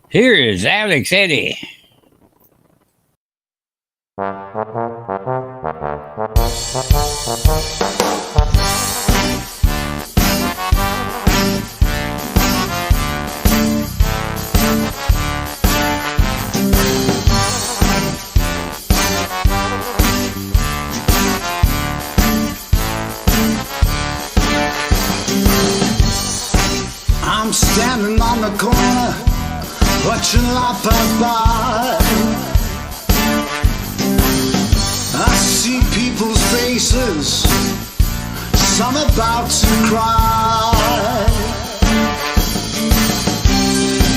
Here is Alex Eddy. I'm standing on the corner, watching life pass by. I see people's faces, some about to cry.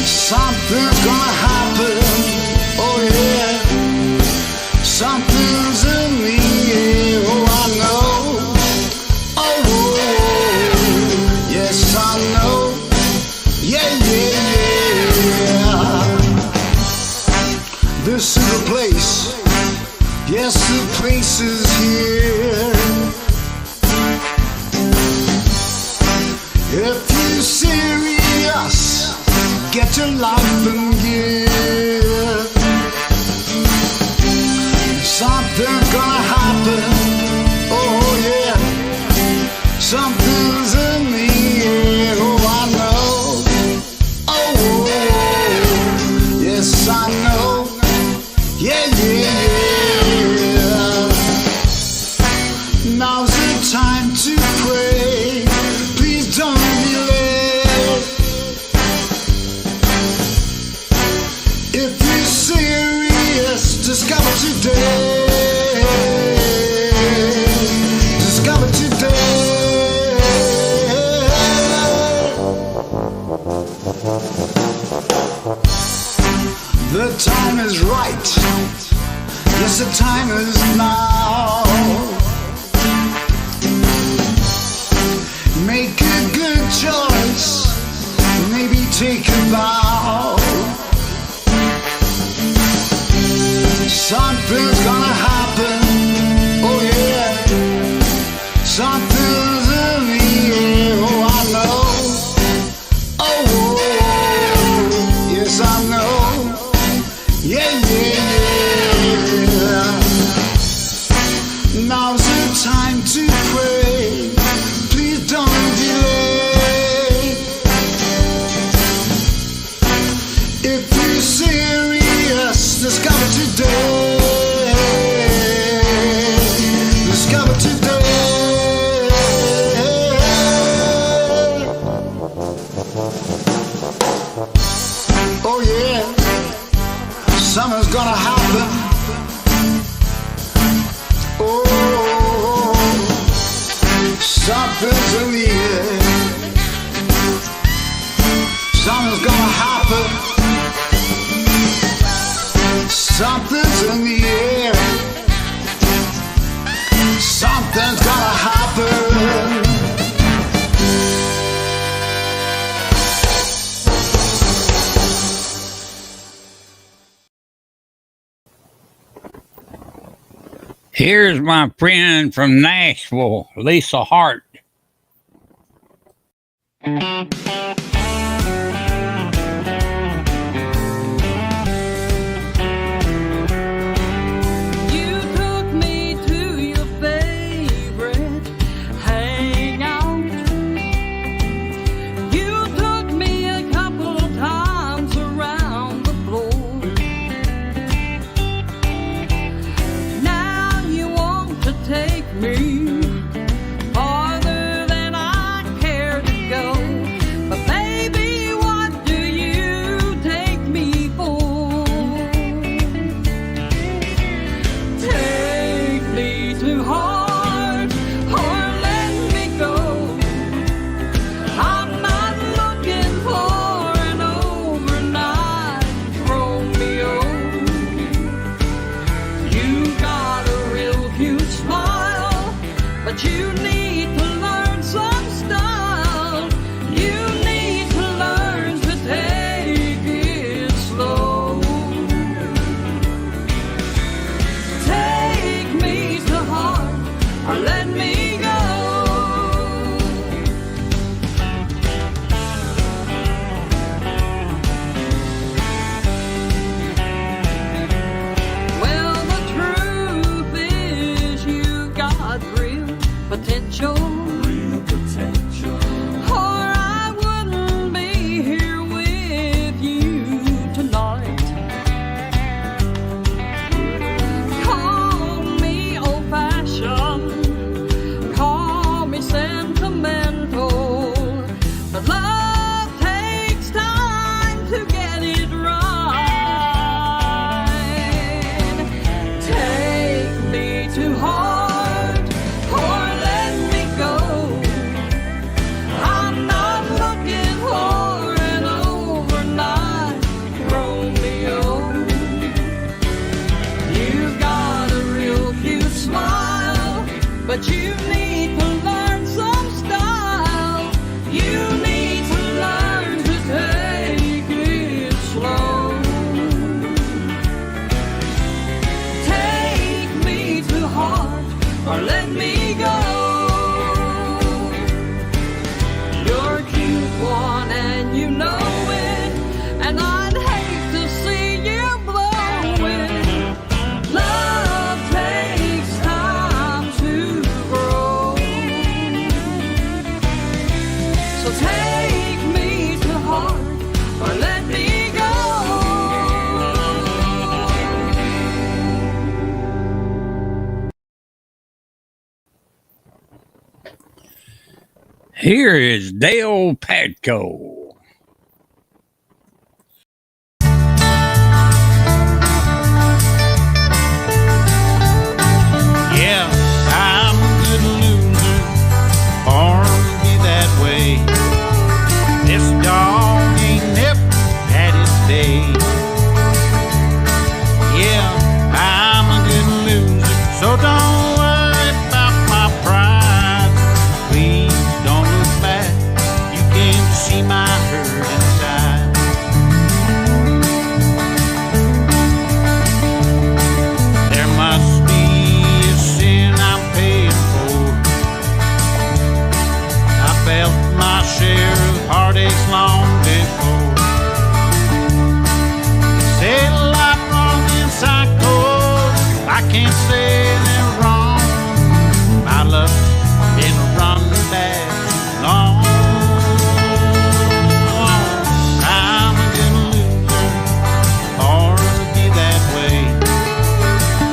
Something's gonna happen, oh yeah. Something's in the air, oh I know. Oh, yes I know. Yeah, yeah, yeah. This is the place. Yes, the place is here. If you're serious, get your life in gear. Something's gonna happen. Oh yeah. Something's in the air. Oh I know. Oh yes I know. Yeah yeah yeah. Now's the time to Yes, the time is now. Make a good choice, maybe take a bow. Something's gonna happen, oh yeah. Something's in the air, oh I know. Oh, yes I know. Yeah, yeah, yeah. Now's the time to pray. Please don't delay. If you're serious, discover today. Discover today. Oh yeah, summer's gonna happen. Oh, something's in the air. Summer's gonna happen. Something's in the air. Something's gonna happen. Here's my friend from Nashville, Lisa Hart. You took me to your favorite hangout. You took me a couple of times around the floor. Now you want to take me farther than I care to go. But baby, what do you take me for? Take me to heart or let me go. I'm not looking for an overnight Romeo. You got a real cute smile, but you need to learn some style. You need to learn to take it slow. Take me to heart or let me go. Well, the truth is you got real potential. Real potential. Or I wouldn't be here with you tonight. Call me old-fashioned, call me sentimental, but love takes time to get it right. Take me to heart or let me go. I'm not looking for an overnight Romeo. You've got a real cute smile, but you need to learn some style. You need to learn to take it slow. Take me to heart or let me go. You're a cute one and you know it, and I'd hate to see you blowing. Love takes time to grow. So take me to heart or let me go. Here is Dale Padco. Yeah, I'm a good loser, born to be that way. This dog ain't never had his day. Yeah, I'm a good I can't say they're wrong. My luck's been running back too long. I'm a good loser, born to be that way.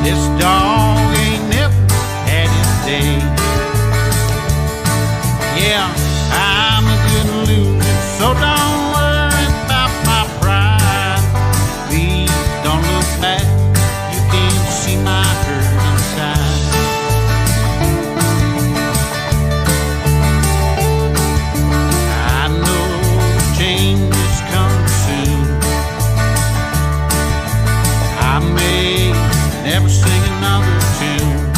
This dog ain't never had his day. Yeah, I'm a good loser, so don't worry about my pride. Please don't look back, you can't see my hurt inside. I know change is coming soon. I may never sing another tune.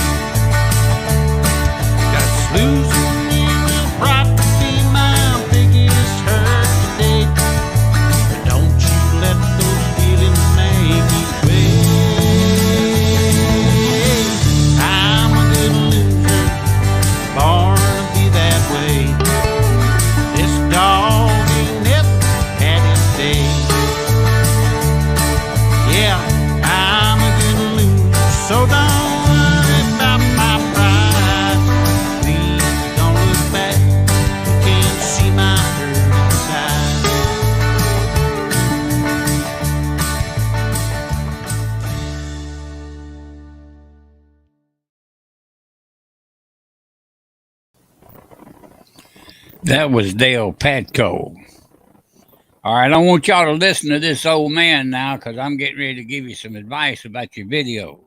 Cause losing me will probably be my biggest hurt today. But don't you let those feelings make you wait. I'm a good loser, born to be that way. This dog ain't never had his day. Yeah, I'm a good loser, so don't worry about my pride. Please don't look back, you can't see my hurt inside. That was Dale Patco. All right, I want y'all to listen to this old man now because I'm getting ready to give you some advice about your videos.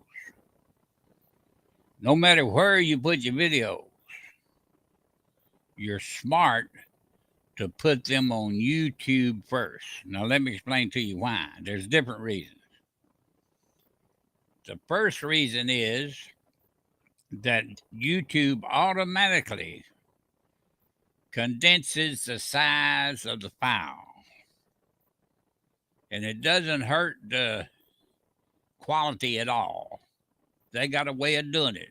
No matter where you put your videos, you're smart to put them on YouTube first. Now, let me explain to you why. There's different reasons. The first reason is that YouTube automatically condenses the size of the file. And it doesn't hurt the quality at all. They got a way of doing it.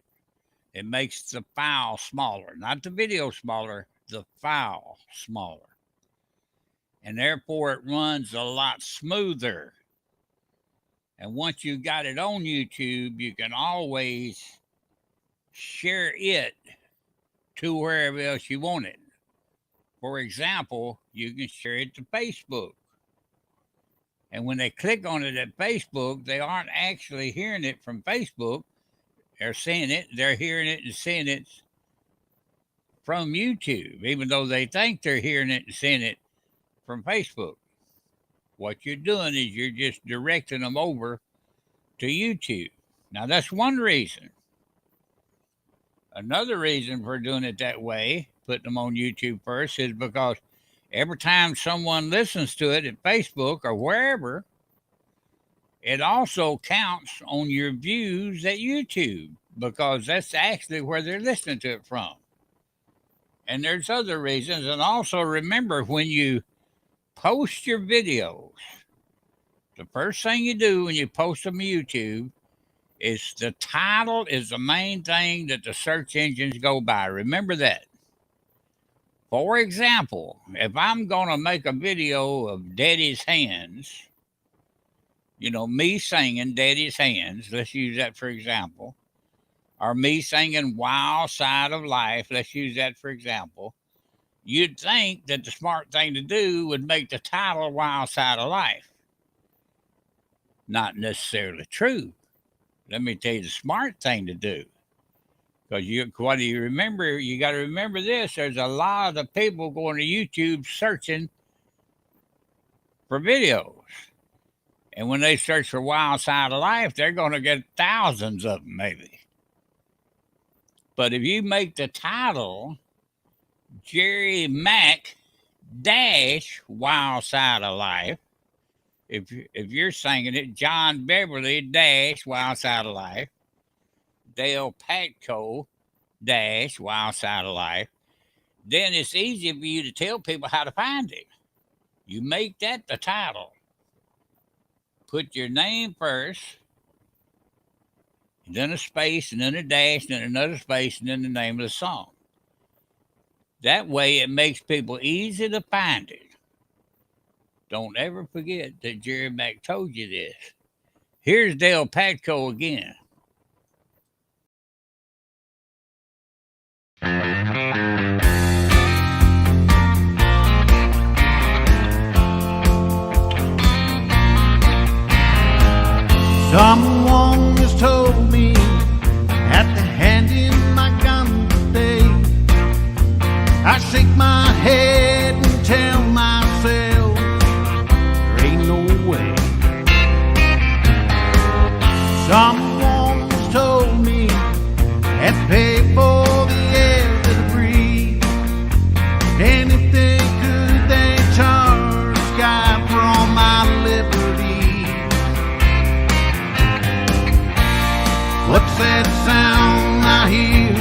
It makes the file smaller, not the video smaller, the file smaller. And therefore it runs a lot smoother. And once you got it on YouTube, you can always share it to wherever else you want it. For example, you can share it to Facebook. And when they click on it at Facebook, they aren't actually hearing it from Facebook. They're seeing it, they're hearing it and seeing it from YouTube, even though they think they're hearing it and seeing it from Facebook. What you're doing is you're just directing them over to YouTube. Now, that's one reason. Another reason for doing it that way, putting them on YouTube first, is because every time someone listens to it at Facebook or wherever, it also counts on your views at YouTube because that's actually where they're listening to it from. And there's other reasons. And also remember, when you post your videos, the first thing you do when you post them to YouTube is the title is the main thing that the search engines go by. Remember that. For example, if I'm going to make a video of Daddy's Hands, you know, me singing Daddy's Hands, let's use that for example, or me singing Wild Side of Life, let's use that for example, you'd think that the smart thing to do would make the title Wild Side of Life. Not necessarily true. Let me tell you the smart thing to do. Because you got to remember this. There's a lot of people going to YouTube searching for videos. And when they search for Wild Side of Life, they're going to get thousands of them maybe. But if you make the title Jerry Mack dash Wild Side of Life, if you're singing it, John Beverly dash Wild Side of Life, Dale Patco dash Wild Side of Life, then it's easy for you to tell people how to find it. You make that the title. Put your name first, and then a space, and then a dash, and then another space, and then the name of the song. That way it makes people easy to find it. Don't ever forget that Jerry Mack told you this. Here's Dale Patco again. Someone has told me at the hand in my gun today. I shake my head and tell myself there ain't no way. Someone has told me that pay for the air that I breathe, and if they could, they charge God for all my liberty. What's that sound I hear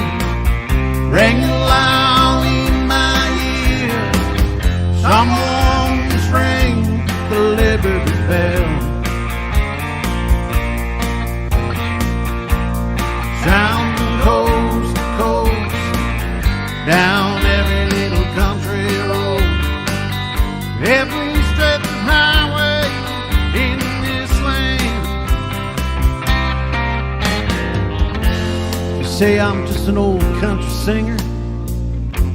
ringing loud in my ear? Someone's ringing the Liberty Bell. Sound from coast to coast, down every little country road, every stretch of highway in this land. You say I'm just an old country singer.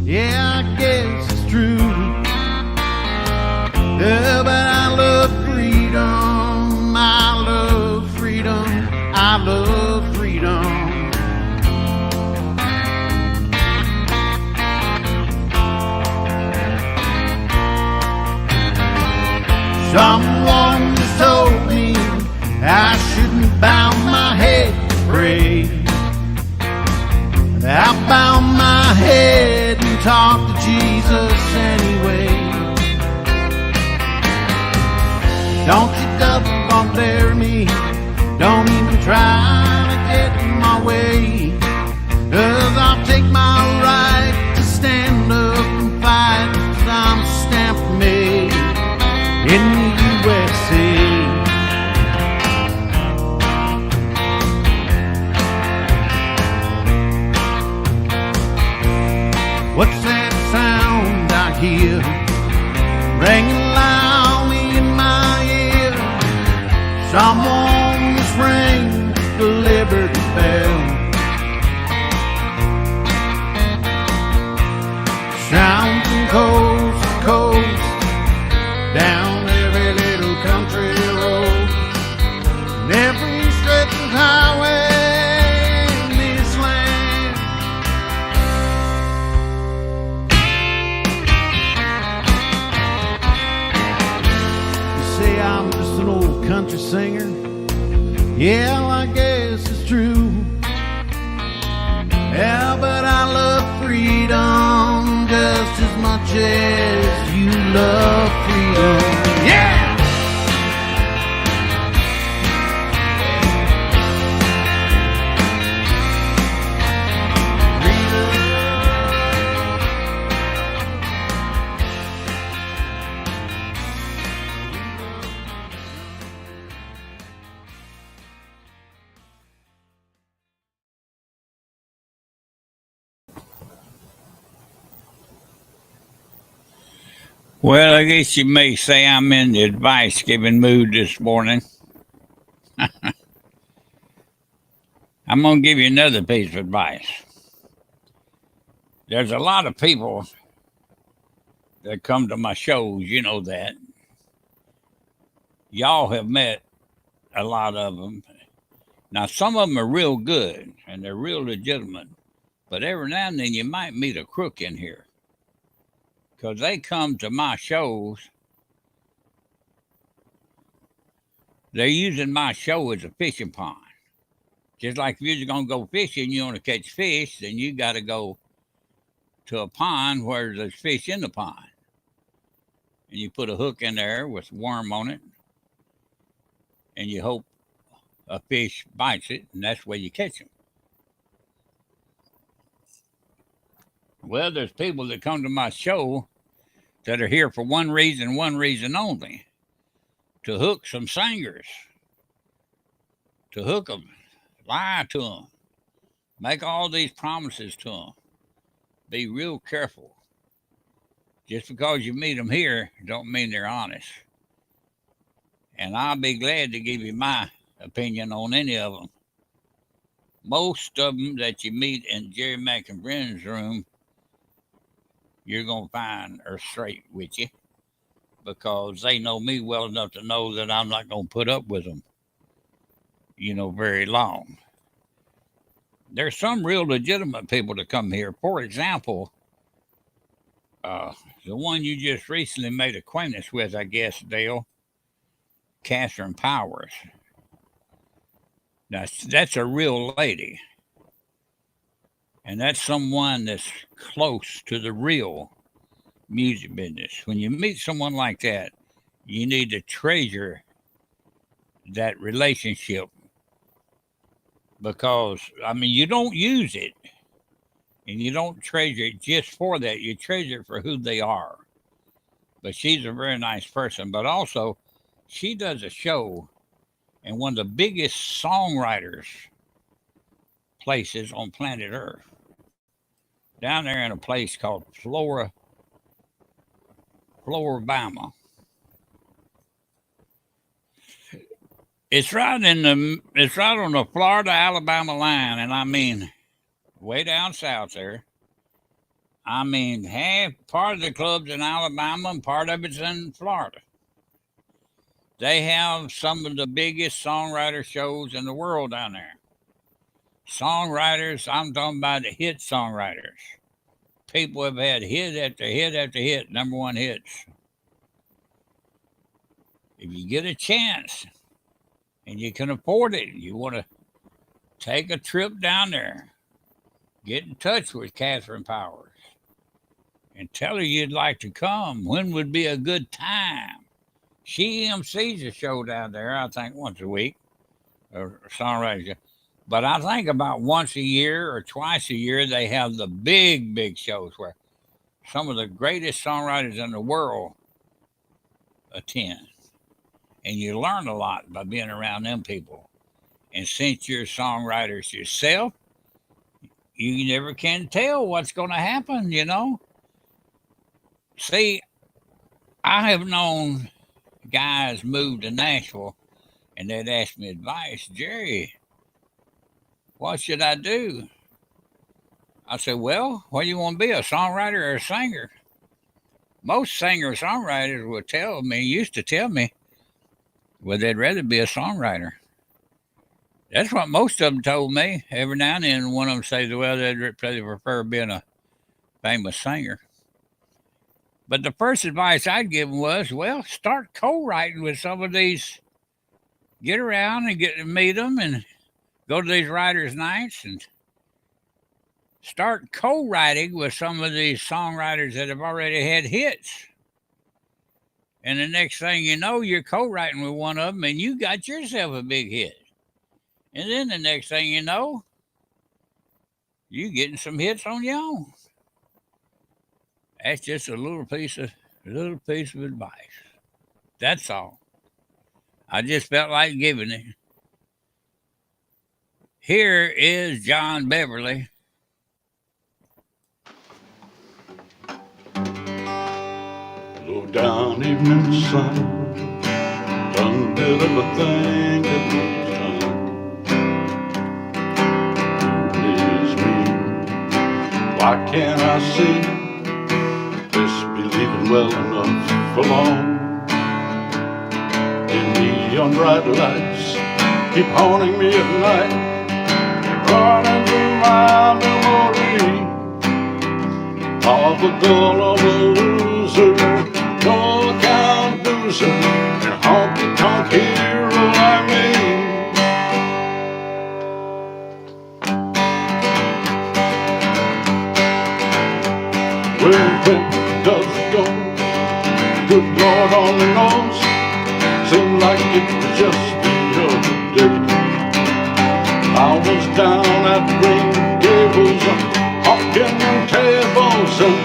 Yeah, I guess it's true. Yeah, but I love freedom. I love freedom. I love freedom. Someone has told me I shouldn't bow my head to pray. I bow my head and talk to Jesus anyway. Don't you double on dare me, don't even try to get in my way, 'cause I'll take my right to stand up and fight, 'cause I'm stamped made in the USA. What's that sound I hear ringing loudly in my ear? Someone just ring the Liberty Bell. Sound from coast to coast, down every little country road, and every stretch of highway in this land. You say I'm just an old country singer. Yeah, well, I guess it's true. Yeah, but I love freedom just as much as you love freedom. Yeah! Well, I guess you may say I'm in the advice giving mood this morning. I'm going to give you another piece of advice. There's a lot of people that come to my shows, you know that. Y'all have met a lot of them. Now, some of them are real good and they're real legitimate, but every now and then you might meet a crook in here, because they come to my shows. They're using my show as a fishing pond. Just like if you're going to go fishing, you want to catch fish, then you got to go to a pond where there's fish in the pond. And you put a hook in there with a worm on it, and you hope a fish bites it, and that's where you catch them. Well, there's people that come to my show that are here for one reason only: to hook some singers, to hook them, lie to them, make all these promises to them. Be real careful. Just because you meet them here don't mean they're honest. And I'll be glad to give you my opinion on any of them. most of them that you meet in Jerry Mack and Friends room, you're going to find are straight with you because they know me well enough to know that I'm not going to put up with them, very long. There's some real legitimate people that come here. For example, the one you just recently made acquaintance with, I guess, Dale, Catherine Powers. Now, that's a real lady. And that's someone that's close to the real music business. When you meet someone like that, you need to treasure that relationship because, you don't use it and you don't treasure it just for that. You treasure it for who they are. But she's a very nice person. But also, she does a show in one of the biggest songwriters places on planet Earth. Down there in a place called Floribama. It's right on the Florida-Alabama line, and way down south there. Half part of the club's in Alabama and part of it's in Florida. They have some of the biggest songwriter shows in the world down there. Songwriters, I'm talking about the hit songwriters. People have had hit after hit after hit, number one hits. If you get a chance and you can afford it, you want to take a trip down there, get in touch with Catherine Powers and tell her you'd like to come. When would be a good time? She MCs a show down there, I think, once a week, or songwriters. But I think about once a year or twice a year, they have the big, big shows where some of the greatest songwriters in the world attend. And you learn a lot by being around them people. And since you're songwriters yourself, you never can tell what's going to happen, See, I have known guys move to Nashville and they'd ask me advice. Jerry, what should I do? I said, well, what do you want to be, a songwriter or a singer? Most singer-songwriters used to tell me, well, they'd rather be a songwriter. That's what most of them told me. Every now and then, one of them says, well, they'd prefer being a famous singer. But the first advice I'd give them was, well, start co-writing with some of these. Get around and get to meet them and go to these writers' nights and start co-writing with some of these songwriters that have already had hits. And the next thing you know, you're co-writing with one of them and you got yourself a big hit. And then the next thing you know, you're getting some hits on your own. That's just a little piece of advice. That's all. I just felt like giving it. Here is John Beverly. Low down evening sun done did everything it was done. Please me, why can't I see disbelieving well enough for long? The neon bright lights keep haunting me at night, running through my memory of a gullible loser, no account loser, and honky-tonk hero like me. Well, when does it go? Good Lord only knows. Seemed like it was just the other day. I was down at Green Gables, hawking tables and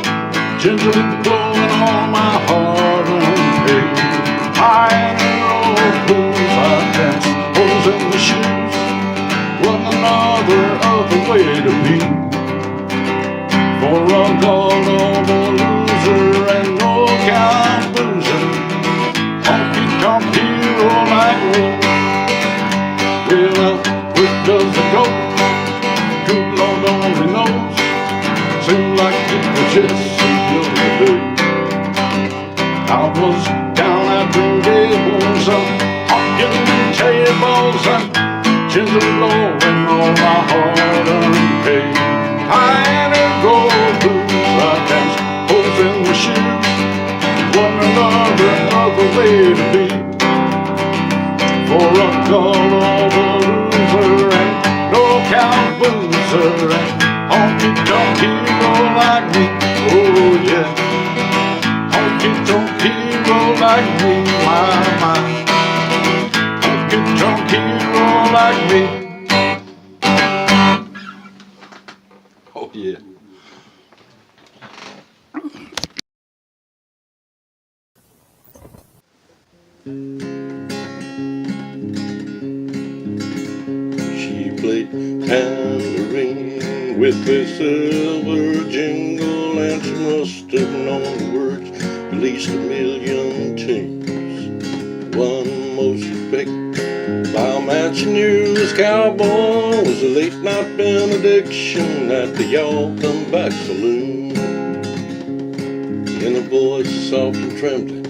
gingerly blowing on my hard-earned pay. High in road blues, I danced, holes in the shoes. Wasn't another other way to be. For a gullible loser and no account loser, honky-tonk hero like me. Well, where does it go? Chesapeake Bay. I was down at Green Gables, hawking tables, gentle blowing on my hard-earned pay. Pine and gold blues, I danced holes in the shoes. Wasn't another way to be. For a color loser and no cow boozer and honky-tonk hero like me. Oh yeah, honky-tonk hero like me, my honky-tonk hero like me. Oh yeah. She played tambourine with a silver jingle, and she must have known the words at least a million tunes. One most respected by a Manchester cowboy was a late night benediction at the Y'all Come Back Saloon. In a voice soft and trembling,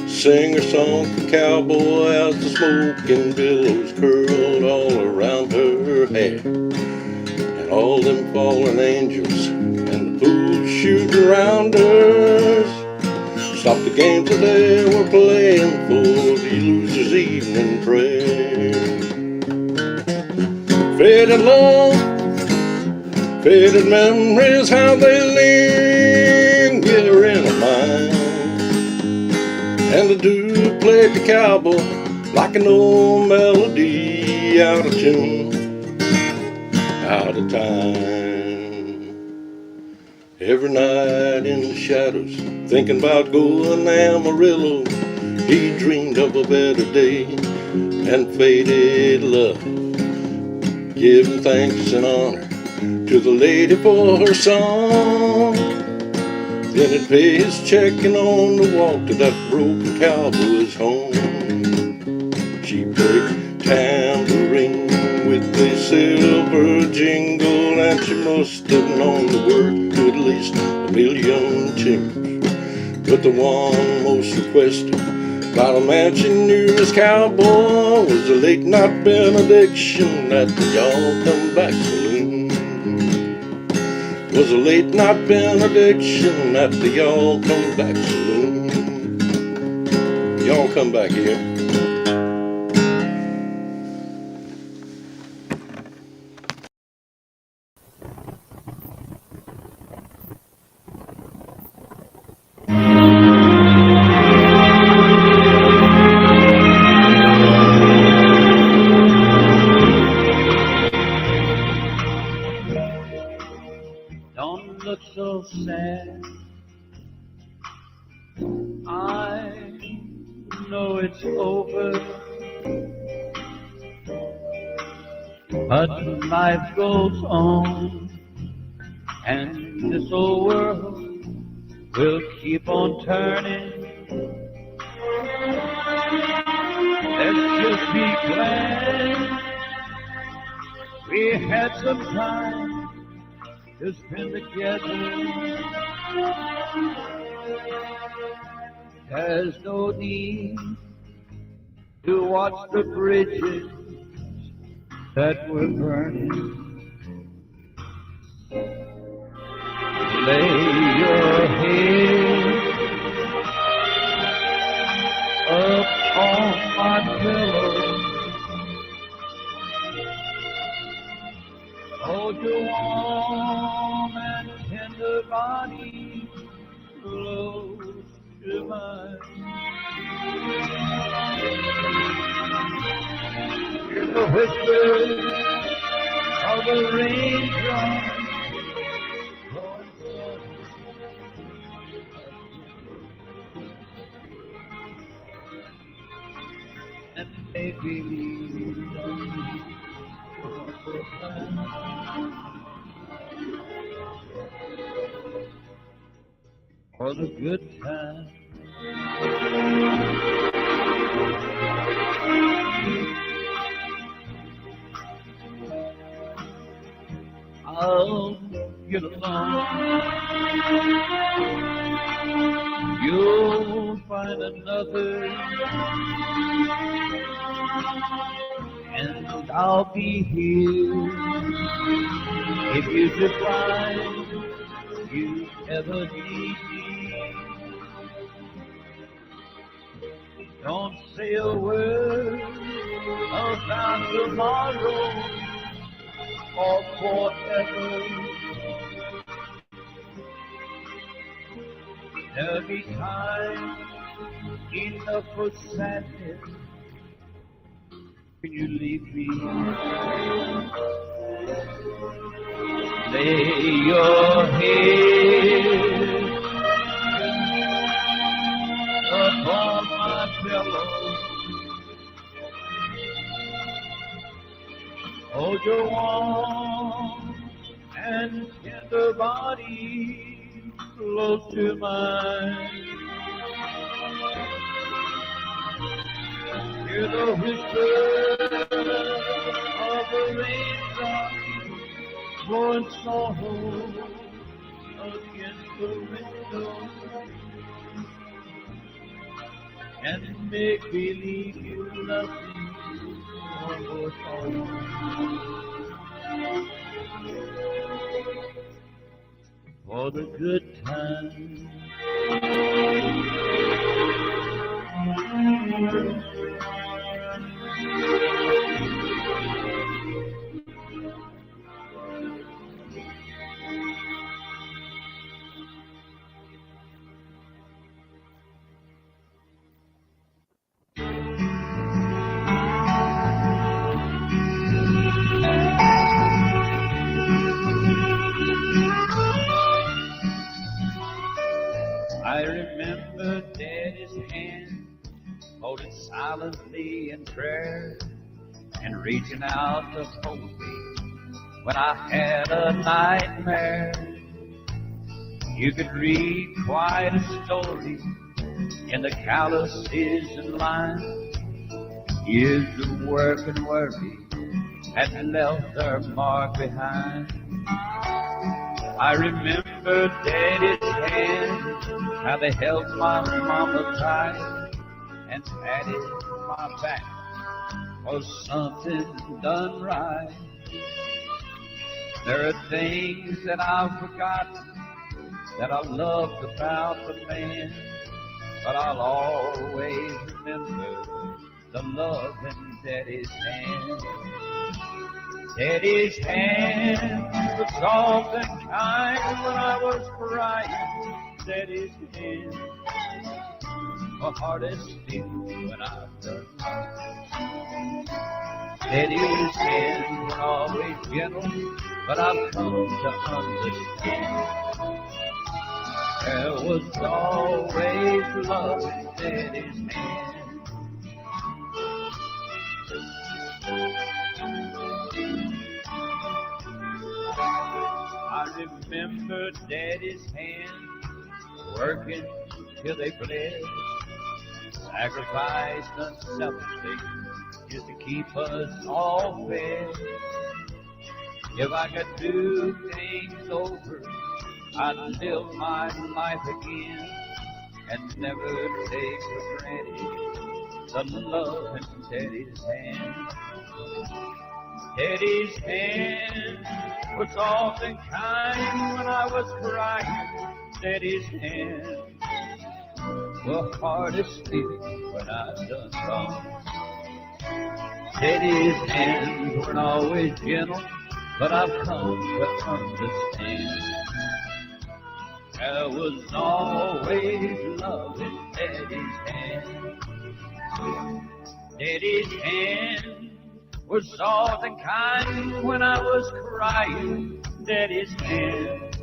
sing her song for cowboy as the smoking billows curled all around her hair. And all them fallen angels and the fools shooting around her stopped the games that they were playing for the loser's evening prayer. Faded love, faded memories, how they linger in a mind. And the dude played the cowboy like an old melody, out of tune, out of time. Every night in the shadows, thinking about going Amarillo, he dreamed of a better day and faded love, giving thanks and honor to the lady for her song. Then he'd pay his checking on the walk to that broken cowboy's home. She played tambourine with a silver jingle, and she must have known the word to at least a million tunes. But the one most requested by the Manchester cowboy was a late night benediction at the Y'all Come Back Saloon. Was a late night benediction at the Y'all Come Back Saloon. Y'all come back here. Don't look so sad. I know it's over, but life goes on, and this old world will keep on turning. Let's just be glad we had some time to spend together. There's no need to watch the bridges that were burning. Lay your head up on my pillow. Hold your warm and tender body close to mine. Hear the whispers of the raindrops blowing softly, and maybe for the good time. I'll get along. You'll find another, and I'll be here if you should find you ever need me. Don't say a word about tomorrow or forever. There'll be time enough for sadness when you leave me. Lay your head upon my pillow. Hold your warm and tender body close to mine. Hear the whisper of the raindrop blowing sorrow against the window, and make believe you love me one more time. For the good times. I remember Daddy's hand holding silently in prayer and reaching out to hold me when I had a nightmare. You could read quite a story in the calluses and lines. Years of work and worry had left their mark behind. I remember Daddy's hand, how they held my mama tight and patted my back for something done right. There are things that I've forgotten that I loved about the man, but I'll always remember the love in Daddy's hand. Daddy's hand was soft and kind when I was crying. Daddy's hand was hard as steel when I've done wrong. Daddy's hands were always gentle, but I've come to understand there was always love in Daddy's hand. I remember Daddy's hand working till they bled, sacrificed unselfishly just to keep us all fed. If I could do things over, I'd live my life again and never take for granted the love in Daddy's hand. Daddy's hand was soft and kind when I was crying. Daddy's hand was hard as steel when I'd done wrong. Daddy's hands weren't always gentle, but I've come to understand there was always love in Daddy's hand. Daddy's hand was soft and kind when I was crying. Daddy's hand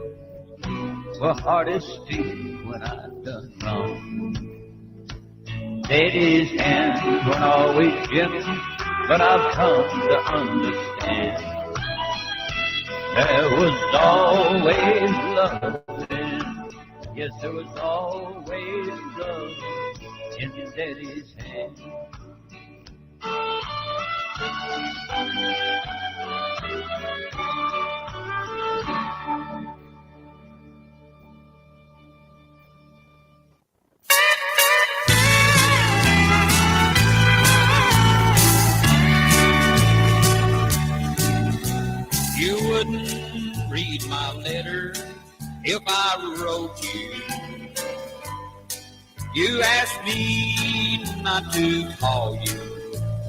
was hard as steel when I'd done wrong. Daddy's hands weren't always gentle, but I've come to understand there was always love in, yes, there was always love in Daddy's hand. wouldn't read my letter if I wrote you. You asked me not to call you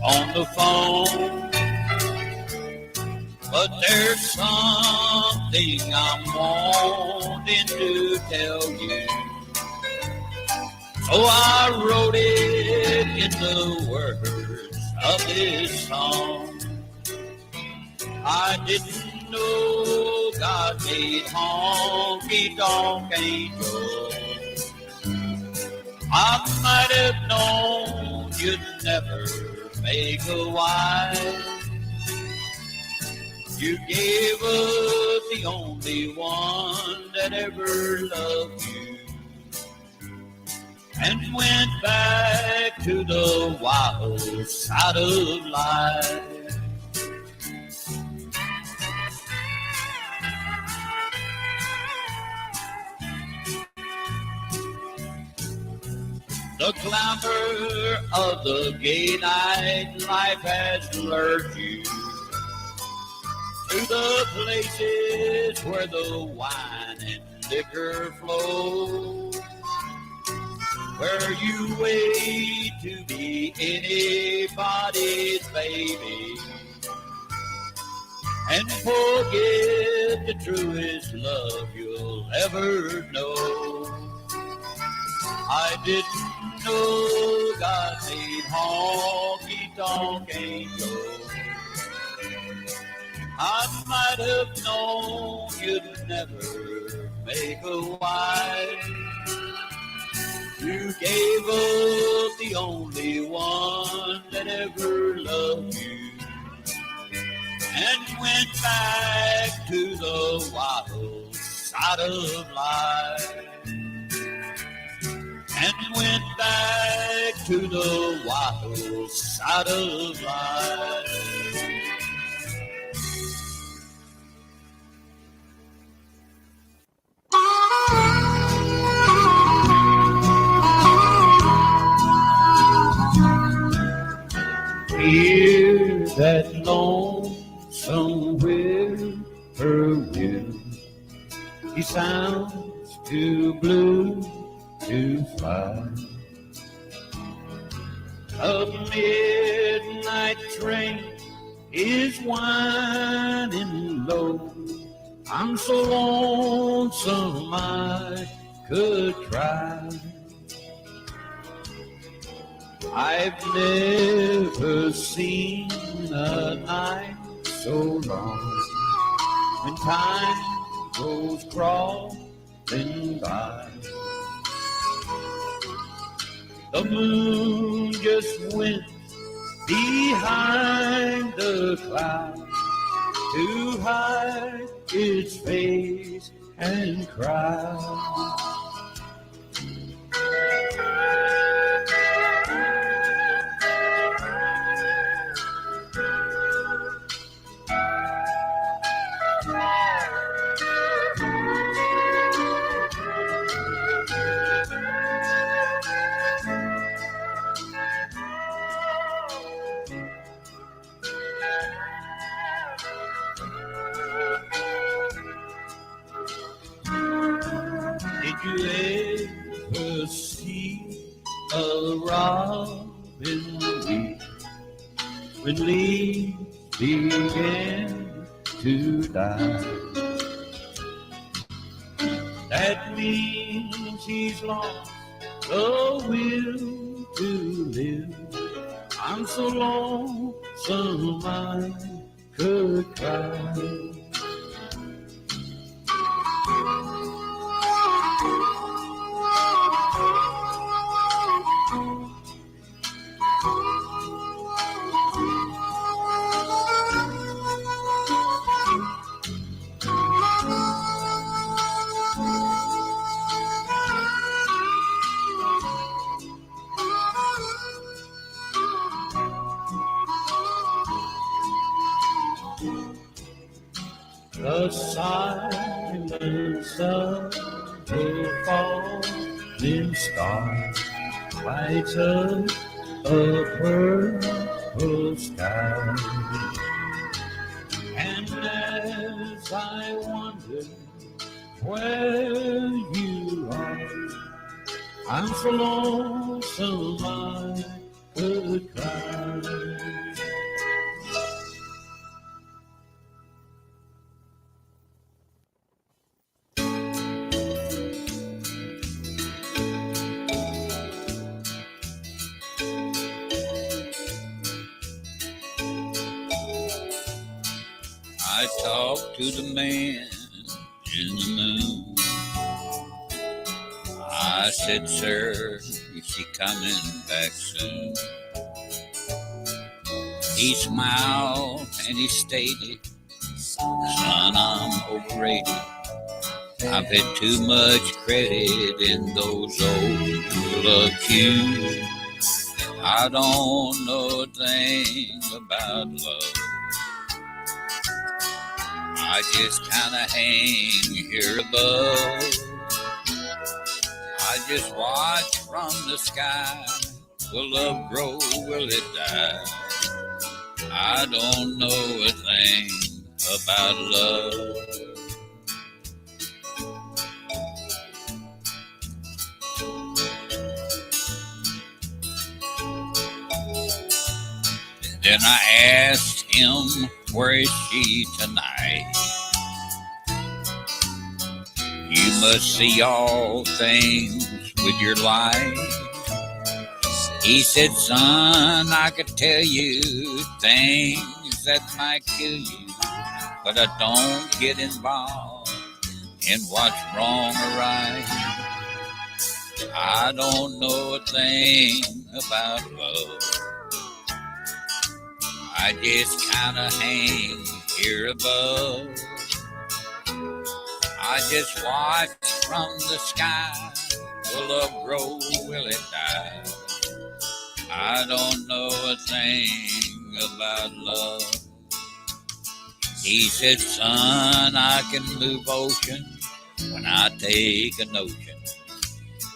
on the phone, but there's something I'm wanting to tell you. So I wrote it in the words of this song. I didn't know God made honky-tonk angels. I might have known you'd never make a wife. You gave us the only one that ever loved you, and went back to the wild side of life. The glamour of the gay night life has lured you to the places where the wine and liquor flow, where you wait to be anybody's baby and forget the truest love you'll ever know. I didn't know God made honky-tonk angels. I might have known you'd never make a wife. You gave us the only one that ever loved you, and went back to the wild side of life. And went back to the wild side of life. Hear that lonesome whippoorwill. He sounds too blue to fly. A midnight train is winding low. I'm so lonesome I could cry. I've never seen a night so long when time goes crawling by. The moon just went behind the cloud to hide its face and cry. Did you ever see a robin weep when leaves begin to die? That means he's lost the will to live. I'm so lonesome I could cry. The silence of the falling star lights up a purple sky, and as Sometimes I wonder where you are. I'm so lonesome I could cry. I talked to the man in the moon. I said, sir, is she coming back soon? He smiled and he stated, son, I'm overrated. I've had too much credit in those old love cues. I don't know a thing about love. I just kind of hang here above. I just watch from the sky. Will love grow? Will it die? I don't know a thing about love. Then I asked him, where is she tonight? You must see all things with your life. He said, son, I could tell you things that might kill you, but I don't get involved in what's wrong or right. I don't know a thing about love. I just kind of hang here above. I just watch from the sky. Will love grow? Will it die? I don't know a thing about love. He said, son, I can move oceans when I take a notion.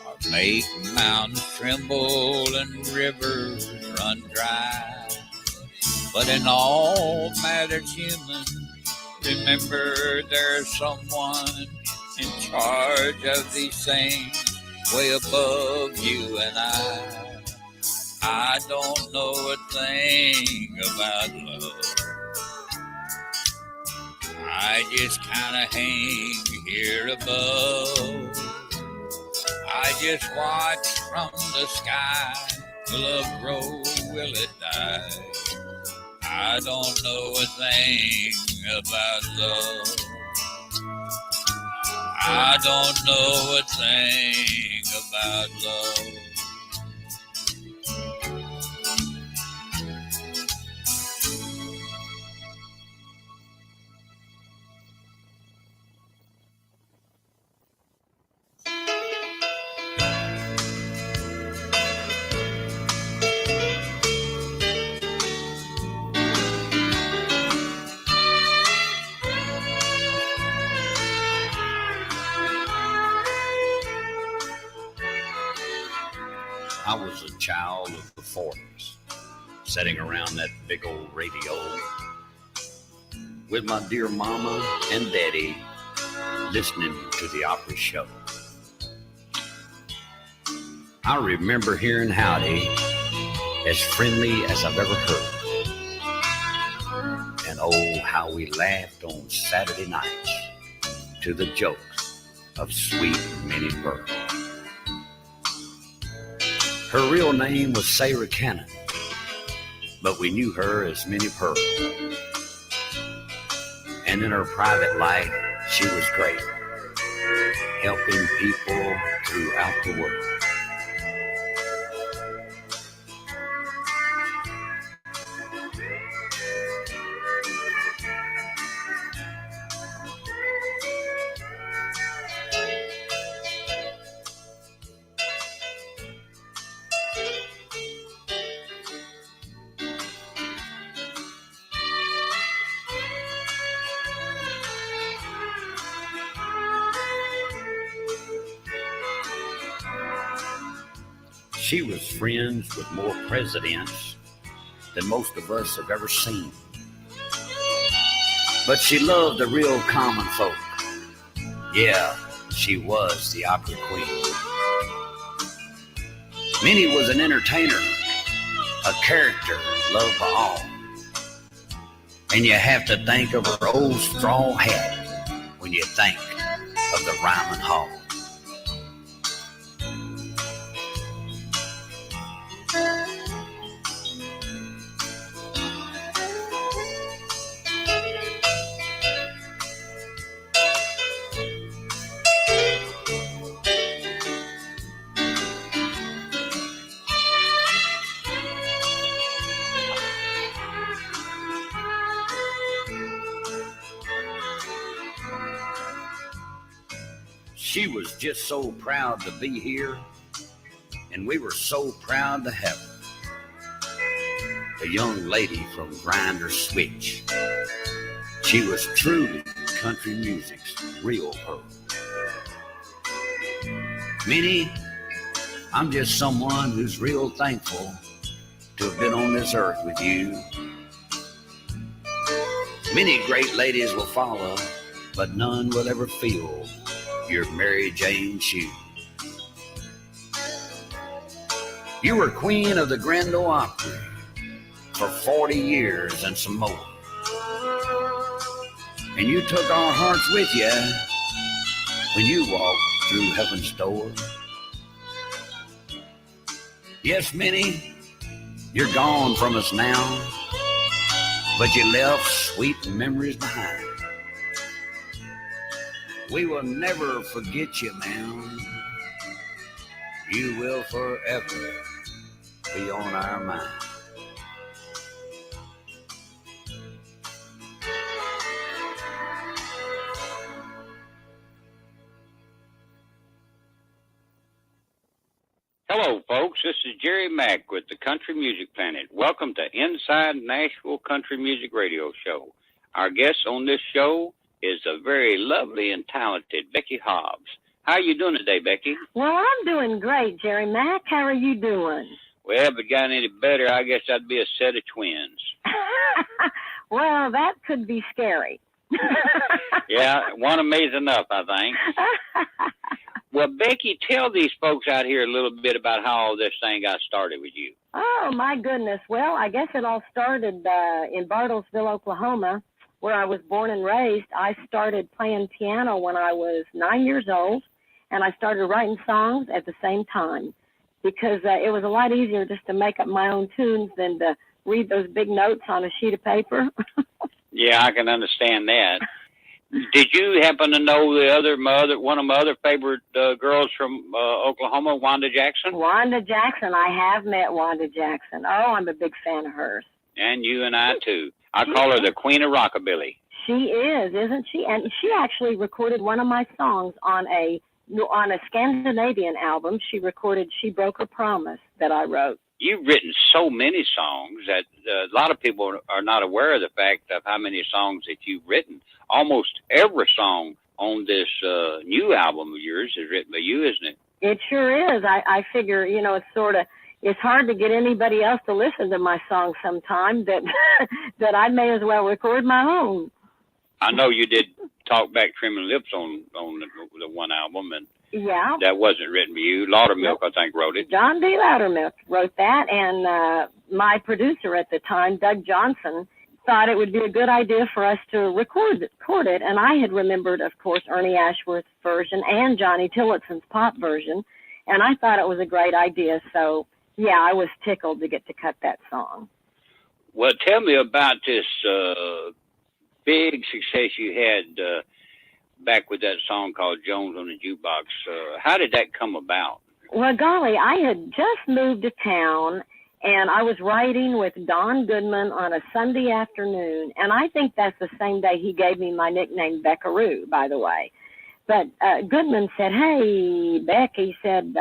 Or make mountains tremble and rivers run dry. But in all matters human, remember there's someone in charge of these things, way above you and I don't know a thing about love. I just kind of hang here above. I just watch from the sky. Will love grow? Will it die? I don't know a thing about love. I don't know a thing about love. I was a child of the 40s, sitting around that big old radio with my dear mama and daddy listening to the Opry show. I remember hearing Howdy as friendly as I've ever heard. And oh, how we laughed on Saturday nights to the jokes of sweet Minnie Pearl. Her real name was Sarah Cannon, but we knew her as Minnie Pearl. And in her private life, she was great, helping people throughout the world. She was friends with more presidents than most of us have ever seen. but she loved the real common folk. Yeah, she was the opera queen. Minnie was an entertainer, a character loved by all. And you have to think of her old straw hat when you think of the Ryman Hall. She was just so proud to be here, and we were so proud to have her. The young lady from Grinder Switch. She was truly country music's real pearl. Minnie, I'm just someone who's real thankful to have been on this earth with you. Many great ladies will follow, but none will ever feel your Mary Jane shoe. You were queen of the Grand Ole Opry for 40 years and some more. And you took our hearts with you when you walked through heaven's door. Yes, Minnie, you're gone from us now, but you left sweet memories behind. We will never forget you, ma'am. You will forever be on our mind. Hello, folks. This is Jerry Mack with the Country Music Planet. Welcome to Inside Nashville Country Music Radio Show. Our guest on this show is the very lovely and talented Becky Hobbs. How are you doing today, Becky? Well, I'm doing great, Jerry Mack. How are you doing? Well, if it got any better, I guess I'd be a set of twins. Well, that could be scary. Yeah, one of me's enough, I think. Well, Becky, tell these folks out here a little bit about how all this thing got started with you. Oh, my goodness. Well, I guess it all started in Bartlesville, Oklahoma, where I was born and raised. I started playing piano when I was 9 years old, and I started writing songs at the same time because it was a lot easier just to make up my own tunes than to read those big notes on a sheet of paper. Yeah, I can understand that. Did you happen to know one of my other favorite girls from Oklahoma, Wanda Jackson? Wanda Jackson. I have met Wanda Jackson. Oh, I'm a big fan of hers. And you and I, too. I call her the Queen of Rockabilly. She is, isn't she? And she actually recorded one of my songs on a Scandinavian album. She recorded She Broke Her Promise that I wrote. You've written so many songs that a lot of people are not aware of the fact of how many songs that you've written. Almost every song on this new album of yours is written by you, isn't it? It sure is. I figure, it's hard to get anybody else to listen to my songs sometime that that I may as well record my own. I know you did Talk Back Trimming Lips on the one album, and yeah, that wasn't written by you. Loudermilk, I think, wrote it. John D. Loudermilk wrote that, and my producer at the time, Doug Johnson, thought it would be a good idea for us to record it, and I had remembered, of course, Ernie Ashworth's version and Johnny Tillotson's pop version, and I thought it was a great idea, so yeah, I was tickled to get to cut that song. Well, tell me about this big success you had back with that song called Jones on the Jukebox. How did that come about? Well, golly, I had just moved to town, and I was writing with Don Goodman on a Sunday afternoon, and I think that's the same day he gave me my nickname, Beckaroo, by the way. But Goodman said, "Hey, Beck," he said,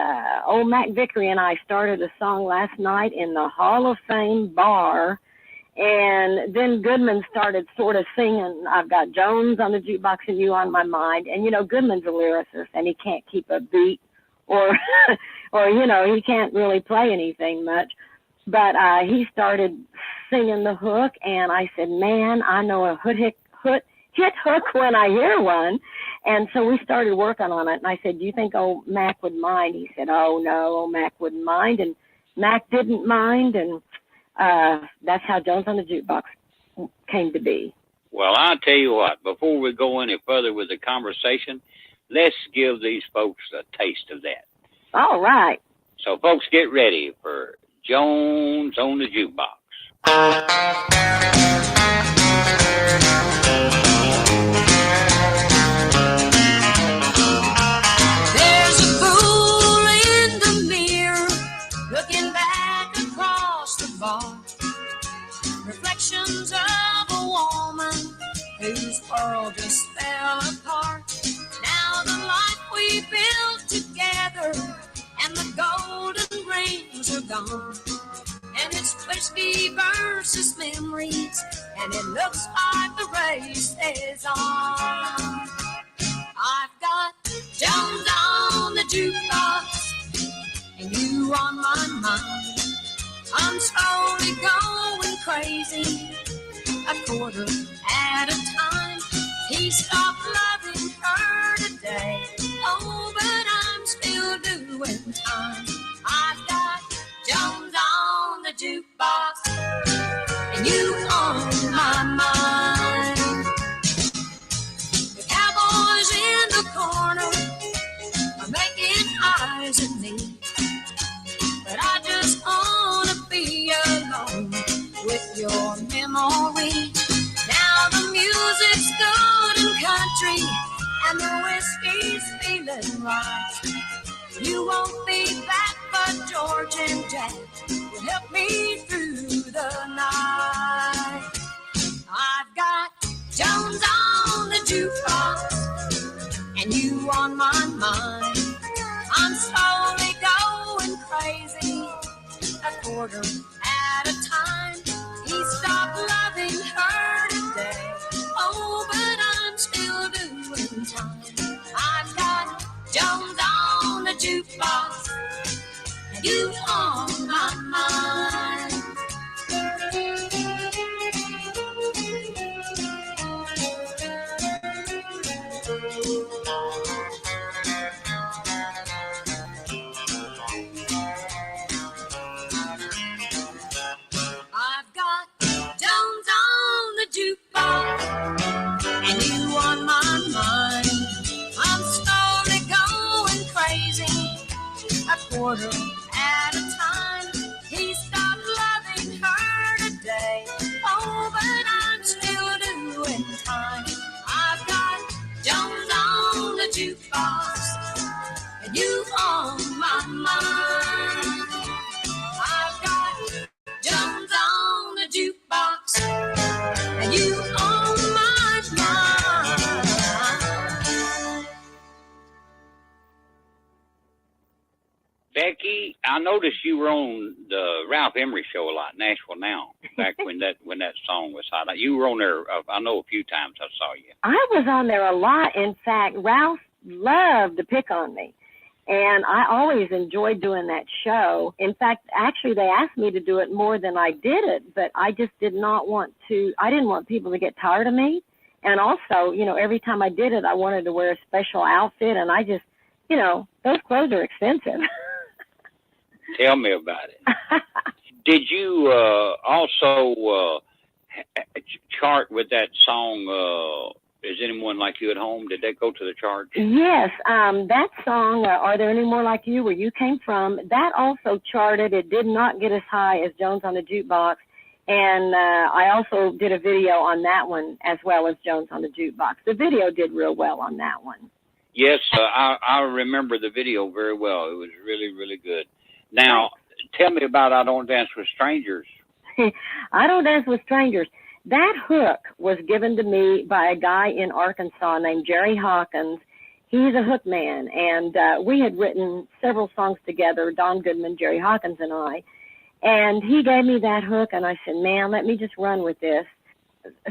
old Mac Vickery and I started a song last night in the Hall of Fame bar. And then Goodman started sort of singing, "I've got Jones on the jukebox and you on my mind." And, Goodman's a lyricist, and he can't keep a beat or he can't really play anything much. But he started singing the hook, and I said, "Man, I know a hoot get hooked when I hear one. And so we started working on it. And I said, do you think old Mac would mind? He said, oh, no, old Mac wouldn't mind. And Mac didn't mind. And that's how Jones on the Jukebox came to be. Well, I'll tell you what, before we go any further with the conversation, let's give these folks a taste of that. All right. So, folks, get ready for Jones on the Jukebox. There's a fool in the mirror looking back across the bar. Reflections of a woman whose world just fell apart. Now the life we built together and the golden rings are gone. And it's whiskey versus memories, and it looks like the race is on. I've got Jones on the jukebox, and you on my mind. I'm slowly going crazy, a quarter at a time. He stopped loving her today, oh, but I'm still doing time. I've got Jones on the jukebox, and you on my mind. The cowboys in the corner are making eyes at me, but I just wanna be alone with your memory. Now the music's good and country, and the whiskey's feeling right. You won't be back, but George and Jack will help me through the night. I've got Jones on the jukebox, and you on my mind. I'm slowly going crazy, a quarter at a time. He stopped loving her today, oh, but I'm still doing time. I've got Jones on the jukebox, and you on my mind. I've got Jones on the jukebox, and you on my mind. I'm slowly going crazy, a quarter at a time. He stopped loving her today, oh, but I'm still doing time. I've got Jones on the jukebox, and you on my mind. I've got Jones on the jukebox, and you on my mind. Becky, I noticed you were on the Ralph Emery show a lot, Nashville Now, back when that song was hot. You were on there, I know, a few times. I saw you. I was on there a lot. In fact, Ralph loved to pick on me. And I always enjoyed doing that show. In fact, actually, they asked me to do it more than I did it, but I just did not want to. I didn't want people to get tired of me. And also, you know, every time I did it, I wanted to wear a special outfit. And I just, you know, those clothes are expensive. Tell me about it. Did you also chart with that song, Is Anyone Like You at Home? Did that go to the charts? Yes, that song, Are There Any More Like You, where you came from, that also charted. It did not get as high as Jones on the Jukebox. And I also did a video on that one as well as Jones on the Jukebox. The video did real well on that one. Yes, I remember the video very well. It was really, really good. Now, tell me about I Don't Dance with Strangers. I Don't Dance with Strangers. That hook was given to me by a guy in Arkansas named Jerry Hawkins. He's a hook man, and we had written several songs together, Don Goodman, Jerry Hawkins, and I. And he gave me that hook, and I said, man, let me just run with this.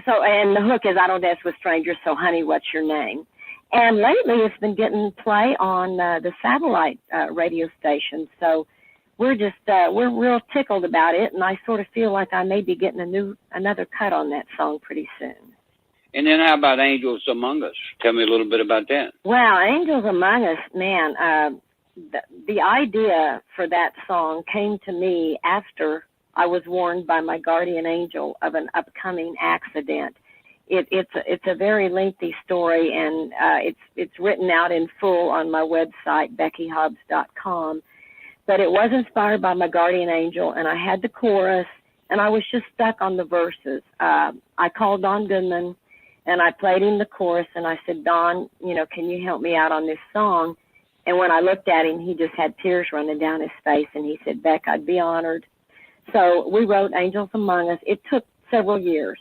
So, and the hook is I Don't Dance with Strangers, so honey, what's your name? And lately it's been getting play on the satellite radio station. So we're just, we're real tickled about it, and I sort of feel like I may be getting another cut on that song pretty soon. And then how about Angels Among Us? Tell me a little bit about that. Well, Angels Among Us, man, the idea for that song came to me after I was warned by my guardian angel of an upcoming accident. It's a very lengthy story, and it's written out in full on my website, BeckyHobbs.com. But it was inspired by my guardian angel, and I had the chorus, and I was just stuck on the verses. I called Don Goodman, and I played him the chorus, and I said, Don, can you help me out on this song? And when I looked at him, he just had tears running down his face, and he said, Beck, I'd be honored. So we wrote Angels Among Us. It took several years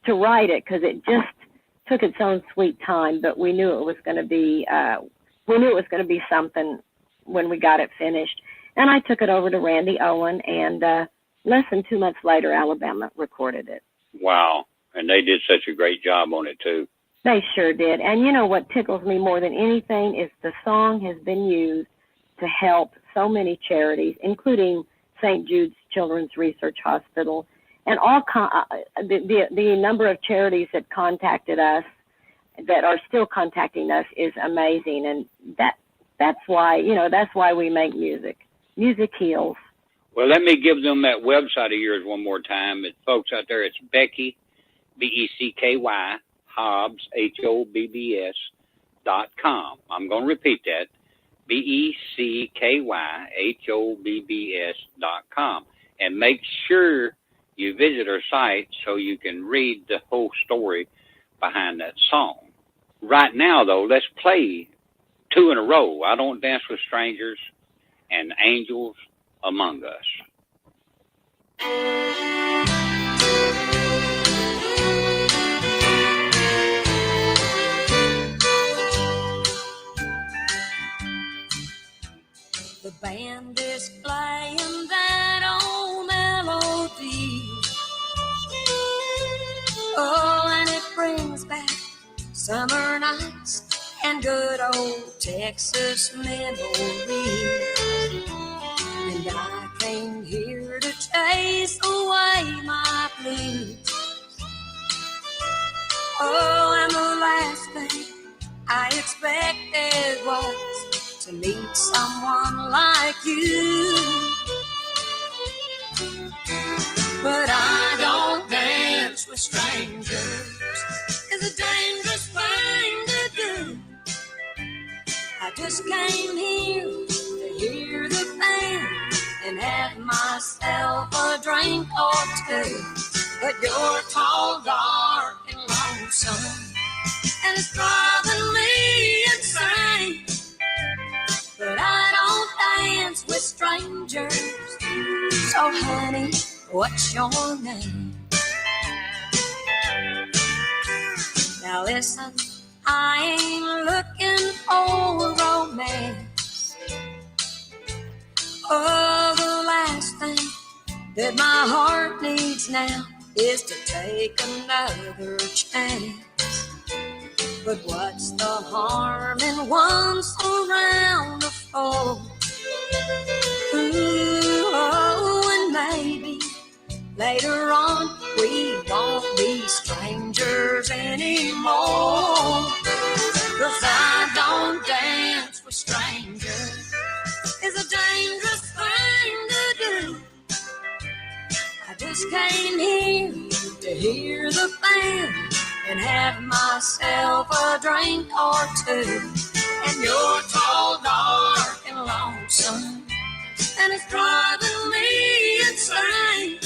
to write it because it just took its own sweet time, but we knew it was going to be something when we got it finished. And I took it over to Randy Owen, and less than 2 months later, Alabama recorded it. Wow. And they did such a great job on it, too. They sure did. And you know what tickles me more than anything is the song has been used to help so many charities, including St. Jude's Children's Research Hospital, and all the number of charities that contacted us, that are still contacting us, is amazing. And that's why we make music. Music heals. Well, let me give them that website of yours one more time. Folks out there, it's Becky, BECKY, Hobbs, HOBBS.com. I'm going to repeat that, BECKYHOBBS.com. And make sure you visit our site so you can read the whole story behind that song. Right now, though, let's play 2 in a row. I Don't Dance with Strangers and Angels Among Us. The band is playing that old melody. Oh, and it brings back summer nights and good old Texas memories. And I came here to chase away my blues. Oh, and the last thing I expected was to meet someone like you. But I don't dance with strangers. It's a dangerous thing to do. I just came here to hear the band and have myself a drink or two. But you're tall, dark, and lonesome, and it's driving me insane. But I don't dance with strangers. So honey, what's your name? Now listen, I ain't looking for romance. Oh, the last thing that my heart needs now is to take another chance. But what's the harm in once around the fold? Ooh, oh, and maybe later on we won't be strangers anymore. 'Cause I don't dance with strangers. It's a dangerous thing to do. I just came here to hear the band and have myself a drink or two. And you're tall, dark, and lonesome, and it's driving me insane.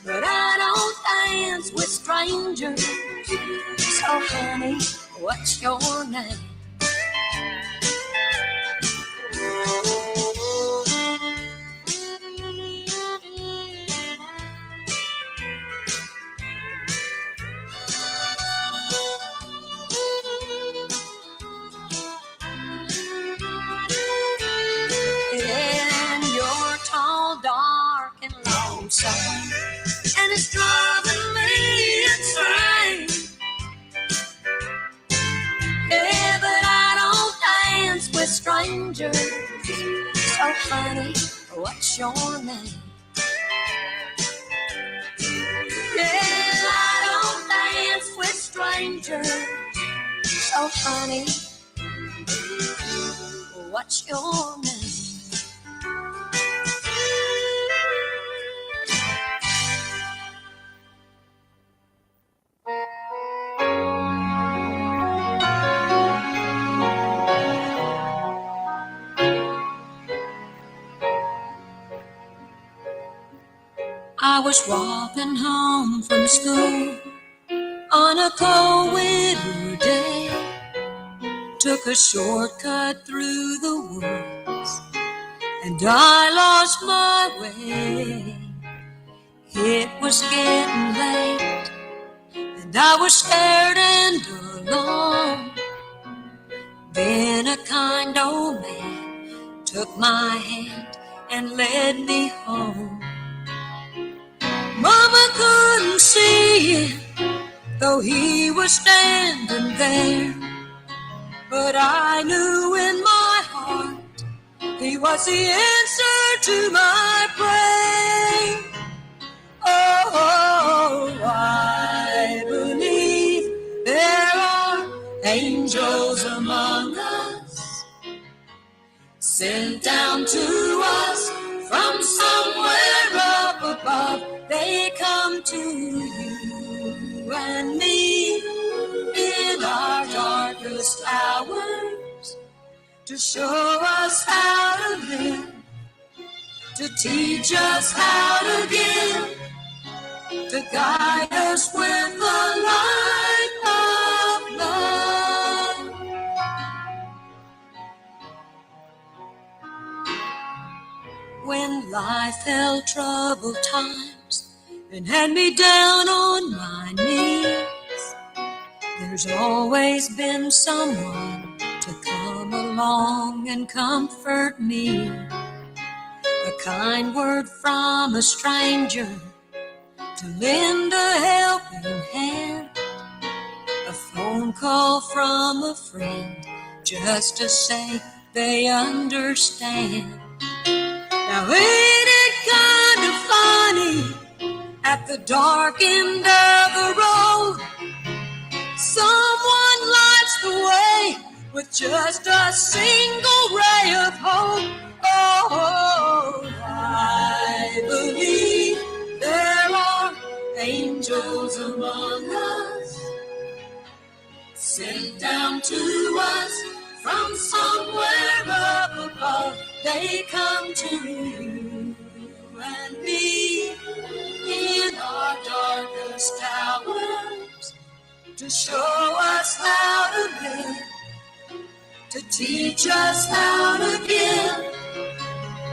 But I don't dance with strangers. So honey, what's your name? And it's driving me insane. Yeah, but I don't dance with strangers. So honey, what's your name? Yeah, I don't dance with strangers. So honey, what's your name? I was walking home from school on a cold winter day. Took a shortcut through the woods and I lost my way. It was getting late and I was scared and alone. Then a kind old man took my hand and led me home. Mama couldn't see him, though he was standing there. But I knew in my heart he was the answer to my prayer. Oh, I believe there are angels among us, sent down to us from somewhere up above. They come to you and me in our darkest hours to show us how to live, to teach us how to give, to guide us with the light of love. When life held troubled times and had me down on my knees, there's always been someone to come along and comfort me. A kind word from a stranger to lend a helping hand, a phone call from a friend just to say they understand. Now ain't it kind of funny, at the dark end of the road, someone lights the way with just a single ray of hope. Oh, I believe there are angels among us, sent down to us from somewhere up above. They come to you and me in our darkest hours to show us how to live, to teach us how to give,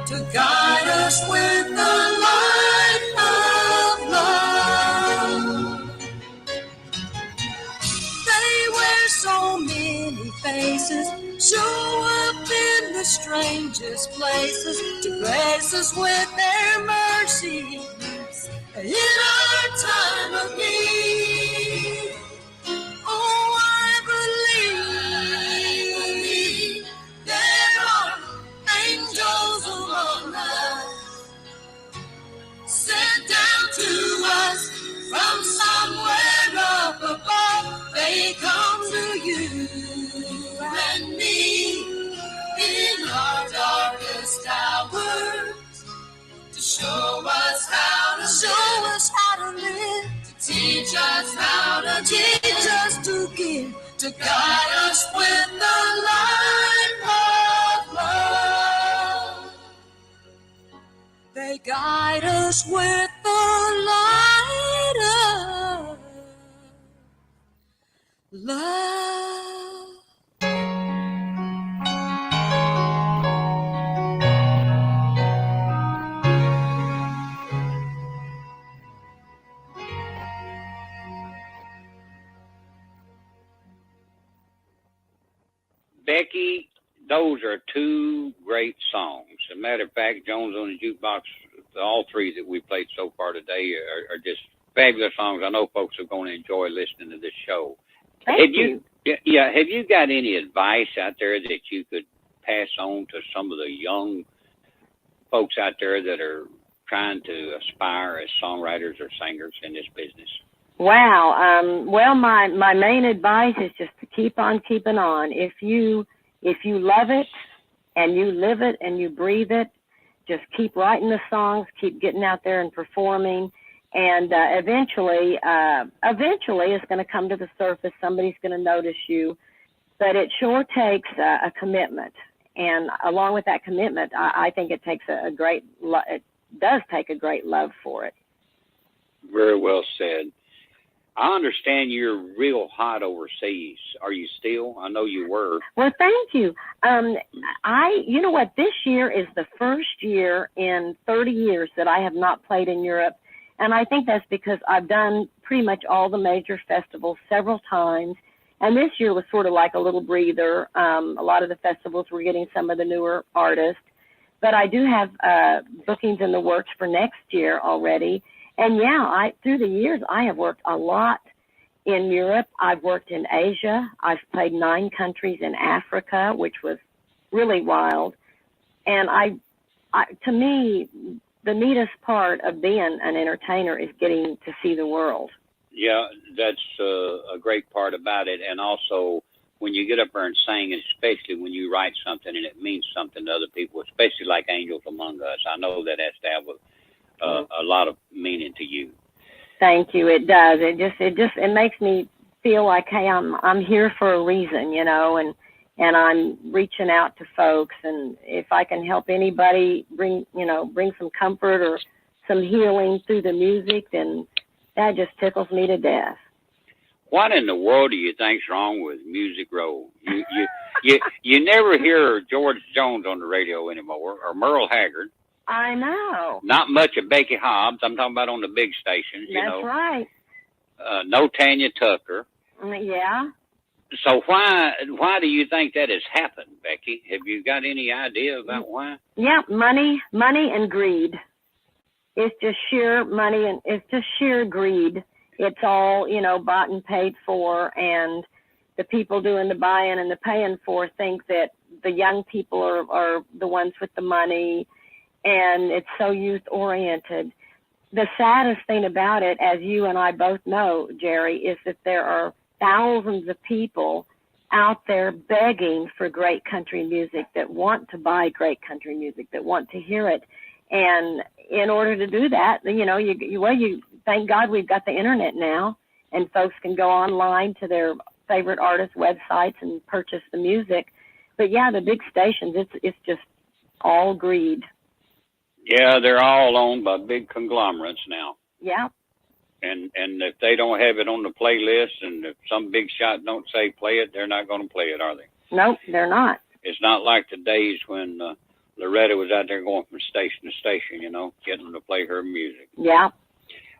to guide us with the light of love. They wear so many faces, show up in the strangest places to grace us with their mercy in our time of need. Oh, I believe there are angels among us, sent down to us from somewhere up above. They come to you and me in our darkest hours to show us how to live, to teach us how to teach us to give, to guide us with the light of love. They guide us with the light of love. Becky, those are two great songs. As a matter of fact, Jones on the Jukebox, all three that we played so far today are just fabulous songs. I know folks are going to enjoy listening to this show. Thank you. Yeah, have you got any advice out there that you could pass on to some of the young folks out there that are trying to aspire as songwriters or singers in this business? Wow. Well, my main advice is just to keep on keeping on. If you love it and you live it and you breathe it, just keep writing the songs, keep getting out there and performing, and eventually it's going to come to the surface. Somebody's going to notice you, but it sure takes a commitment. And along with that commitment, I think it takes it does take a great love for it. Very well said. I understand you're real hot overseas. Are you still? I know you were. Well, thank you. You know what? This year is the first year in 30 years that I have not played in Europe. And I think that's because I've done pretty much all the major festivals several times. And this year was sort of like a little breather. A lot of the festivals were getting some of the newer artists. But I do have bookings in the works for next year already. And yeah, through the years, I have worked a lot in Europe. I've worked in Asia. I've played 9 countries in Africa, which was really wild. And to me, the neatest part of being an entertainer is getting to see the world. Yeah, that's a great part about it. And also, when you get up there and sing, especially when you write something and it means something to other people, especially like Angels Among Us, I know that has to have a lot of meaning to you. Thank you. It does. It makes me feel like, hey, I'm here for a reason, you know, and I'm reaching out to folks, and if I can help anybody bring some comfort or some healing through the music, then that just tickles me to death. What in the world do you think's wrong with Music Row? You never hear George Jones on the radio anymore, or Merle Haggard. I know. Not much of Becky Hobbs. I'm talking about on the big stations. That's right. No Tanya Tucker. Yeah. So why do you think that has happened, Becky? Have you got any idea about why? Yeah, money and greed. It's just sheer money, and it's just sheer greed. It's all, bought and paid for, and the people doing the buying and the paying for think that the young people are the ones with the money, and it's so youth-oriented. The saddest thing about it, as you and I both know, Jerry, is that there are thousands of people out there begging for great country music, that want to buy great country music, that want to hear it. And in order to do that, you thank God we've got the internet now, and folks can go online to their favorite artists' websites and purchase the music. But yeah, the big stations, it's just all greed. Yeah, they're all owned by big conglomerates now. Yeah. And if they don't have it on the playlist, and if some big shot don't say play it, they're not going to play it, are they? Nope, they're not. It's not like the days when Loretta was out there going from station to station, getting them to play her music. Yeah.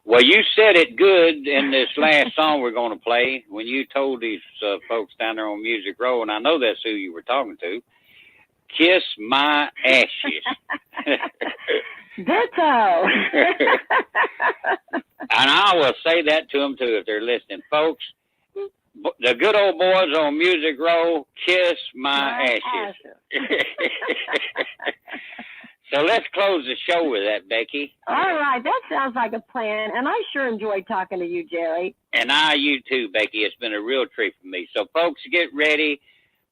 Well, you said it good in this last song we're going to play when you told these folks down there on Music Row, and I know that's who you were talking to. Kiss my ashes. Ditto. And I will say that to them, too, if they're listening. Folks, the good old boys on Music Row, kiss my ashes. So let's close the show with that, Becky. All right, that sounds like a plan, and I sure enjoyed talking to you, Jerry. And you too, Becky. It's been a real treat for me. So, folks, get ready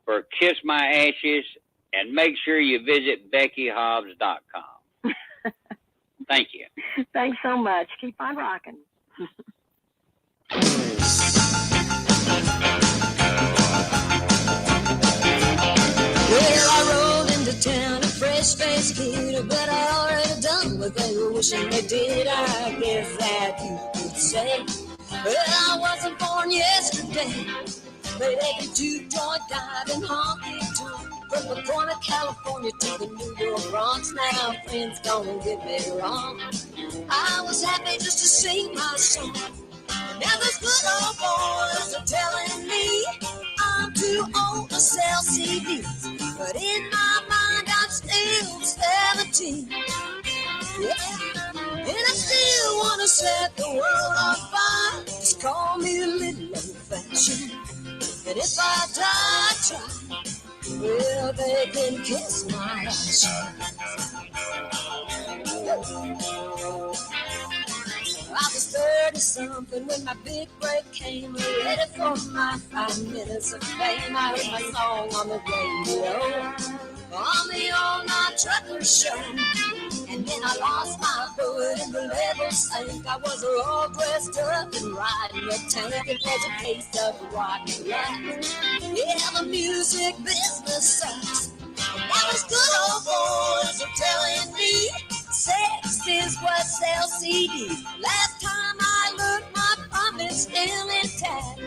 for Kiss My Ashes, and make sure you visit BeckyHobbs.com. Thank you. Thanks so much. Keep on rocking. Well, I rolled into town, a fresh-faced kid, but I already done what they were wishing they did. I guess that you could say. Well, I wasn't born yesterday, but they can two-joint dive and honky-tonk. From the corner of California to the New York Bronx. Now, friends, don't get me wrong, I was happy just to sing my song. Now those good old boys are telling me I'm too old to sell CDs, but in my mind I'm still 17. Yeah, and I still want to set the world on fire. Just call me a little old-fashioned, and if I die trying, well, they can kiss my ashes. I was 30-something when my big break came. Ready for my 5 minutes of fame. I heard my song on the radio, on the all-night trucker show. And then I lost my boat and the level sank. I was all dressed up and riding a tank. It was a case of rotten life. Yeah, the music business sucks. That was good old boys are telling me sex is what sells CDs. Last time I looked, my promise still intact.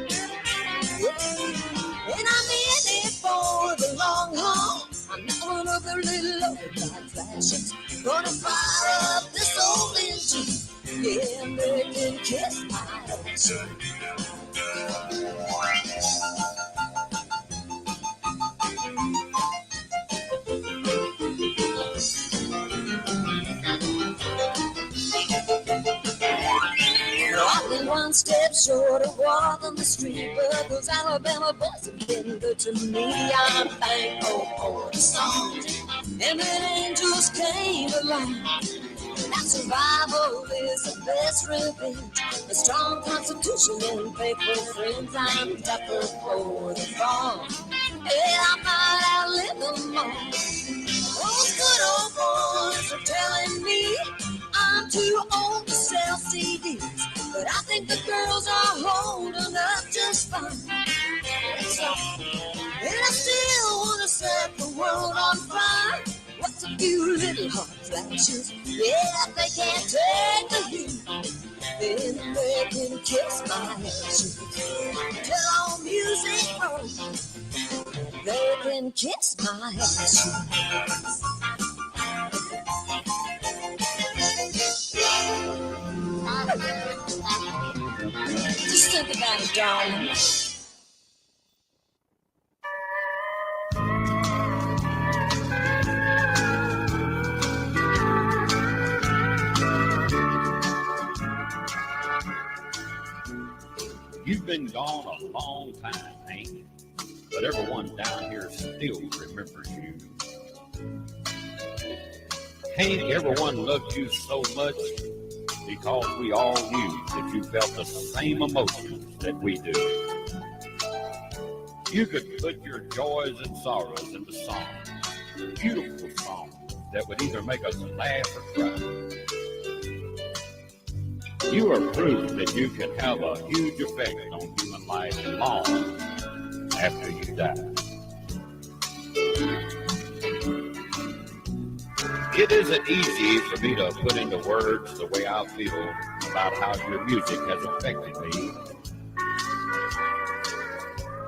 And I'm in it for the long haul. I'm not one of the little overtime fashions. Gonna fire up this old engine. Yeah, American kiss my ass. Walking one step short of walking the street, but those Alabama boys are getting good to me. I'm thankful for the songs and that angels came along. That survival is the best revenge. A strong constitution and faithful friends. I'm tougher for the fall. Yeah, I might outlive them all. Those good old boys are telling me I'm too old to sell CDs, but I think the girls are holding up just fine. So, and I still want to set the world on fire. What's a few little hot flashes? Yeah, if they can't take the heat, then they can kiss my ass. Till all music grows, they can kiss my ass. Just think about it, darling. You've been gone a long time, Hank, but everyone down here still remembers you. Hank, everyone loved you so much because we all knew that you felt the same emotions that we do. You could put your joys and sorrows into songs, beautiful songs that would either make us laugh or cry. You are proof that you can have a huge effect on human life long after you die. It isn't easy for me to put into words the way I feel about how your music has affected me.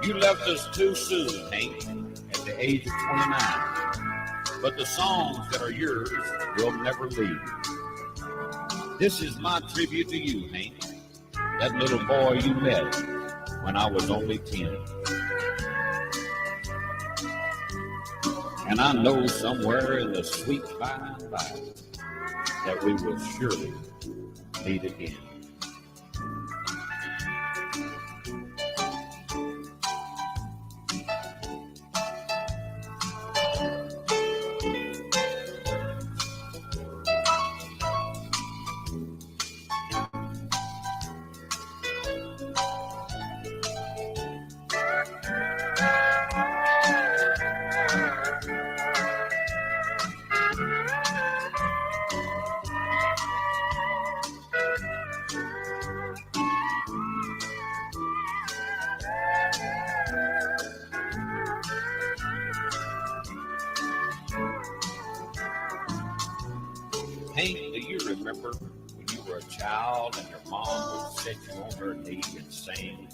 You left us too soon, Hank, at the age of 29. But the songs that are yours will never leave. This is my tribute to you, Hank, that little boy you met when I was only 10. And I know somewhere in the sweet by and by that we will surely meet again. Hank, do you remember when you were a child and your mom would set you on her knee and sing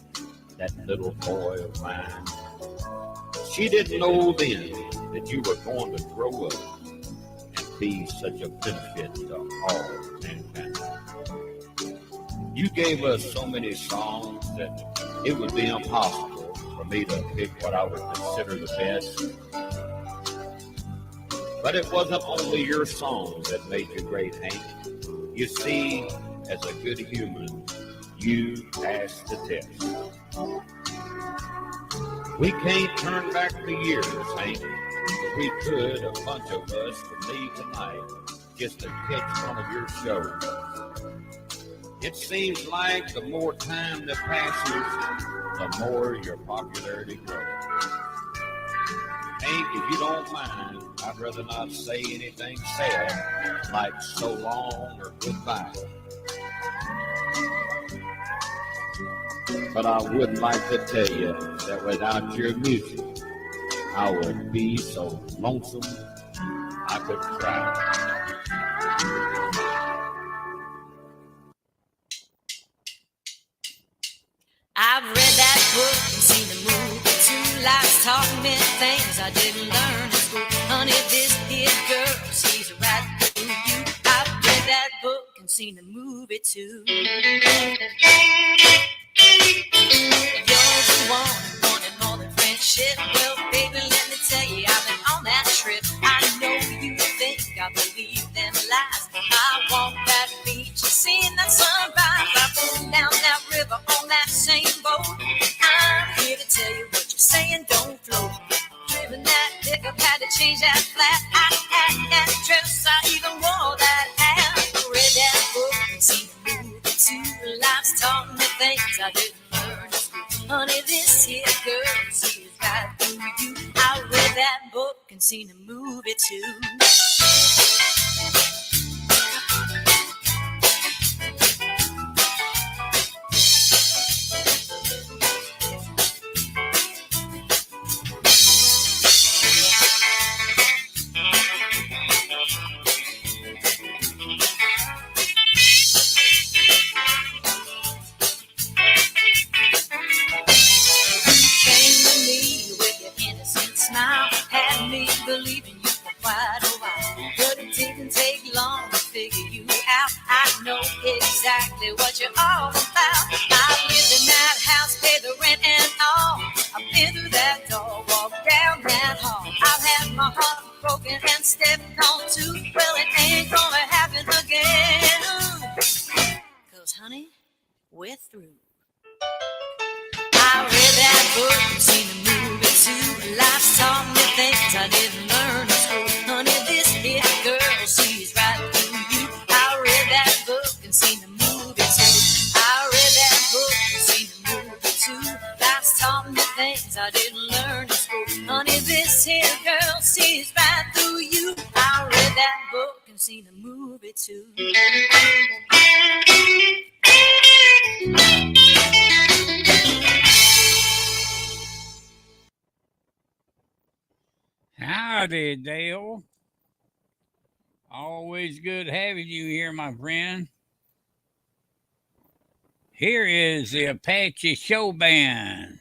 That Little Boy of Mine? She didn't know then that you were going to grow up and be such a benefit to all mankind. You gave us so many songs that it would be impossible for me to pick what I would consider the best. But it wasn't only your songs that made you great, Hank. You see, as a good human, you passed the test. We can't turn back the years, Hank, but we could, a bunch of us, would leave tonight just to catch one of your shows. It seems like the more time that passes, the more your popularity grows. Hank, if you don't mind, I'd rather not say anything sad like so long or goodbye. But I would like to tell you that without your music, I would be so lonesome I could cry. I've read that book and seen the movie too. Life's taught me things I didn't learn in school. Honey, this here girl, she's right through you. I've read that book and seen the movie too. You're the one wanting more than friendship. Well, baby, let me tell you, I've been on that trip. I know you think I believe them lies. I walk that beach and seen that sunrise. I've been down that river on that same boat. I'm here to tell you what you're saying don't float. Driven that pickup, had to change that flat. I had that dress, I even wore that hat. Read that book and seen the movie too. Life's taught me things I didn't learn in school. Honey, this here girl, she is right through you. I read that book and seen the movie too. Believing you for quite a while, but it didn't take long to figure you out. I know exactly what you're all about. I lived in that house, paid the rent and all. I've been through that door, walked down that hall. I've had my heart broken and stepped on too. Well, it ain't gonna happen again. 'Cause honey, we're through. I read that book and seen the movie too. Life's taught me things I didn't learn in school. Honey, this here girl, she's right through you. I read that book and seen the movie too. I read that book and seen the movie too. Life's taught me things I didn't learn in school. Honey, this here girl, she's right through you. I read that book and seen the movie too. Howdy, Dale. Always good having you here, my friend. Here is the Apache Show Band.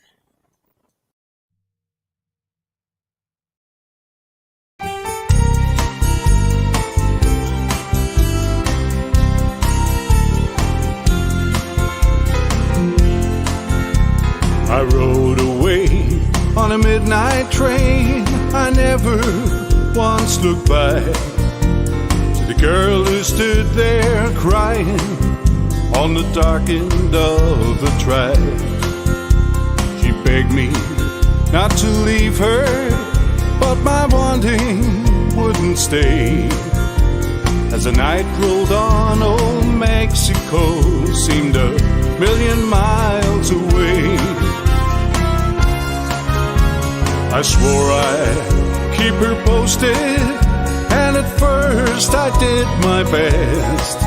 I rode away on a midnight train. I never once looked back to the girl who stood there crying on the dark end of the track. She begged me not to leave her, but my wanting wouldn't stay. As the night rolled on, old Mexico seemed a million miles away. I swore I'd keep her posted, and at first I did my best.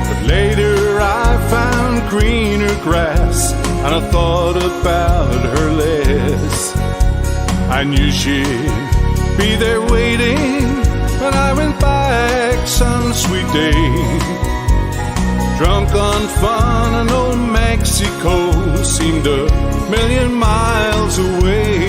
But later I found greener grass, and I thought about her less. I knew she'd be there waiting when I went back some sweet day. Drunk on fun, and old Mexico seemed a million miles away.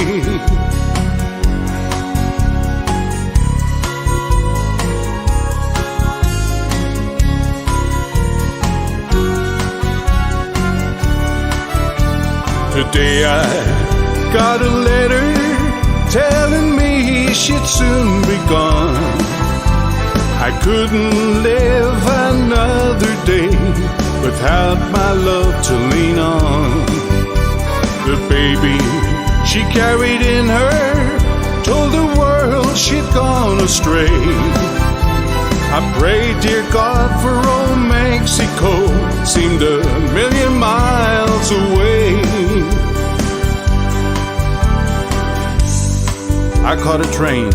Today I got a letter telling me she'd soon be gone. I couldn't live another day without my love to lean on. The baby she carried in her told the world she'd gone astray. I prayed, dear God, for old Mexico, seemed a million miles away. I caught a train,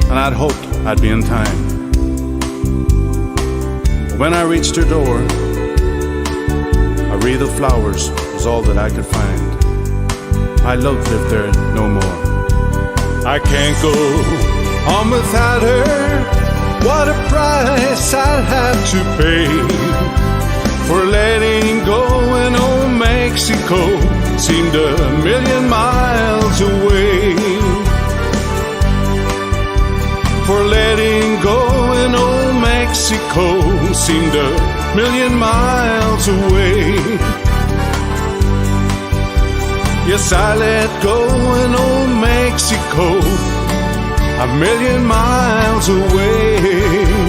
and I'd hoped I'd be in time. When I reached her door, a wreath of flowers was all that I could find. My love lived there no more. I can't go on without her. What a price I'd have to pay for letting go when old Mexico seemed a million miles away. For letting go when old Mexico seemed a million miles away. Yes, I let go in old Mexico, a million miles away.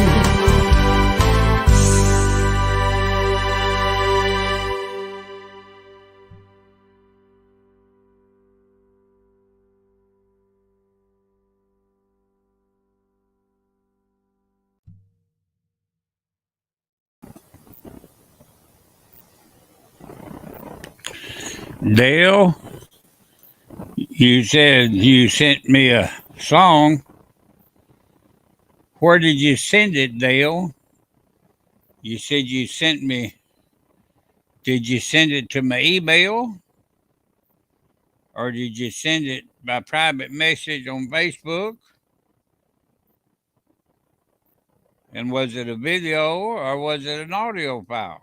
Dale, you said you sent me a song. Where did you send it, Dale? You said you sent me. Did you send it to my email? Or did you send it by private message on Facebook? And was it a video or was it an audio file?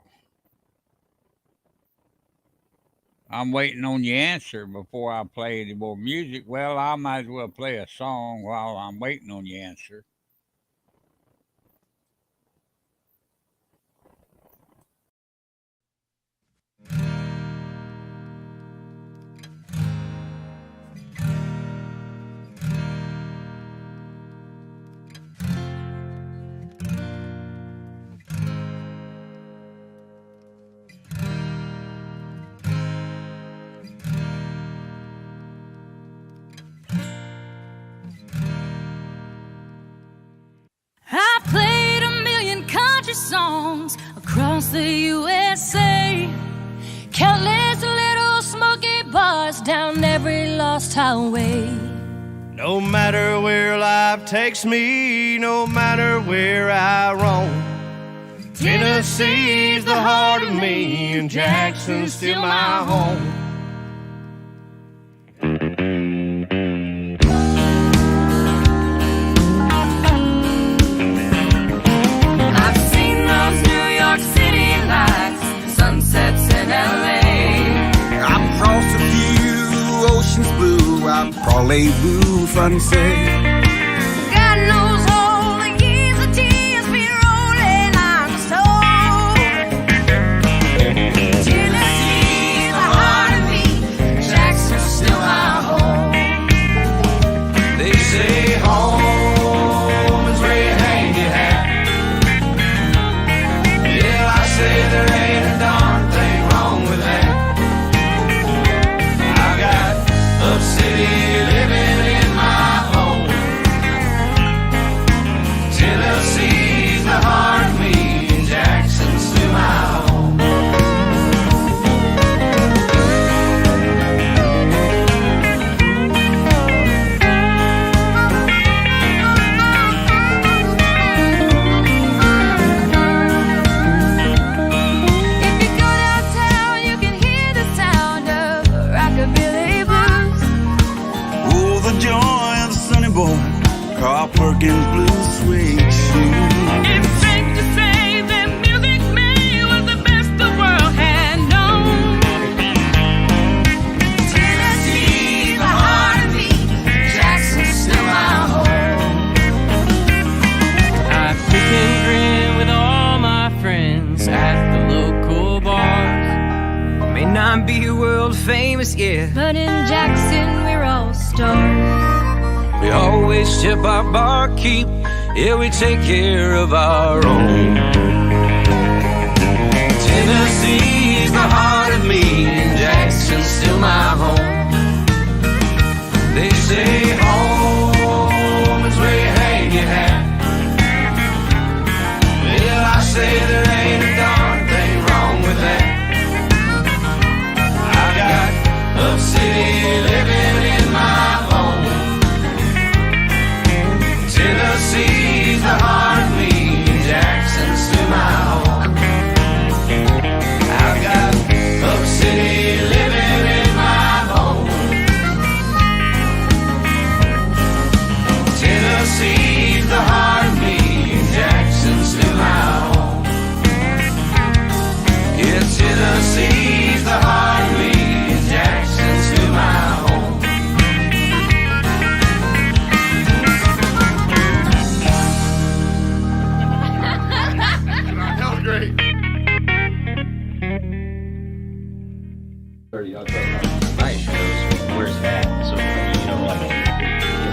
I'm waiting on your answer before I play any more music. Well, I might as well play a song while I'm waiting on your answer. I played a million country songs across the USA. Countless little smoky bars down every lost highway. No matter where life takes me, no matter where I roam, Tennessee's the heart of me, and Jackson's still my home. I've seen those New York City lights, the sunsets in LA. I've crossed a few oceans blue, I've rendezvous front and say. God knows all the years of tears be rolling on the snow. Tennessee's the heart of me, Jackson's still my home. They say home is where you hang your hat. Yeah, I say there ain't a darn thing wrong with that. I got upcity living in my home. Tennessee's the heart of me, and Jackson's still my home. If you go downtown, you can hear the sound of rockabilly blues. Oh, the joy of the sunny boy, Carl Perkins blue suede shoes. It's safe to say that Music Man was the best the world had known. Tennessee's the heart of me, Jackson's still my home. I pick and grin with all my friends at the local bars. May not be world famous yet, But in Jackson, we're all stars. we always tip our barkeep. Yeah, we take care of our own. Tennessee's the heart of me, and Jackson's still my home. They say home is where you hang your hat.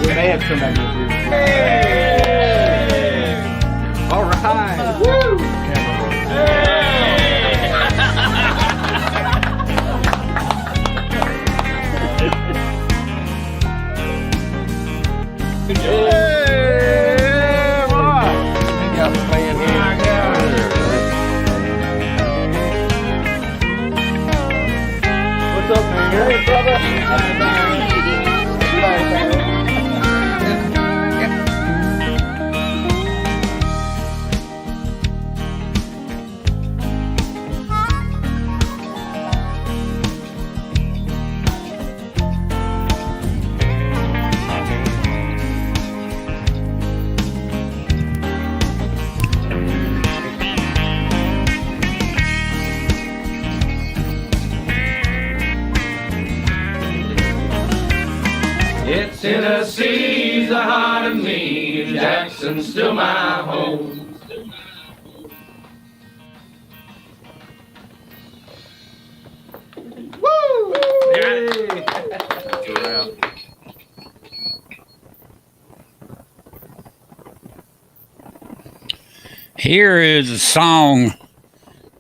We may have some of you. All right. Woo! Yeah, boy. They got me playing here. What's up, man? Hey, brother. It's Tennessee's the heart of me, and Jackson's still my home. Woo! Yay! Here is a song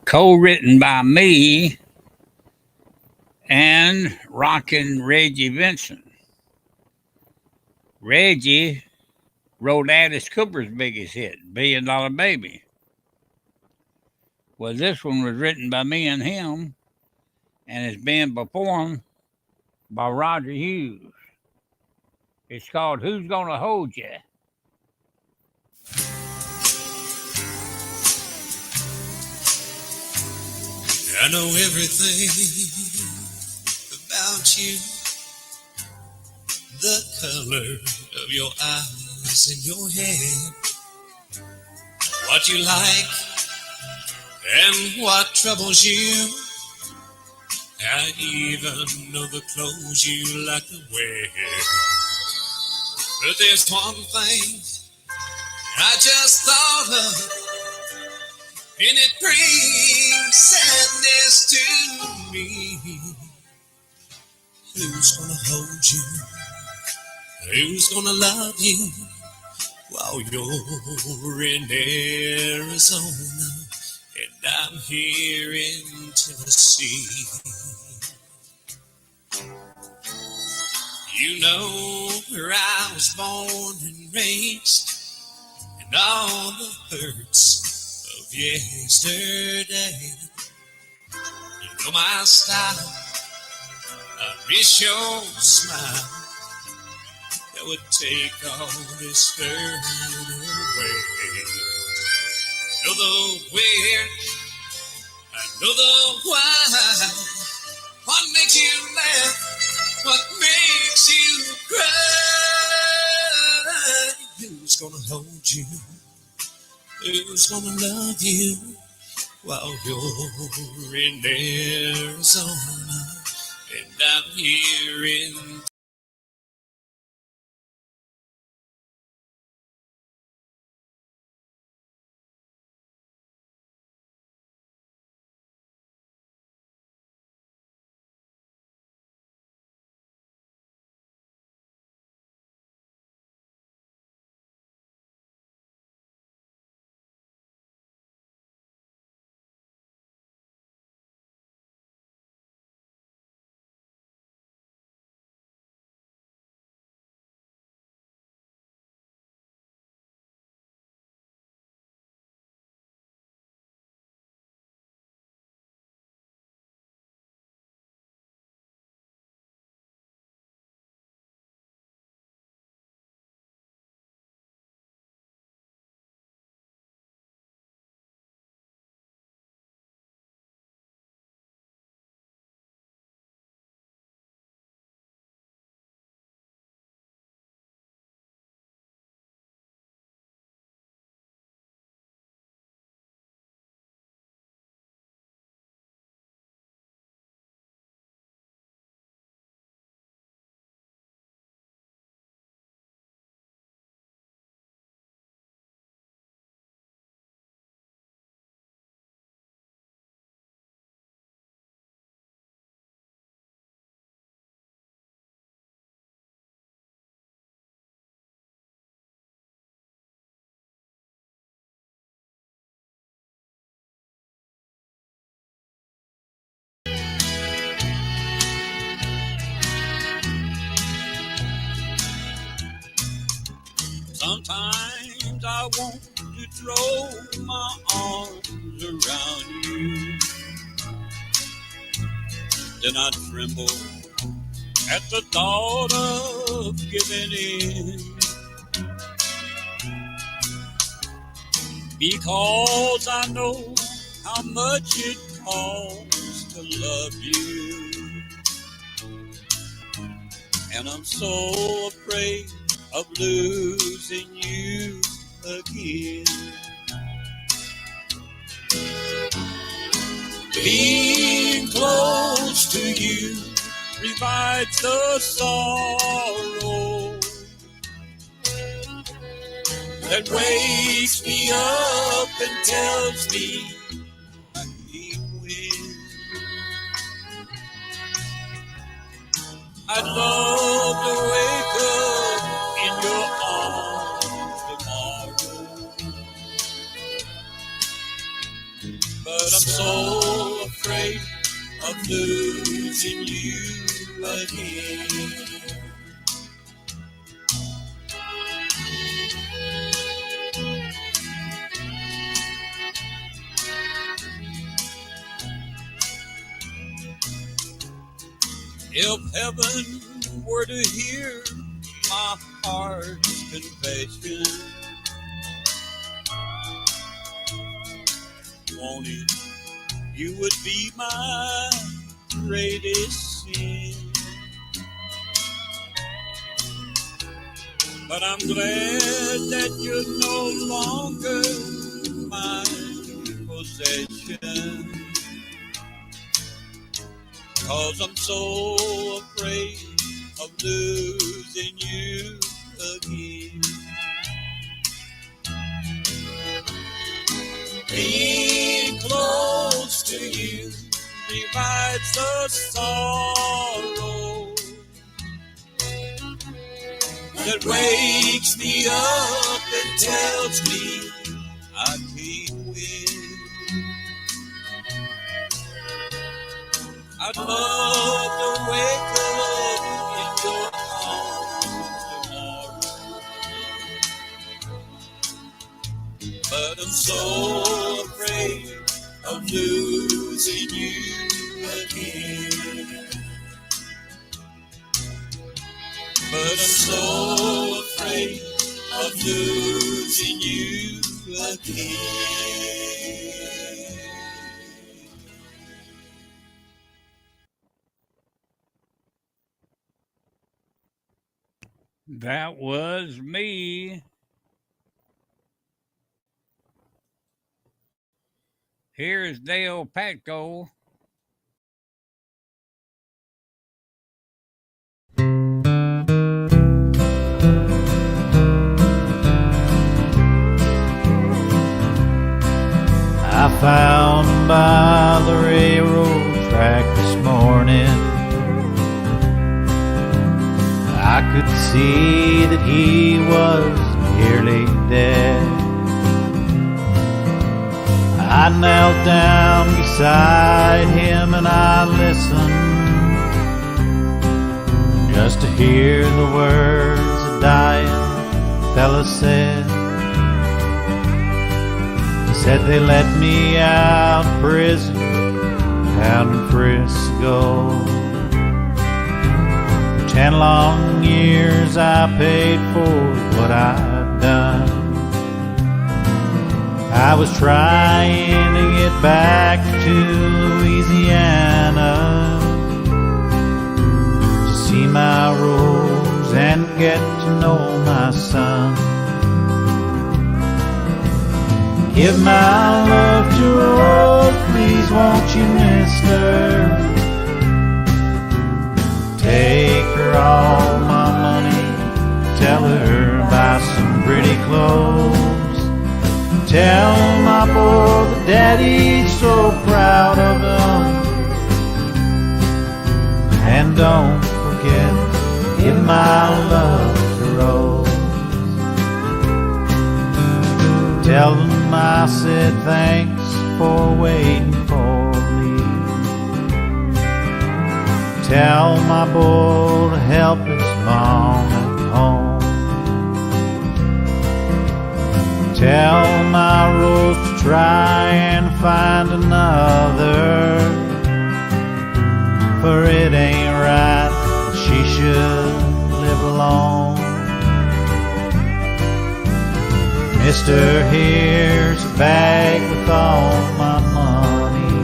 co-written by me and Rockin' Reggie Vincent. Reggie wrote Alice Cooper's biggest hit, $1 Billion Baby. Well, this one was written by me and him, and it's been performed by Roger Hughes. It's called Who's Gonna Hold Ya? I know everything about you. The color of your eyes and your hair. What you like and what troubles you. I even know the clothes you like to wear. But there's one thing I just thought of, and it brings sadness to me. Who's gonna hold you? Who's gonna love you while you're in Arizona and I'm here in Tennessee? You know where I was born and raised, and all the hurts of yesterday. You know my style, I miss your smile. That would take all this hurt away. Know the where, I know the why. What makes you laugh? What makes you cry? Who's gonna hold you? Who's gonna love you while you're in Arizona and I'm here in Sometimes I want to throw my arms around you. Then I tremble at the thought of giving in. Because I know how much it costs to love you. And I'm so afraid of losing you again. Being close to you revives the sorrow that wakes me up and tells me I can't win. I'd love to wake up in your arms tomorrow, but I'm so afraid of losing you again. If heaven were to hear my heart's confession, won't it, you would be my greatest sin. But I'm glad that you're no longer my possession, 'cause I'm so afraid of losing you again. Being close to you revives the sorrow that wakes me up and tells me I can't win. I'd love to wake up in your arms tomorrow, but I'm so afraid of losing you again. But I'm so afraid of losing you again. That was me. Here's Dale Patco. I found him by the railroad track this morning. I could see that he was nearly dead. I knelt down beside him and I listened just to hear the words a dying fella said. He said they let me out of prison down in Frisco. For 10 long years I paid for what I'd done. I was trying to get back to Louisiana to see my Rose and get to know my son. Give my love to Rose, please won't you, mister? Take her all my money, tell her buy some pretty clothes. Tell my boy that daddy's so proud of him. And don't forget, give my love to Rose. Tell them I said thanks for waiting for me. Tell my boy to help his mom at home. Tell my rose to try and find another, for it ain't right that she should live alone. Mister, here's a bag with all my money.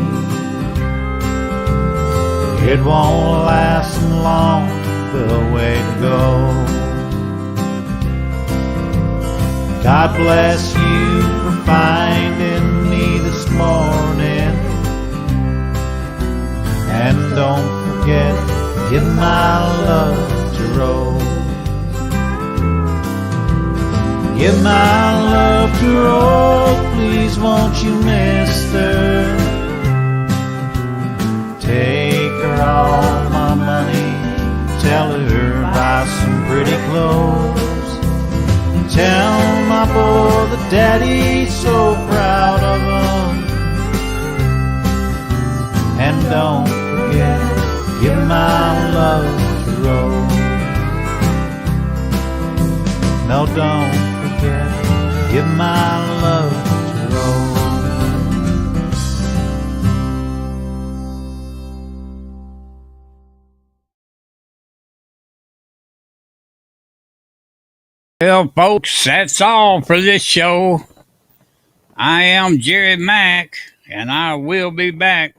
It won't last long, but a way to go. God bless you for finding me this morning. And don't forget, give my love to Rose. Give my love to Rose, please won't you, mister? Take her all my money, tell her buy some pretty clothes. Tell my boy that daddy's so proud of him. And don't forget, give my love to Rose. No, don't forget, give my love to Rose. Well, folks, that's all for this show. I am Jerry Mack, and I will be back